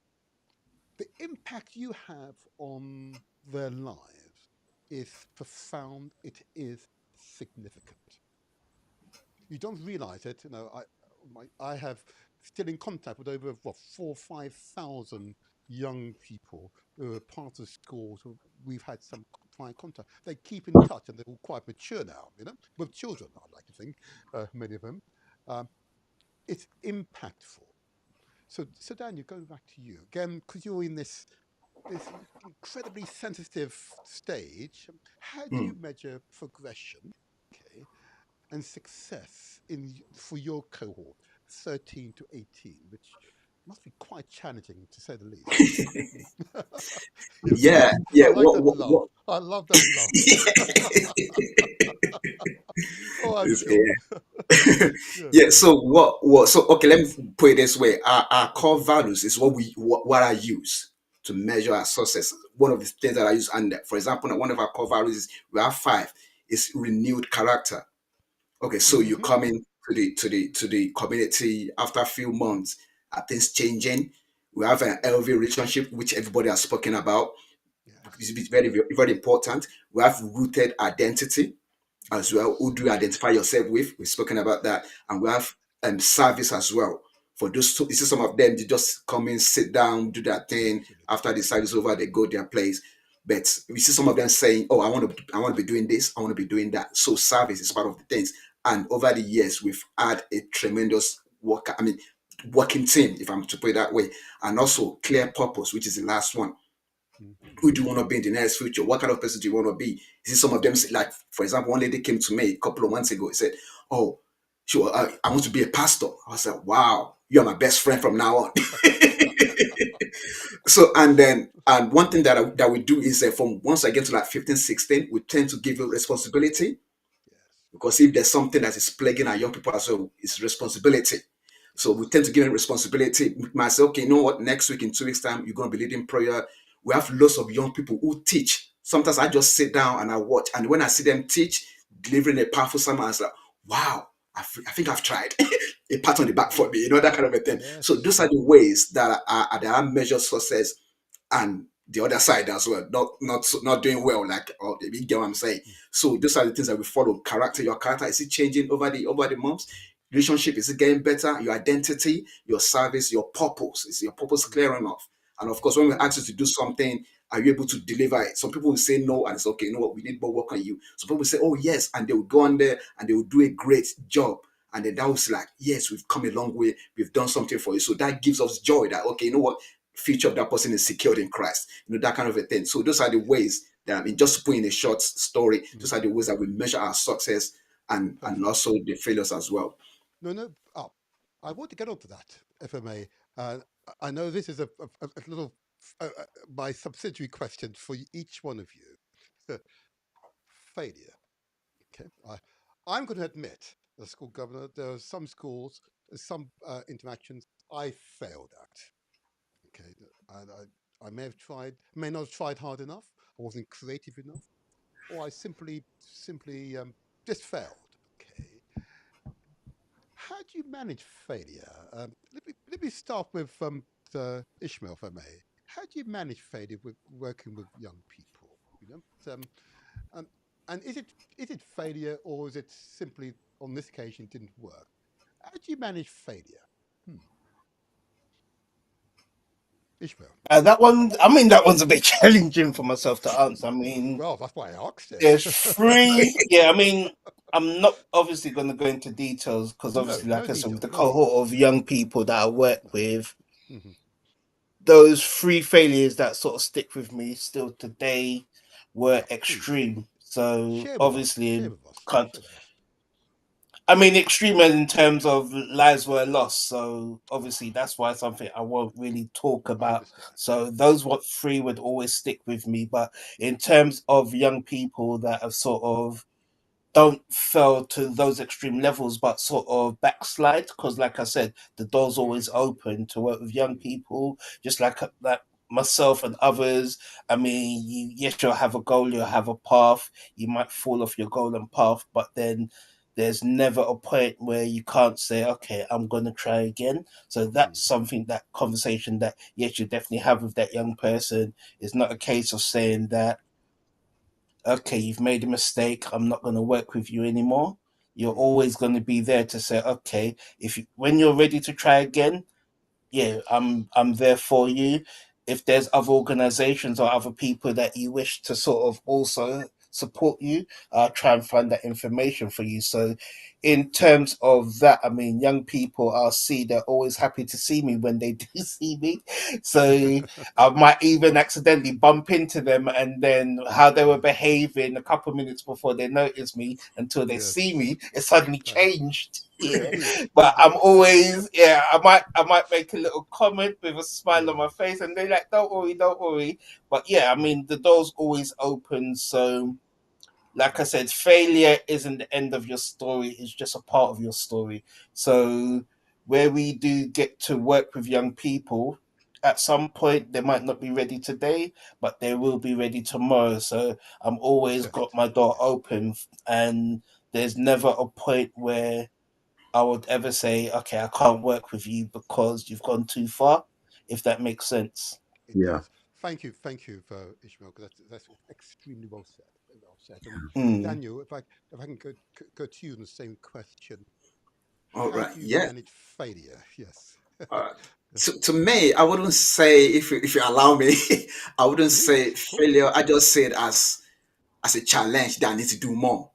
the impact you have on their lives is profound. It is significant. You don't realize it. I have still in contact with over what 4 or 5 thousand young people who are part of schools who we've had some prior contact. They keep in touch, and they're all quite mature now. With children, I'd like to think, many of them. Um, it's impactful. So Daniel, going back to you again, because you're in this incredibly sensitive stage. How do you measure progression? Okay, and success for your cohort, 13 to 18, which must be quite challenging to say the least. Yes, Yeah, I yeah. like that laugh. I love that laugh. Oh, I'm sure. Yeah. Yes, Yeah. yes. So what? So okay, let me put it this way. Our core values is what I use to measure our success. One of the things that I use, and for example, one of our core values is we have five. Is renewed character. Okay, so you Mm-hmm. come in to the community after a few months, are things changing? We have an LV relationship, which everybody has spoken about. Yes. It's very, very, very important. We have rooted identity as well. Who Yes. do you identify yourself with? We've spoken about that. And we have service as well. For those two, you see some of them, they just come in, sit down, do their thing. Absolutely. After the service is over, they go their place. But we see some of them saying, "Oh, I want to be doing this. I want to be doing that." So service is part of the things. And over the years, we've had a tremendous work. I mean, working team, if I'm to put it that way, and also clear purpose, which is the last one. Mm-hmm. Who do you want to be in the next future? What kind of person do you want to be? You see, some of them, like, for example, one lady came to me a couple of months ago. He said, "Oh, sure, I want to be a pastor." I was like, "Wow, you're my best friend from now on." So, and one thing that we do is from once I get to like 15, 16, we tend to give you responsibility, Yes. because if there's something that is plaguing our young people as well, it's responsibility. So we Yes. tend to give them responsibility. We might say, okay, you know what? Next week, in 2 weeks' time, you're going to be leading prayer. We have lots of young people who teach. Sometimes I just sit down and I watch. And when I see them teach, delivering a powerful sermon, I was like, wow, I think I've tried. A pat on the back for me, that kind of a thing. So Yes. those are the ways that are measured success, and the other side as well, not doing well, like, or you get what I'm saying. So those are the things that we follow. Character, your character, is it changing over the months? Relationship, is it getting better? Your identity, your service, your purpose, is your purpose clear Mm-hmm. enough? And of course, when we ask you Yes. to do something, are you able to deliver it? Some people will say no, and it's okay. You know what? We need more work on you. Some people will say, oh yes, and they will go on there and they will do a great job. And then that was like, yes, we've come a long way. We've done something for you. So that gives us joy that, okay, you know what? Future of that person is secured in Christ. That kind of a thing. So those are the Yes. ways that, I mean, just to put in a short story, those are Mm-hmm. the ways that we measure our success, and Perfect. also the failures as well. No, no. I want to get onto that, if I may. I know this is a little my subsidiary question for each one of you. Failure. Okay. I'm going to admit, as a school governor, there are some schools, some interactions I failed at. Okay. I may have tried, may not have tried hard enough. I wasn't creative enough, or I simply just failed. Okay. How do you manage failure? Let me start with Ishmael, if I may. how do you manage failure with working with young people? You know, um, and is it failure, or is it simply on this occasion it didn't work? How do you manage failure? Hmm. Ishmael. That one, I mean, that one's a bit challenging for myself to answer. I mean, Well, that's why I asked it. there's three. Yeah, I mean, I'm not obviously going to go into details because No, obviously, no like I said, with details, the no details. cohort of young people that I work with, Hmm. those three failures that sort of stick with me still today were Yeah, please extreme. So share with us. Share obviously, with us. can't. Share with us. I mean, extreme in terms of lives were lost. So obviously, that's why something I won't really talk I about. understand. So those what three would always stick with me. But in terms of young people that have sort of don't fell to those extreme levels, but sort of backslide. Because, like I said, the door's always open to work with young people, just like myself and others. I mean, yes, you'll have a goal, you'll have a path. You might fall off your goal and path, but then there's never a point where you can't say, "Okay, I'm going to try again." So that's something, that conversation that yes, you definitely have with that young person. It's not a case of saying that, okay, you've made a mistake, I'm not going to work with you anymore. You're always going to be there to say, okay, if you, when you're ready to try again, yeah, I'm there for you. If there's other organizations or other people that you wish to sort of also support you, I'll try and find that information for you. So in terms of that, I mean, young people I'll see, they're always happy to see me when they do see me. So I might even accidentally bump into them, and then how they were behaving a couple of minutes before they notice me until they see Yes. me, it suddenly Uh, changed. Yeah. indeed. But I'm Indeed. always, yeah, I might make a little comment with a smile on my Yes. face, and they're like, don't worry, don't worry. But yeah, I mean, the door's always open. So like I said, failure isn't the end of your story, it's just a part of your story. So where we do get to work with young people, at some point they might not be ready today, but they will be ready tomorrow. So I'm always got Perfect. my door Yes. open, and there's never a point where I would ever say, okay, I can't work with you because you've gone too far, if that makes sense. It Yeah. does. Thank you for Ishmael, because that's extremely well said. Very well said. And Mm. Daniel, if I can go to you on the same question, All how right. do you Yeah. manage failure? Yes. All right. To me, I wouldn't say, if you allow me, I wouldn't say Please, of course. failure. I just say it as a challenge that I need to do more.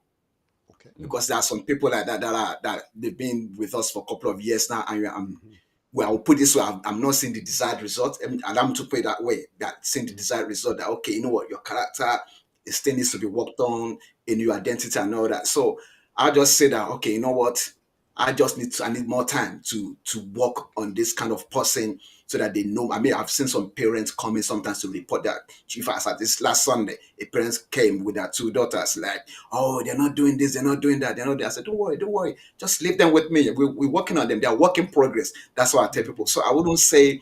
Okay. Because there are some people like that they've been with us for a couple of years now, and I'm, Hmm. well, I'll put it this way: I'm not seeing the desired result, and I'm to put it that way. That seeing the Hmm. desired result, that okay, you know what, your character, it still needs to be worked on, in your identity and all that. So I just say that, okay, you know what, I need more time to work on this kind of person, so that they know. I mean, I've seen some parents coming sometimes to report that, chief, as at this last Sunday, a parents came with their two daughters, like, oh, they're not doing this, they're not doing that, they're not there. I said, don't worry, just leave them with me. We're working on them. They're work in progress. That's what I tell people. Hmm. So I wouldn't say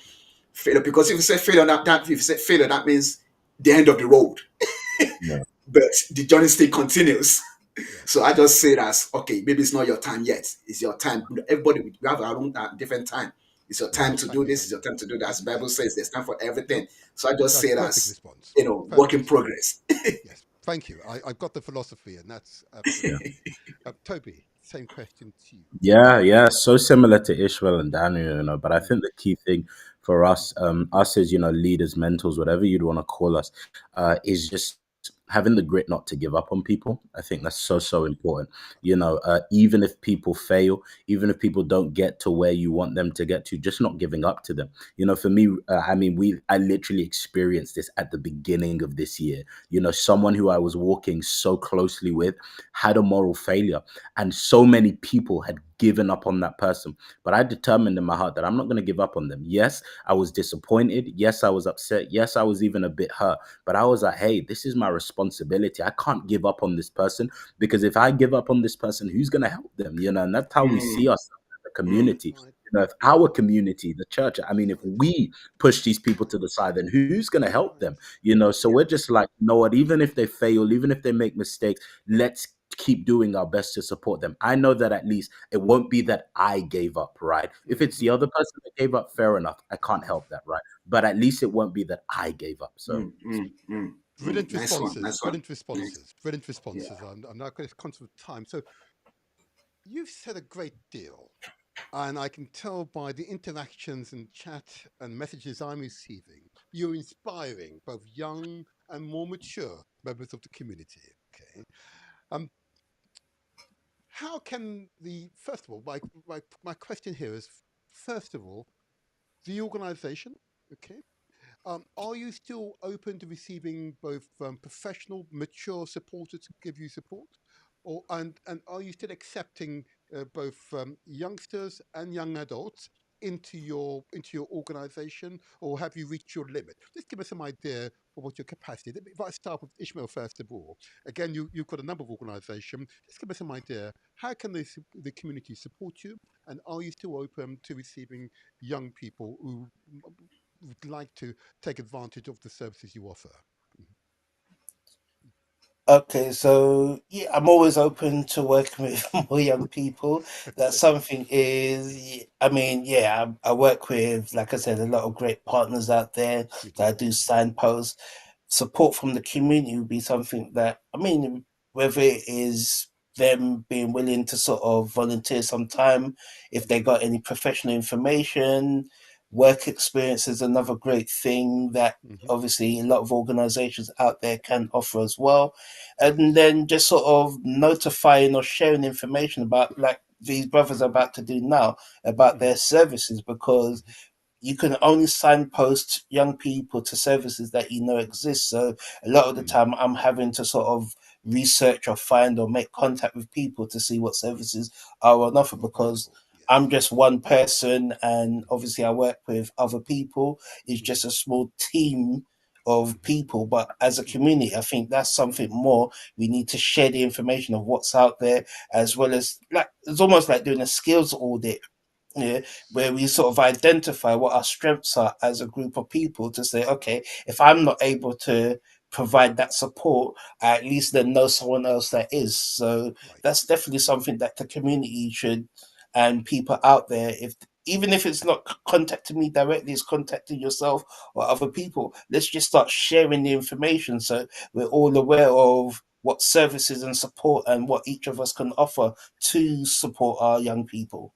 failure, because if you say failure, if you say failure, that means the end of the road. Yeah. But the journey still continues. So Yes. I just say that, okay, maybe it's not your time yet. It's your time. Everybody, we have our own different time. It's your time to do Thank you, this. It's Daniel. your time to do that. As the Bible Yes. says, there's time for everything. No, So I just say that's it perfect as, response. work Perfect in response. progress. Yes. Thank you. I've got the philosophy, and that's Yeah. absolutely. Toby, same question to you. Yeah, yeah, so similar to Ishmael and Daniel, but I Mm, think the key thing for us as leaders, mentors, whatever you'd want to call us, is just having the grit not to give up on people. I think that's so important. Even if people fail, even if people don't get to where you want them to get to, just not giving up to them. For me, I mean, I literally experienced this at the beginning of this year. Someone who I was walking so closely with had a moral failure, and so many people had given up on that person. But I determined in my heart that I'm not going to give up on them. Yes, I was disappointed. Yes, I was upset. Yes, I was even a bit hurt. But I was like, hey, this is my responsibility. I can't give up on this person, because if I give up on this person, who's going to help them? And that's how we see Mm, ourselves as a mm, community. right. If our community, the church, I mean, if Right. we push these people to the side, then who's going to help Right. them? So yeah. we're just like, you know what, even if they fail, even if they make mistakes, let's keep doing our best to support them. I know that at least it won't be that I gave up, right? If it's the other person that gave up, fair enough. I can't help that, right? But at least it won't be that I gave up. So Brilliant Nice one. responses. Nice one. Brilliant responses. Brilliant Yeah. responses. I'm not going to conscious of time. So you've said a great deal, and I can tell by the interactions and chat and messages I'm receiving, you're inspiring both young and more mature members of the community. Okay. Um, how can first of all, my question here is, first of all, the organization, okay, are you still open to receiving both professional, mature supporters to give you support, or and are you still accepting both youngsters and young adults into your organisation, or have you reached your limit? Just give us some idea of what your capacity. If I start with Ishmael first of all, again, you've got a number of organisations. Just give us some idea. How can the community support you, and are you still open to receiving young people who would like to take advantage of the services you offer? Okay, so yeah, I'm always open to working with more young people. That's something is, I mean, yeah, I work with, like I said, a lot of great partners out there that I do signposts. Support from the community would be something that, I mean, whether it is them being willing to sort of volunteer some time, if they got any professional information, work experience is another great thing that obviously a lot of organizations out there can offer as well. And then just sort of notifying or sharing information about, like these brothers are about to do now, about their services, because you can only signpost young people to services that you know exist. So a lot of the time, I'm having to sort of research or find or make contact with people to see what services are on offer, because Available. I'm Yes. just one person, and obviously I work with other people. It's just a small team of people, but as a community, I think that's something more. We need to share the information of what's out there, as well as, like, it's almost like doing a skills audit, yeah, where we sort of identify what our strengths are as a group of people, to say, okay, if I'm not able to provide that support, I at least then know someone else that is. So Right. that's definitely something that the community should, and people out there, if even if it's not contacting me directly, it's contacting yourself or other people. Let's just start sharing the information so we're all aware of what services and support and what each of us can offer to support our young people.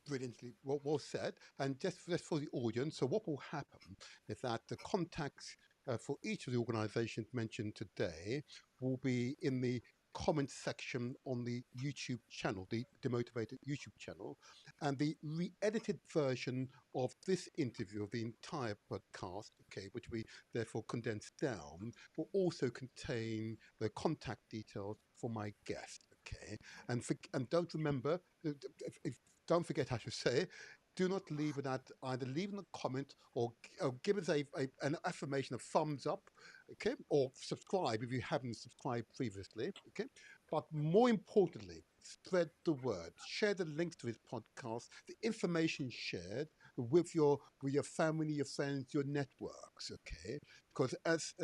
Brilliantly well said. And just for the audience, so what will happen is that the contacts for each of the organizations mentioned today will be in the comment section on the YouTube channel, the Demotivated YouTube channel. And the re-edited version of this interview, of the entire podcast, okay, which we therefore condensed down, will also contain the contact details for my guest, okay? And don't remember, if don't forget, I should say, do not leave without either leaving a comment or give us an affirmation, a thumbs up, okay, or subscribe if you haven't subscribed previously, okay. But more importantly, spread the word, share the links to his podcast, the information shared with your family, your friends, your networks, okay. Because as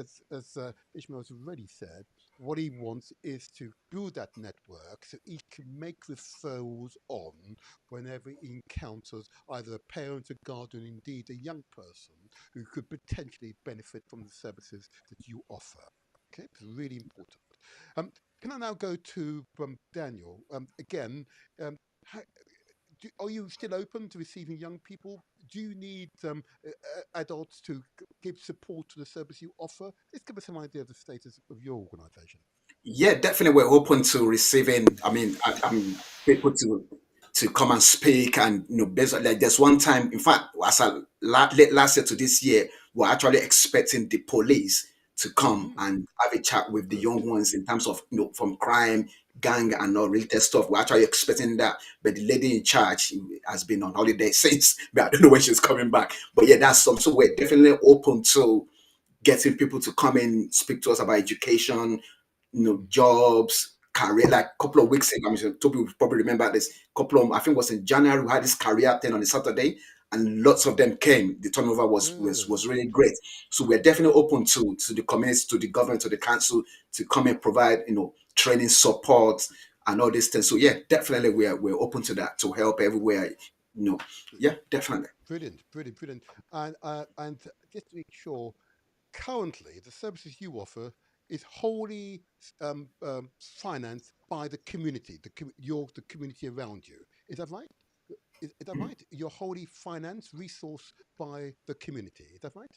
Ishmael has already said, what he wants is to build that network so he can make referrals on whenever he encounters either a parent, a guardian, indeed a young person who could potentially benefit from the services that you offer. Okay, it's really important. Can I now go to Daniel? Again, um, how, are you still open to receiving young people? Do you need adults to give support to the service you offer? Let's give us an idea of the status of your organisation. Yeah, definitely. We're open to receiving. I'm people to come and speak, and based on, like, there's one time. In fact, as late last year to this year, we're actually expecting the police to come and have a chat with the Good. young ones in terms of from crime, gang, and all related stuff. We're actually expecting that, but the lady in charge has been on holiday since. But I don't know when she's coming back. But yeah, that's some. So we're definitely open to getting people to come and speak to us about education, jobs, career. Like a couple of weeks ago, I'm sure Toby will probably remember this. Couple of, I think it was in January, we had this career thing on a Saturday, and lots of them came. The turnover was really great. So we're definitely open to the community, to the government, to the council to come and provide, training support and all these things. So yeah, definitely we're open to that, to help everywhere. Yeah, definitely. Brilliant, brilliant, brilliant. And just to make sure, currently the services you offer is wholly financed by the community, the community around you. Is that right? Is that right? You're wholly financed, resourced by the community. Is that right?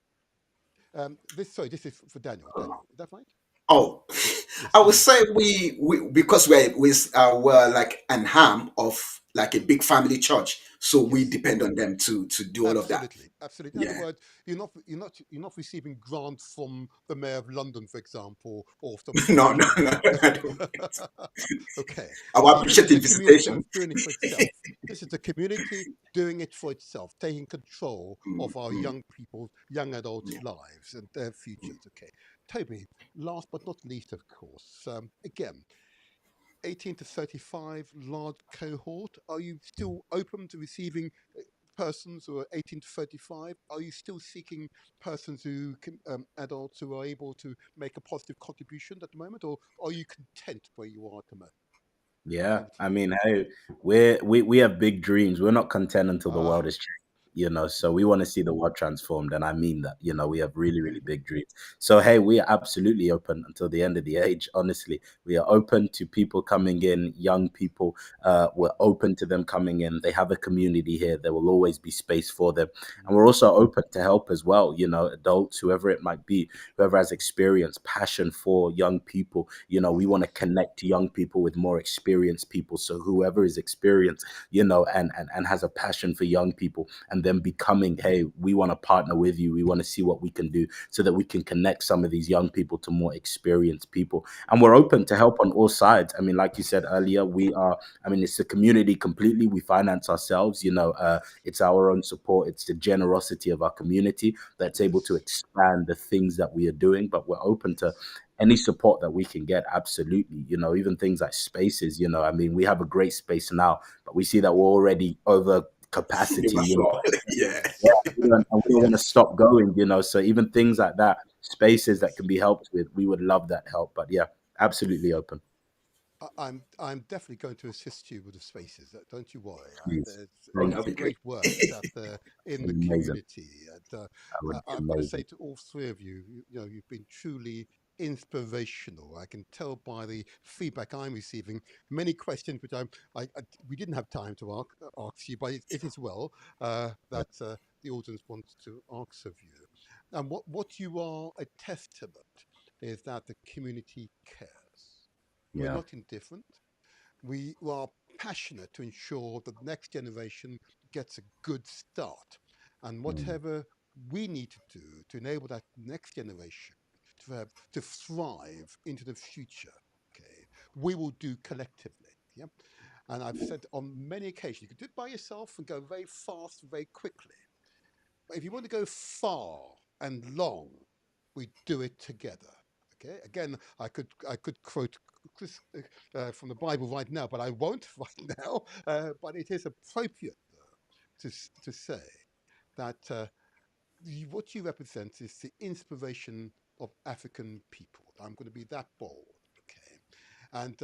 This is for Daniel. Daniel, is that right? Oh, Yes. I would say we because we're like an arm of like a big family church, so we Yes. depend on them to do all of that. Absolutely, absolutely. In other Yeah. words, you're not receiving grants from the mayor of London, for example, or some No, no, politician. no, I don't. Okay, I will this appreciate is the the community visitation. doing it for itself. This is the community doing it for itself, taking control of our Mm. young people, young adults' Yeah. lives and their futures. Okay, Toby. Last but not least, of course, again, 18 to 35, large cohort. Are you still open to receiving persons who are 18 to 35? Are you still seeking persons who can, adults who are able to make a positive contribution at the moment, or are you content where you are at the moment? Yeah, Over to I you. mean, hey, we have big dreams. We're not content until the Ah, world is changed. So we want to see the world transformed, and I mean that. We have really, really big dreams. So hey, we are absolutely open until the end of the age. Honestly, we are open to people coming in, young people. We're open to them coming in. They have a community here. There will always be space for them, and we're also open to help as well. Adults, whoever it might be, whoever has experience, passion for young people. We want to connect young people with more experienced people. So whoever is experienced, and has a passion for young people, and then becoming, hey, we want to partner with you. We want to see what we can do so that we can connect some of these young people to more experienced people. And we're open to help on all sides. I mean, like you said earlier, it's the community completely. We finance ourselves. It's our own support. It's the generosity of our community that's able to yes, expand the things that we are doing. But we're open to yes, any support that we can get. Absolutely. Even things like spaces. I mean, we have a great space now, but we see that we're already over capacity. Overflow. Yeah. yes, Yeah, we don't want to yes. stop going. So even things like that, spaces that can be helped with, we would love that help. But yeah, absolutely open. I'm definitely going to assist you with the spaces. Don't you worry. Please. Thank That'll It's a be you. great. great work that's out there in the Amazing. community. And That would be I've got to say amazing. to all three of you, you've been truly inspirational. I can tell by the feedback I'm receiving. Many questions which we didn't have time to ask you, but it is well that the audience wants to ask of you. And what you are a testament is that the community cares. We're Yeah. not indifferent. We are passionate to ensure that the next generation gets a good start. And Mm. whatever we need to do to enable that next generation to thrive into the future, okay, we will do collectively. Yeah. And I've said on many occasions, you can do it by yourself and go very fast, very quickly. But if you want to go far and long, we do it together. Okay. Again, I could quote Chris from the Bible right now, but I won't right now. But it is appropriate to say that what you represent is the inspiration of African people. I'm going to be that bold. Okay. And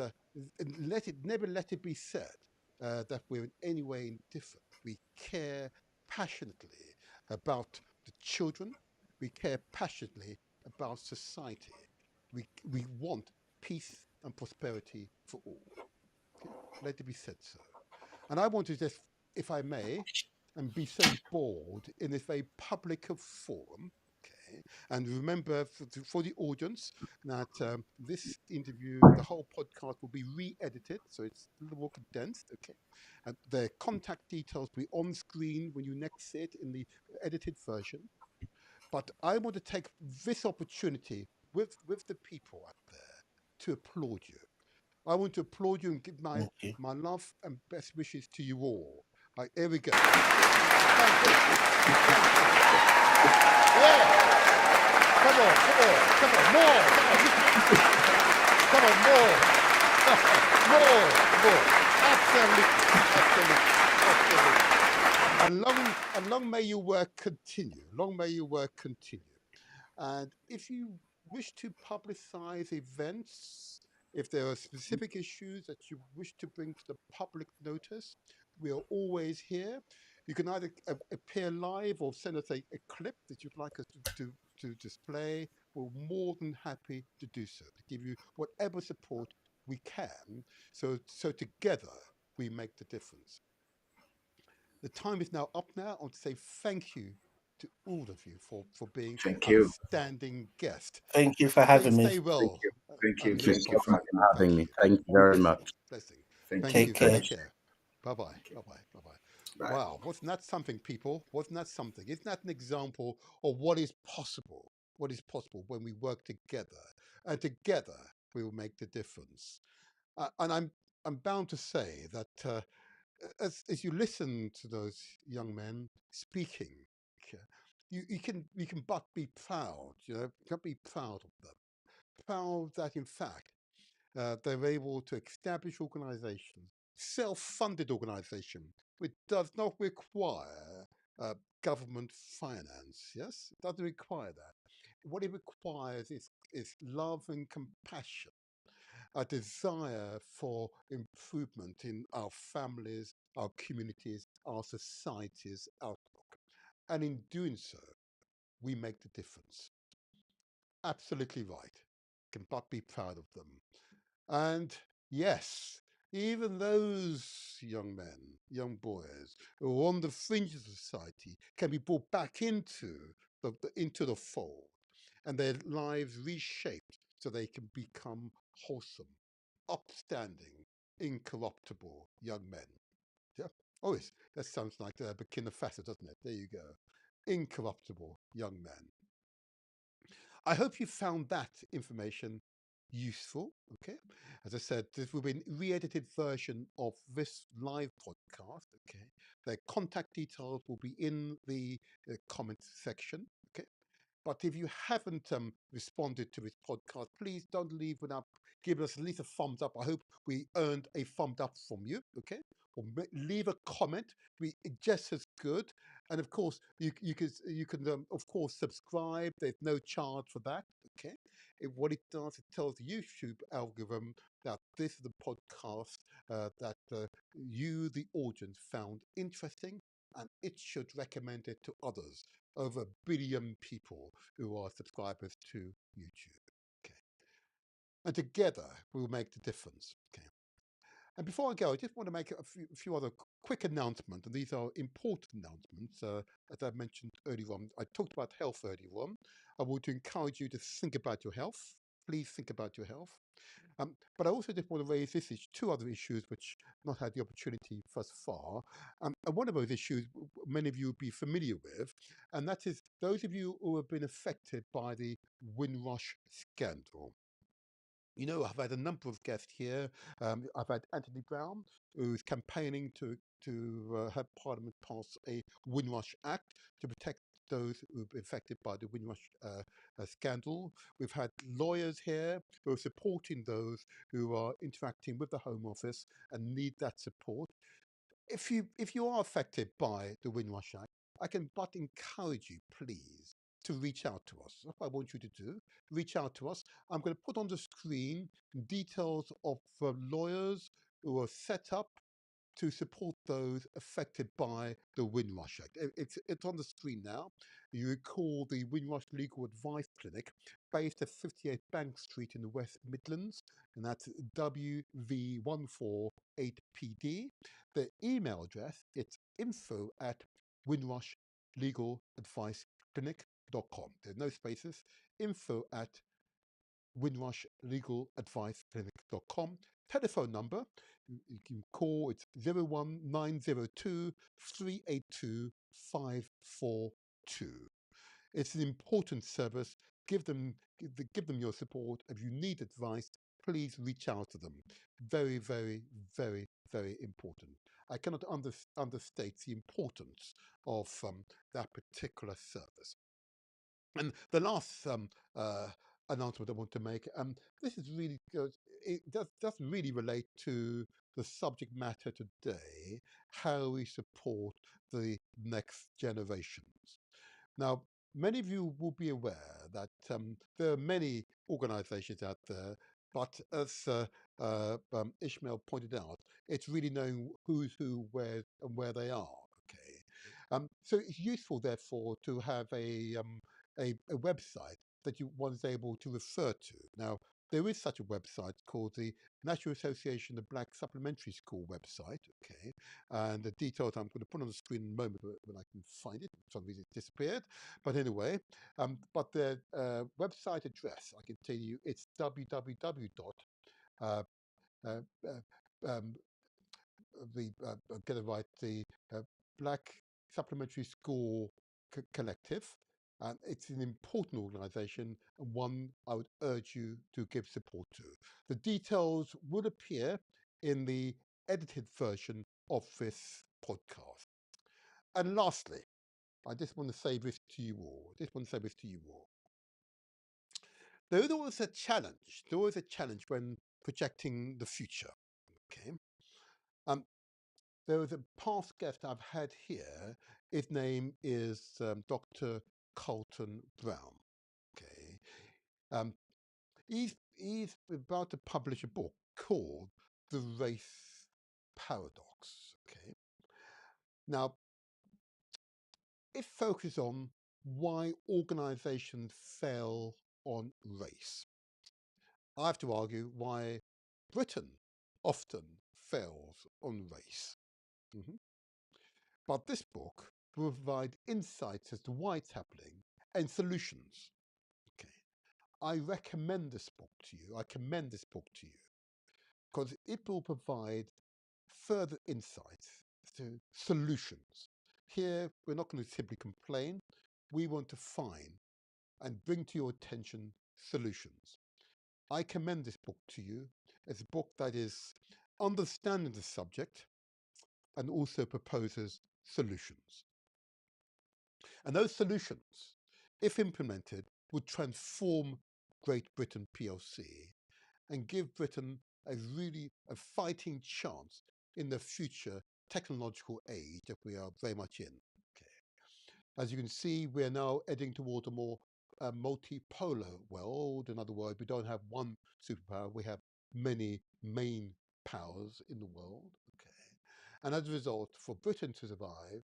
never let it be said that we're in any way indifferent. We care passionately about the children. We care passionately about society. We want peace and prosperity for all. Okay? Let it be said so. And I want to just, if I may, and be so bold in this very public forum. Okay, and remember for the audience that this interview, the whole podcast will be re-edited, so it's a little more condensed. Okay, and the contact details will be on screen when you next see it in the edited version. But I want to take this opportunity with the people out there to applaud you. I want to applaud you and give Thank you. my love and best wishes to you all. Right, here we go. Thank you. Yeah. Come on, come on, come on, more. Come on, more. More, more. Absolutely, absolutely, absolutely. and long may your work continue. Long may your work continue. And if you wish to publicize events, if there are specific issues that you wish to bring to the public notice, we are always here. You can either appear live or send us a clip that you'd like us to display. We're more than happy to do so, to give you whatever support we can. So together we make the difference. The time is now up now. I want to say thank you to all of you for being Thank you. outstanding guest. Thank you for having me. Stay well. Thank you. And Thank Thank you you for for having thank me. you. Thank you very Blessing. much. Blessing. Thank Thank you. you. Take care. Take care. Bye-bye. you. Bye-bye. Bye-bye. Bye. Wow. Wasn't that something, people? Wasn't that something? Isn't that an example of what is possible? What is possible when we work together? And together we will make the difference. And I'm bound to say that as you listen to those young men speaking, okay, you can but be proud. You can be proud of them. Proud that in fact they're able to establish organizations, self-funded organization, which does not require government finance. Yes, it doesn't require that. What it requires is love and compassion, a desire for improvement in our families, our communities, our society's outlook. And in doing so, we make the difference. Absolutely right. Can but be proud of them. And yes, even those young men, young boys who are on the fringes of society can be brought back into the fold and their lives reshaped so they can become wholesome, upstanding, incorruptible young men. Yeah. Oh, yes, that sounds like Burkina Faso, doesn't it? There you go. Incorruptible young men. I hope you found that information useful. Okay. As I said, this will be a re-edited version of this live podcast. Okay. The contact details will be in the comments section. Okay. But if you haven't responded to this podcast, please don't leave without giving us at least a thumbs up. I hope we earned a thumbs up from you. Okay. Or leave a comment. Be just as good. And of course, you can of course subscribe. There's no charge for that. Okay. What it does, it tells the YouTube algorithm that this is the podcast that you, the audience, found interesting, and it should recommend it to others. Over a billion people who are subscribers to YouTube. Okay. And together we will make the difference. Okay. And before I go, I just want to make a few other quick announcements, and these are important announcements. As I mentioned earlier on, I talked about health earlier on. I want to encourage you to think about your health. Please think about your health. But I also just want to raise this issue, two other issues which I've not had the opportunity thus far. And one of those issues many of you will be familiar with, and that is those of you who have been affected by the Windrush scandal. You know, I've had a number of guests here. I've had Anthony Brown, who's campaigning to have Parliament pass a Windrush Act to protect those who've been affected by the Windrush scandal. We've had lawyers here who are supporting those who are interacting with the Home Office and need that support. If you are affected by the Windrush Act, I can but encourage you, please, to reach out to us. That's what I want you to do. Reach out to us. I'm going to put on the screen details of lawyers who are set up to support those affected by the Windrush Act. It's on the screen now. You recall the Windrush Legal Advice Clinic based at 58 Bank Street in the West Midlands, and that's WV148PD. The email address, it's info@windrushlegaladviceclinic.com. There's no spaces. info@windrushlegaladviceclinic.com. Telephone number, you can call, it's 01902 382 542. It's an important service. Give them your support. If you need advice, please reach out to them. Very, very, very, very important. I cannot understate the importance of that particular service. And the last announcement I want to make. This is really good. It doesn't really relate to the subject matter today, how we support the next generations. Now, many of you will be aware that there are many organizations out there, but as Ishmael pointed out, it's really knowing who's who, where, and where they are. Okay, so it's useful, therefore, to have a website that one is able to refer to. Now, there is such a website called the National Association of Black Supplementary School website. Okay, and the details I'm going to put on the screen in a moment when I can find it. For some reason it disappeared. But anyway, but the website address, I can tell you, it's www. Uh, uh, uh, um, get it right, the Black Supplementary School Collective. And it's an important organization and one I would urge you to give support to. The details will appear in the edited version of this podcast. And lastly, I just want to say this to you all. There is always a challenge. There is a challenge when projecting the future. Okay. There is a past guest I've had here. His name is Dr. Carlton Brown. Okay. He's about to publish a book called The Race Paradox. Okay. Now, it focuses on why organizations fail on race. I have to argue why Britain often fails on race. But this book will provide insights as to why it's happening and solutions. Okay. I recommend this book to you. I commend this book to you because it will provide further insights to solutions. Here, we're not going to simply complain. We want to find and bring to your attention solutions. I commend this book to you as a book that is understanding the subject and also proposes solutions. And those solutions, if implemented, would transform Great Britain PLC and give Britain a fighting chance in the future technological age that we are very much in. Okay. As you can see, we're now heading toward a more multipolar world. In other words, we don't have one superpower, we have many main powers in the world. Okay. And as a result, for Britain to survive,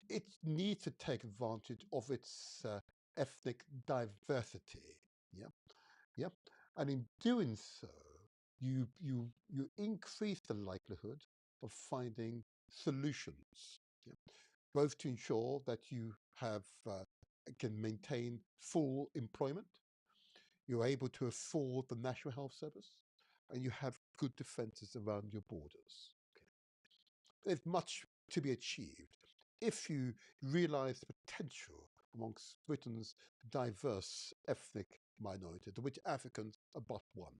it needs to take advantage of its ethnic diversity. Yeah. And in doing so, you increase the likelihood of finding solutions. Yeah? Both to ensure that you can maintain full employment, you're able to afford the National Health Service, and you have good defences around your borders. Okay. There's much to be achieved if you realise the potential amongst Britain's diverse ethnic minority, to which Africans are but one.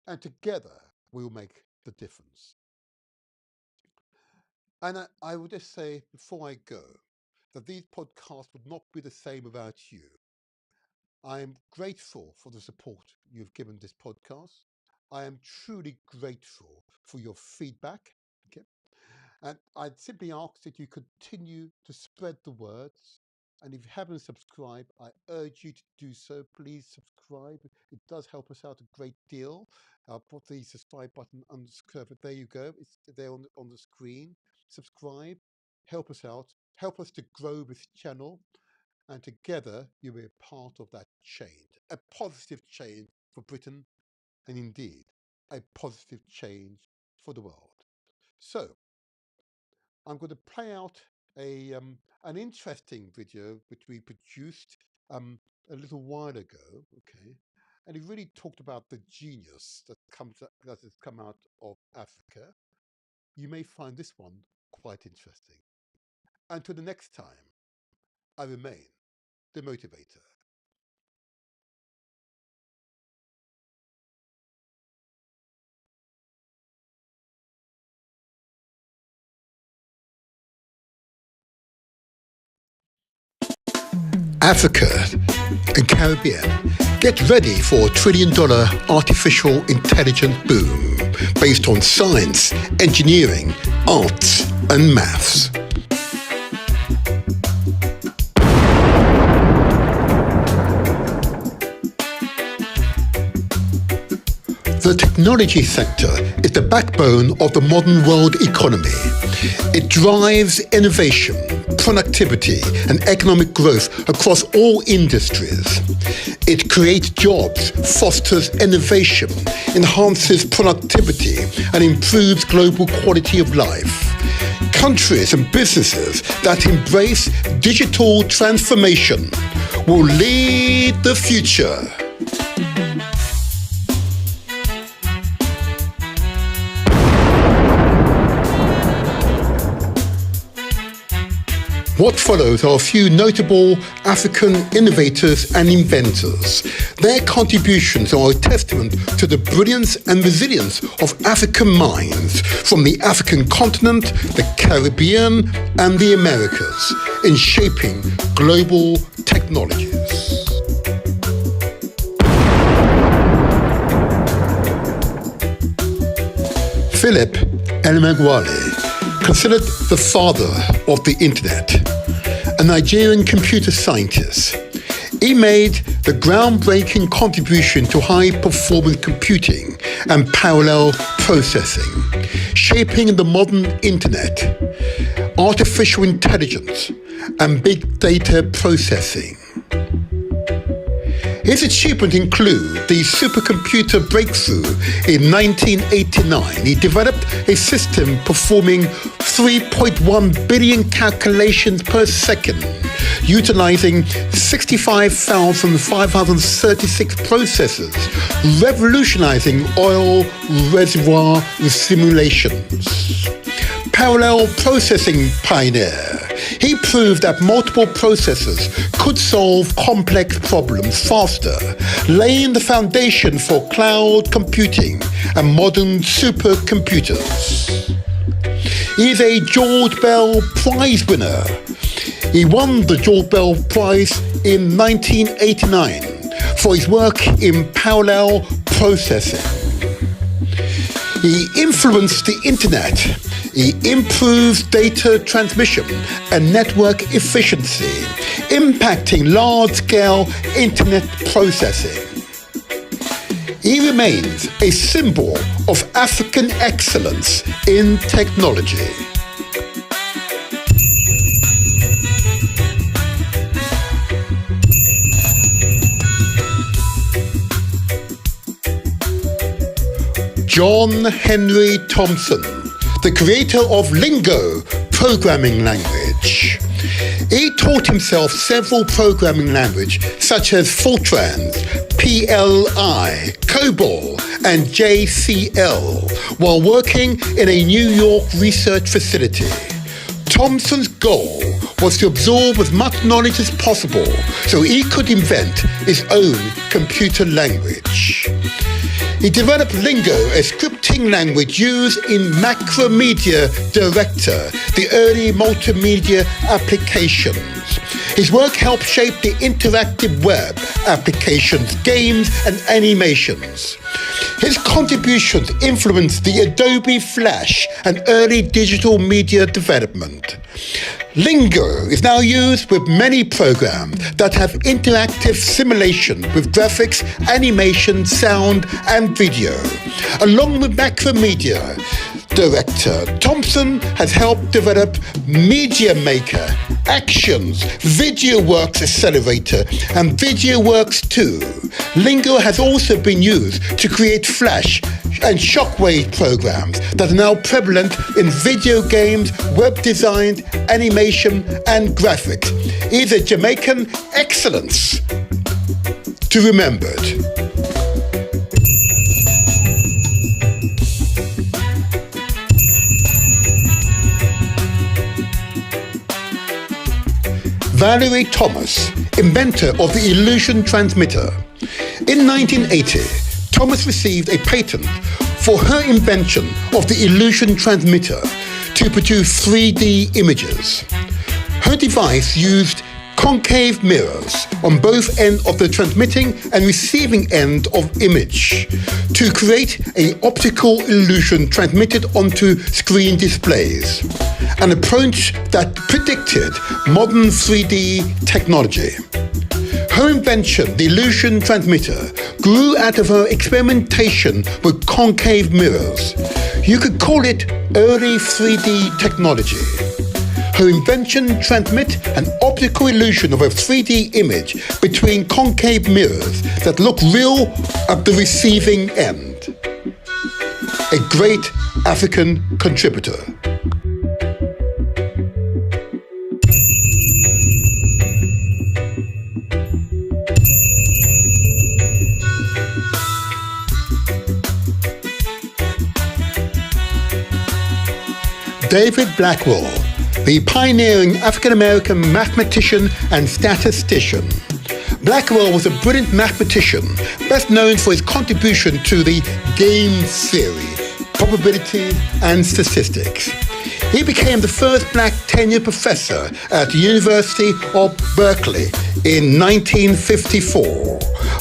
And together we'll make the difference. And I would just say before I go that these podcasts would not be the same without you. I am grateful for the support you've given this podcast. I am truly grateful for your feedback. Okay? And I'd simply ask that you continue to spread the words. And if you haven't subscribed, I urge you to do so. Please subscribe. It does help us out a great deal. I'll put the subscribe button on the screen. There you go. It's there on the screen. Subscribe. Help us out. Help us to grow this channel. And together, you'll be a part of that change. A positive change for Britain. And indeed, a positive change for the world. So, I'm going to play out an interesting video which we produced a little while ago, okay? And it really talked about the genius that has come out of Africa. You may find this one quite interesting. Until the next time, I remain the motivator. Africa and Caribbean, get ready for a $1 trillion artificial intelligence boom based on science, engineering, arts, and maths. The technology sector is the backbone of the modern world economy. It drives innovation, productivity, and economic growth across all industries. It creates jobs, fosters innovation, enhances productivity, and improves global quality of life. Countries and businesses that embrace digital transformation will lead the future. What follows are a few notable African innovators and inventors. Their contributions are a testament to the brilliance and resilience of African minds from the African continent, the Caribbean, and the Americas in shaping global technologies. Philip Emeagwali, considered the father of the internet, a Nigerian computer scientist. He made the groundbreaking contribution to high-performance computing and parallel processing, shaping the modern internet, artificial intelligence, and big data processing. His achievements include the supercomputer breakthrough in 1989. He developed a system performing 3.1 billion calculations per second, utilizing 65,536 processors, revolutionizing oil reservoir simulations. Parallel processing pioneer. He proved that multiple processors could solve complex problems faster, laying the foundation for cloud computing and modern supercomputers. He is a George Bell Prize winner. He won the George Bell Prize in 1989 for his work in parallel processing. He influenced the internet. He improves data transmission and network efficiency, impacting large-scale internet processing. He remains a symbol of African excellence in technology. John Henry Thompson, the creator of Lingo programming language. He taught himself several programming languages such as Fortran, PLI, COBOL, and JCL while working in a New York research facility. Thompson's goal was to absorb as much knowledge as possible so he could invent his own computer language. He developed Lingo, a scripting language used in Macromedia Director, the early multimedia applications. His work helped shape the interactive web applications, games, and animations. His contributions influenced the Adobe Flash and early digital media development. Lingo is now used with many programs that have interactive simulation with graphics, animation, sound, and video. Along with Macromedia Director, Thompson has helped develop Media Maker, Actions, VideoWorks Accelerator, and VideoWorks 2. Lingo has also been used to create Flash and Shockwave programs that are now prevalent in video games, web design, animation, and graphics. He is a Jamaican excellence to be remembered. Valerie Thomas, inventor of the illusion transmitter. In 1980, Thomas received a patent for her invention of the illusion transmitter to produce 3D images. Her device used concave mirrors on both ends of the transmitting and receiving end of image to create an optical illusion transmitted onto screen displays, an approach that predicted modern 3D technology. Her invention, the illusion transmitter, grew out of her experimentation with concave mirrors. You could call it early 3D technology. Her invention transmits an optical illusion of a 3D image between concave mirrors that look real at the receiving end. A great African contributor. David Blackwell, the pioneering African-American mathematician and statistician. Blackwell was a brilliant mathematician, best known for his contribution to the game theory, probability, and statistics. He became the first black tenured professor at the University of Berkeley in 1954.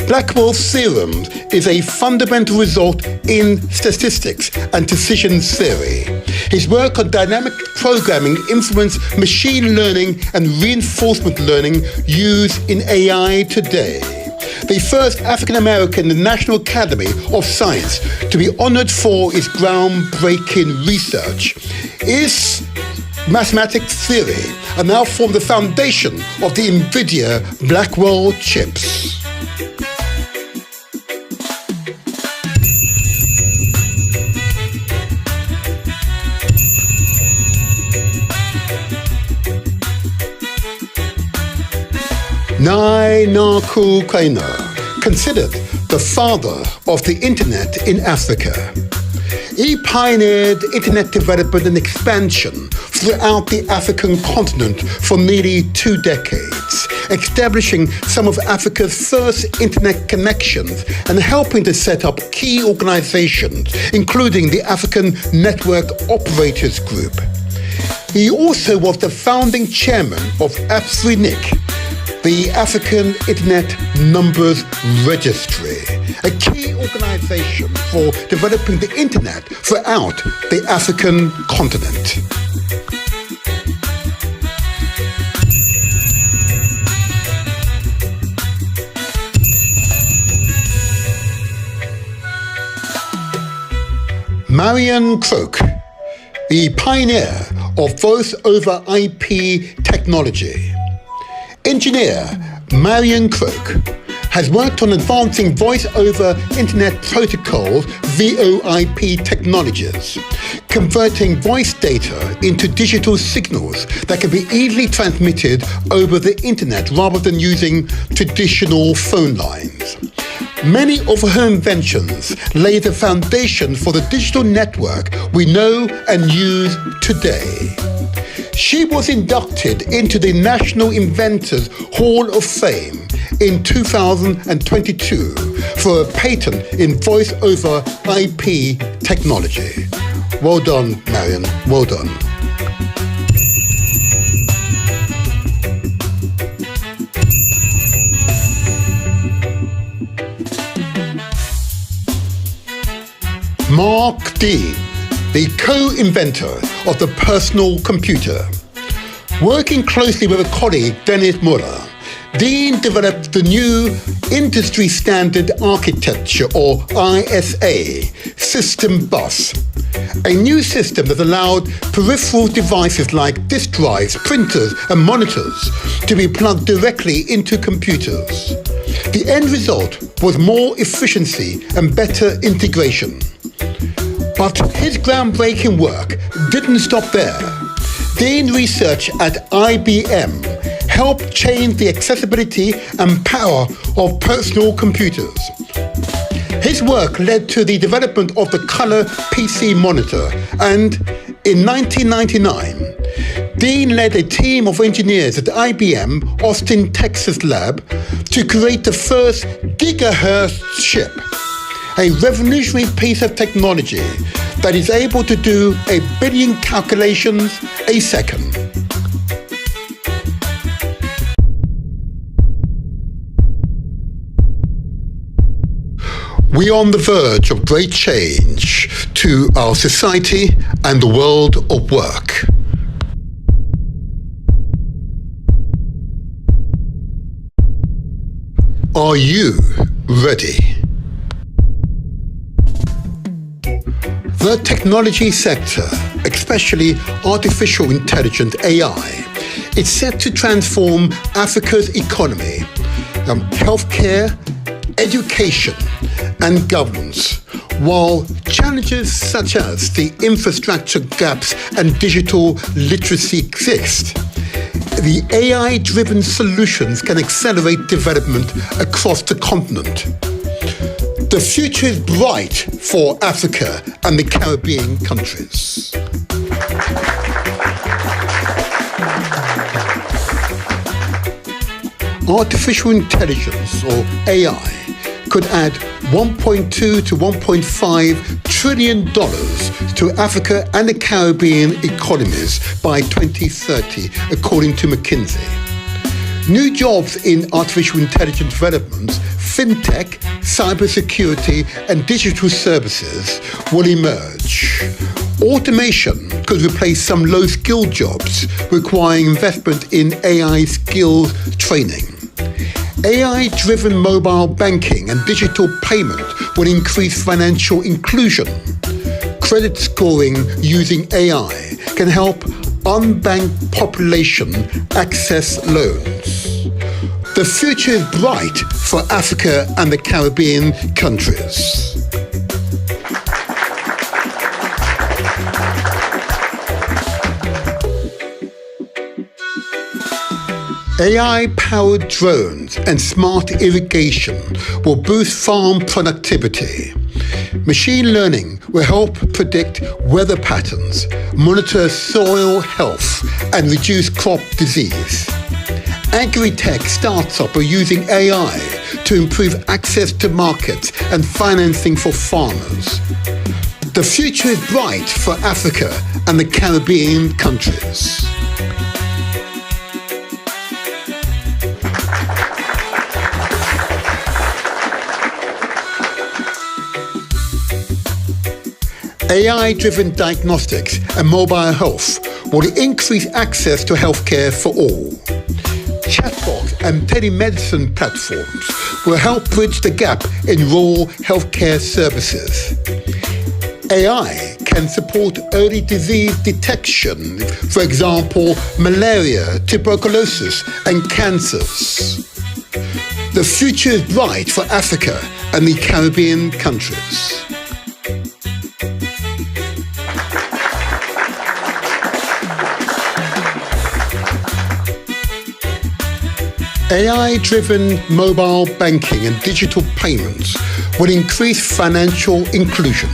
Blackwell's theorem is a fundamental result in statistics and decision theory. His work on dynamic programming influenced machine learning and reinforcement learning used in AI today. The first African-American in the National Academy of Science to be honored for his groundbreaking research. His mathematics theory and now form the foundation of the NVIDIA Blackwell chips. Nai Nakukaina, considered the father of the internet in Africa. He pioneered internet development and expansion throughout the African continent for nearly 2 decades, establishing some of Africa's first internet connections and helping to set up key organizations, including the African Network Operators Group. He also was the founding chairman of AFRINIC, the African Internet Numbers Registry, a key organization for developing the internet throughout the African continent. Marion Croak, the pioneer of voice over IP technology. Engineer Marion Croak has worked on advancing voice over internet protocols VoIP technologies, converting voice data into digital signals that can be easily transmitted over the internet rather than using traditional phone lines. Many of her inventions lay the foundation for the digital network we know and use today. She was inducted into the National Inventors Hall of Fame in 2022 for a patent in voice over IP technology. Well done, Marion. Well done. Mark Dean, the co-inventor of the personal computer. Working closely with a colleague, Dennis Muller, Dean developed the new industry standard architecture, or ISA, system bus, a new system that allowed peripheral devices like disk drives, printers, and monitors to be plugged directly into computers. The end result was more efficiency and better integration. But his groundbreaking work didn't stop there. Dean research at IBM helped change the accessibility and power of personal computers. His work led to the development of the color PC monitor, and in 1999, Dean led a team of engineers at IBM Austin, Texas lab to create the first gigahertz chip, a revolutionary piece of technology that is able to do 1 billion calculations a second. We are on the verge of great change to our society and the world of work. Are you ready? The technology sector, especially artificial intelligence AI, is set to transform Africa's economy, healthcare, education, and governance, while challenges such as the infrastructure gaps and digital literacy exist. The AI-driven solutions can accelerate development across the continent. The future is bright for Africa and the Caribbean countries. Artificial intelligence, or AI, could add $1.2 to $1.5 trillion to Africa and the Caribbean economies by 2030, according to McKinsey. New jobs in artificial intelligence development, fintech, cybersecurity, and digital services will emerge. Automation could replace some low-skilled jobs, requiring investment in AI skills training. AI-driven mobile banking and digital payment will increase financial inclusion. Credit scoring using AI can help unbanked population access loans. The future is bright for Africa and the Caribbean countries. AI-powered drones and smart irrigation will boost farm productivity. Machine learning will help predict weather patterns, monitor soil health, and reduce crop disease. Agri-tech startups are using AI to improve access to markets and financing for farmers. The future is bright for Africa and the Caribbean countries. AI-driven diagnostics and mobile health will increase access to healthcare for all. Chatbots and telemedicine platforms will help bridge the gap in rural healthcare services. AI can support early disease detection, for example, malaria, tuberculosis, and cancers. The future is bright for Africa and the Caribbean countries. AI-driven mobile banking and digital payments will increase financial inclusion.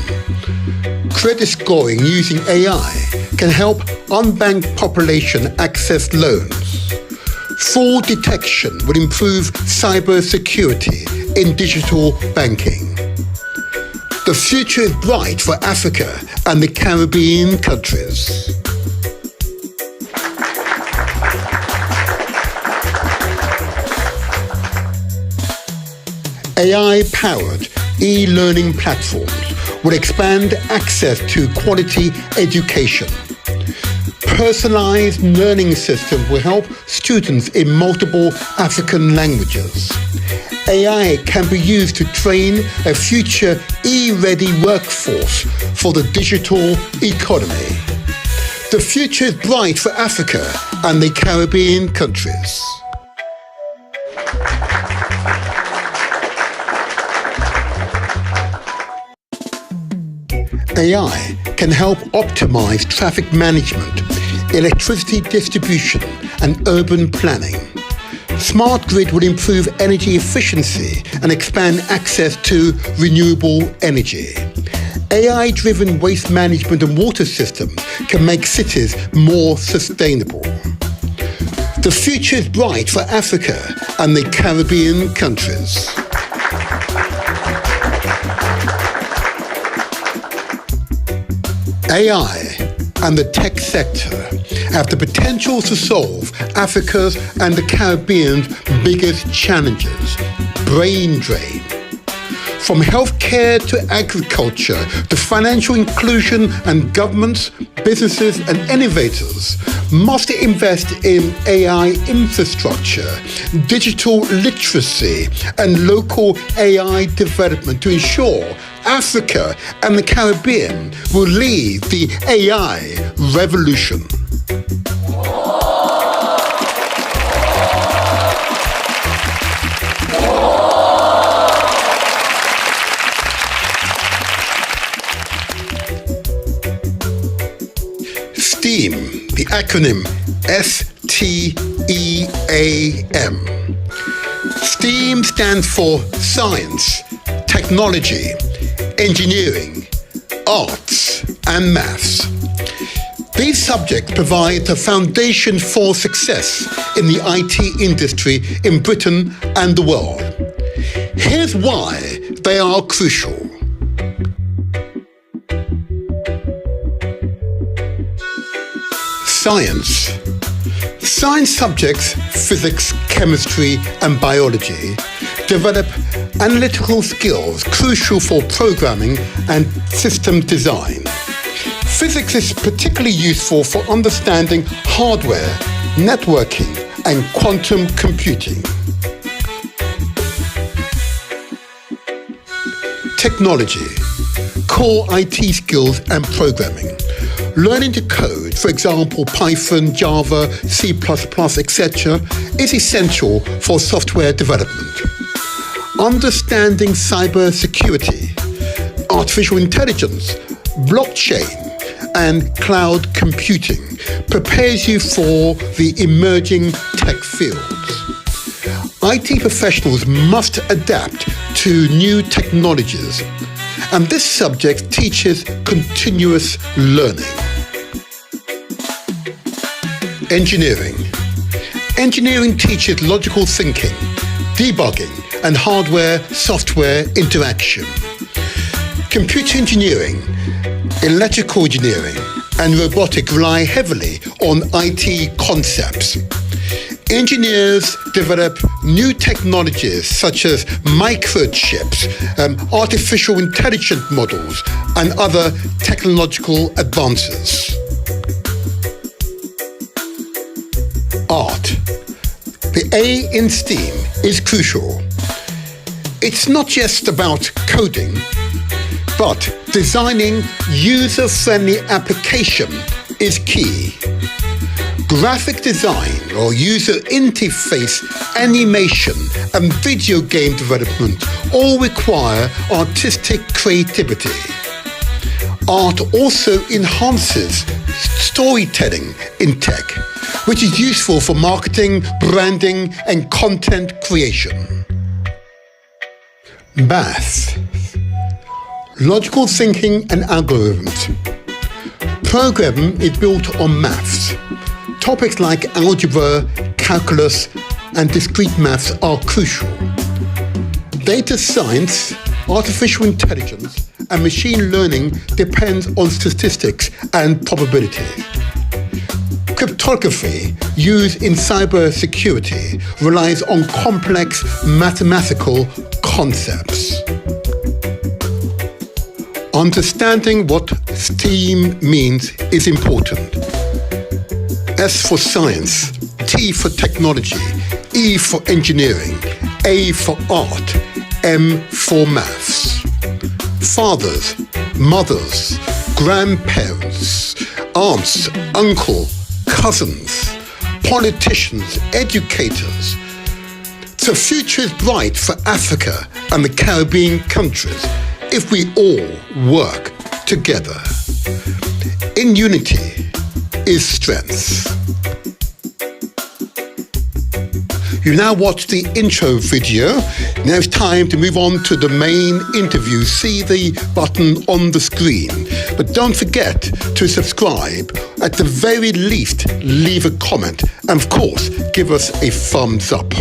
Credit scoring using AI can help unbanked population access loans. Fraud detection will improve cybersecurity in digital banking. The future is bright for Africa and the Caribbean countries. AI-powered e-learning platforms will expand access to quality education. Personalized learning systems will help students in multiple African languages. AI can be used to train a future e-ready workforce for the digital economy. The future is bright for Africa and the Caribbean countries. AI can help optimize traffic management, electricity distribution, and urban planning. Smart grid will improve energy efficiency and expand access to renewable energy. AI-driven waste management and water systems can make cities more sustainable. The future is bright for Africa and the Caribbean countries. AI and the tech sector have the potential to solve Africa's and the Caribbean's biggest challenges: brain drain. From healthcare to agriculture to financial inclusion, and governments, businesses and innovators must invest in AI infrastructure, digital literacy and local AI development to ensure Africa and the Caribbean will lead the AI revolution. STEAM, the acronym STEAM. STEAM stands for science, technology, engineering, arts, and maths. These subjects provide the foundation for success in the IT industry in Britain and the world. Here's why they are crucial. Science. Science subjects, physics, chemistry, and biology, develop analytical skills crucial for programming and system design. Physics is particularly useful for understanding hardware, networking, and quantum computing. Technology. Core IT skills and programming. Learning to code, for example, Python, Java, C++, etc., is essential for software development. Understanding cybersecurity, artificial intelligence, blockchain, and cloud computing prepares you for the emerging tech fields. IT professionals must adapt to new technologies, and this subject teaches continuous learning. Engineering. Engineering teaches logical thinking, debugging, and hardware-software interaction. Computer engineering, electrical engineering, and robotics rely heavily on IT concepts. Engineers develop new technologies such as microchips, artificial intelligence models, and other technological advances. Art. The A in STEAM is crucial. It's not just about coding, but designing user-friendly application is key. Graphic design or user interface, animation, and video game development all require artistic creativity. Art also enhances storytelling in tech, which is useful for marketing, branding, and content creation. Math. Logical thinking and algorithms. Programming is built on maths. Topics like algebra, calculus, and discrete maths are crucial. Data science, artificial intelligence, and machine learning depends on statistics and probability. Cryptography, used in cybersecurity, relies on complex mathematical concepts. Understanding what STEAM means is important. S for science, T for technology, E for engineering, A for art, M for maths. Fathers, mothers, grandparents, aunts, uncle, cousins, politicians, educators. The future is bright for Africa and the Caribbean countries if we all work together. In unity is strength. You now watch the intro video. Now it's time to move on to the main interview. See the button on the screen. But don't forget to subscribe. At the very least, leave a comment. And of course, give us a thumbs up.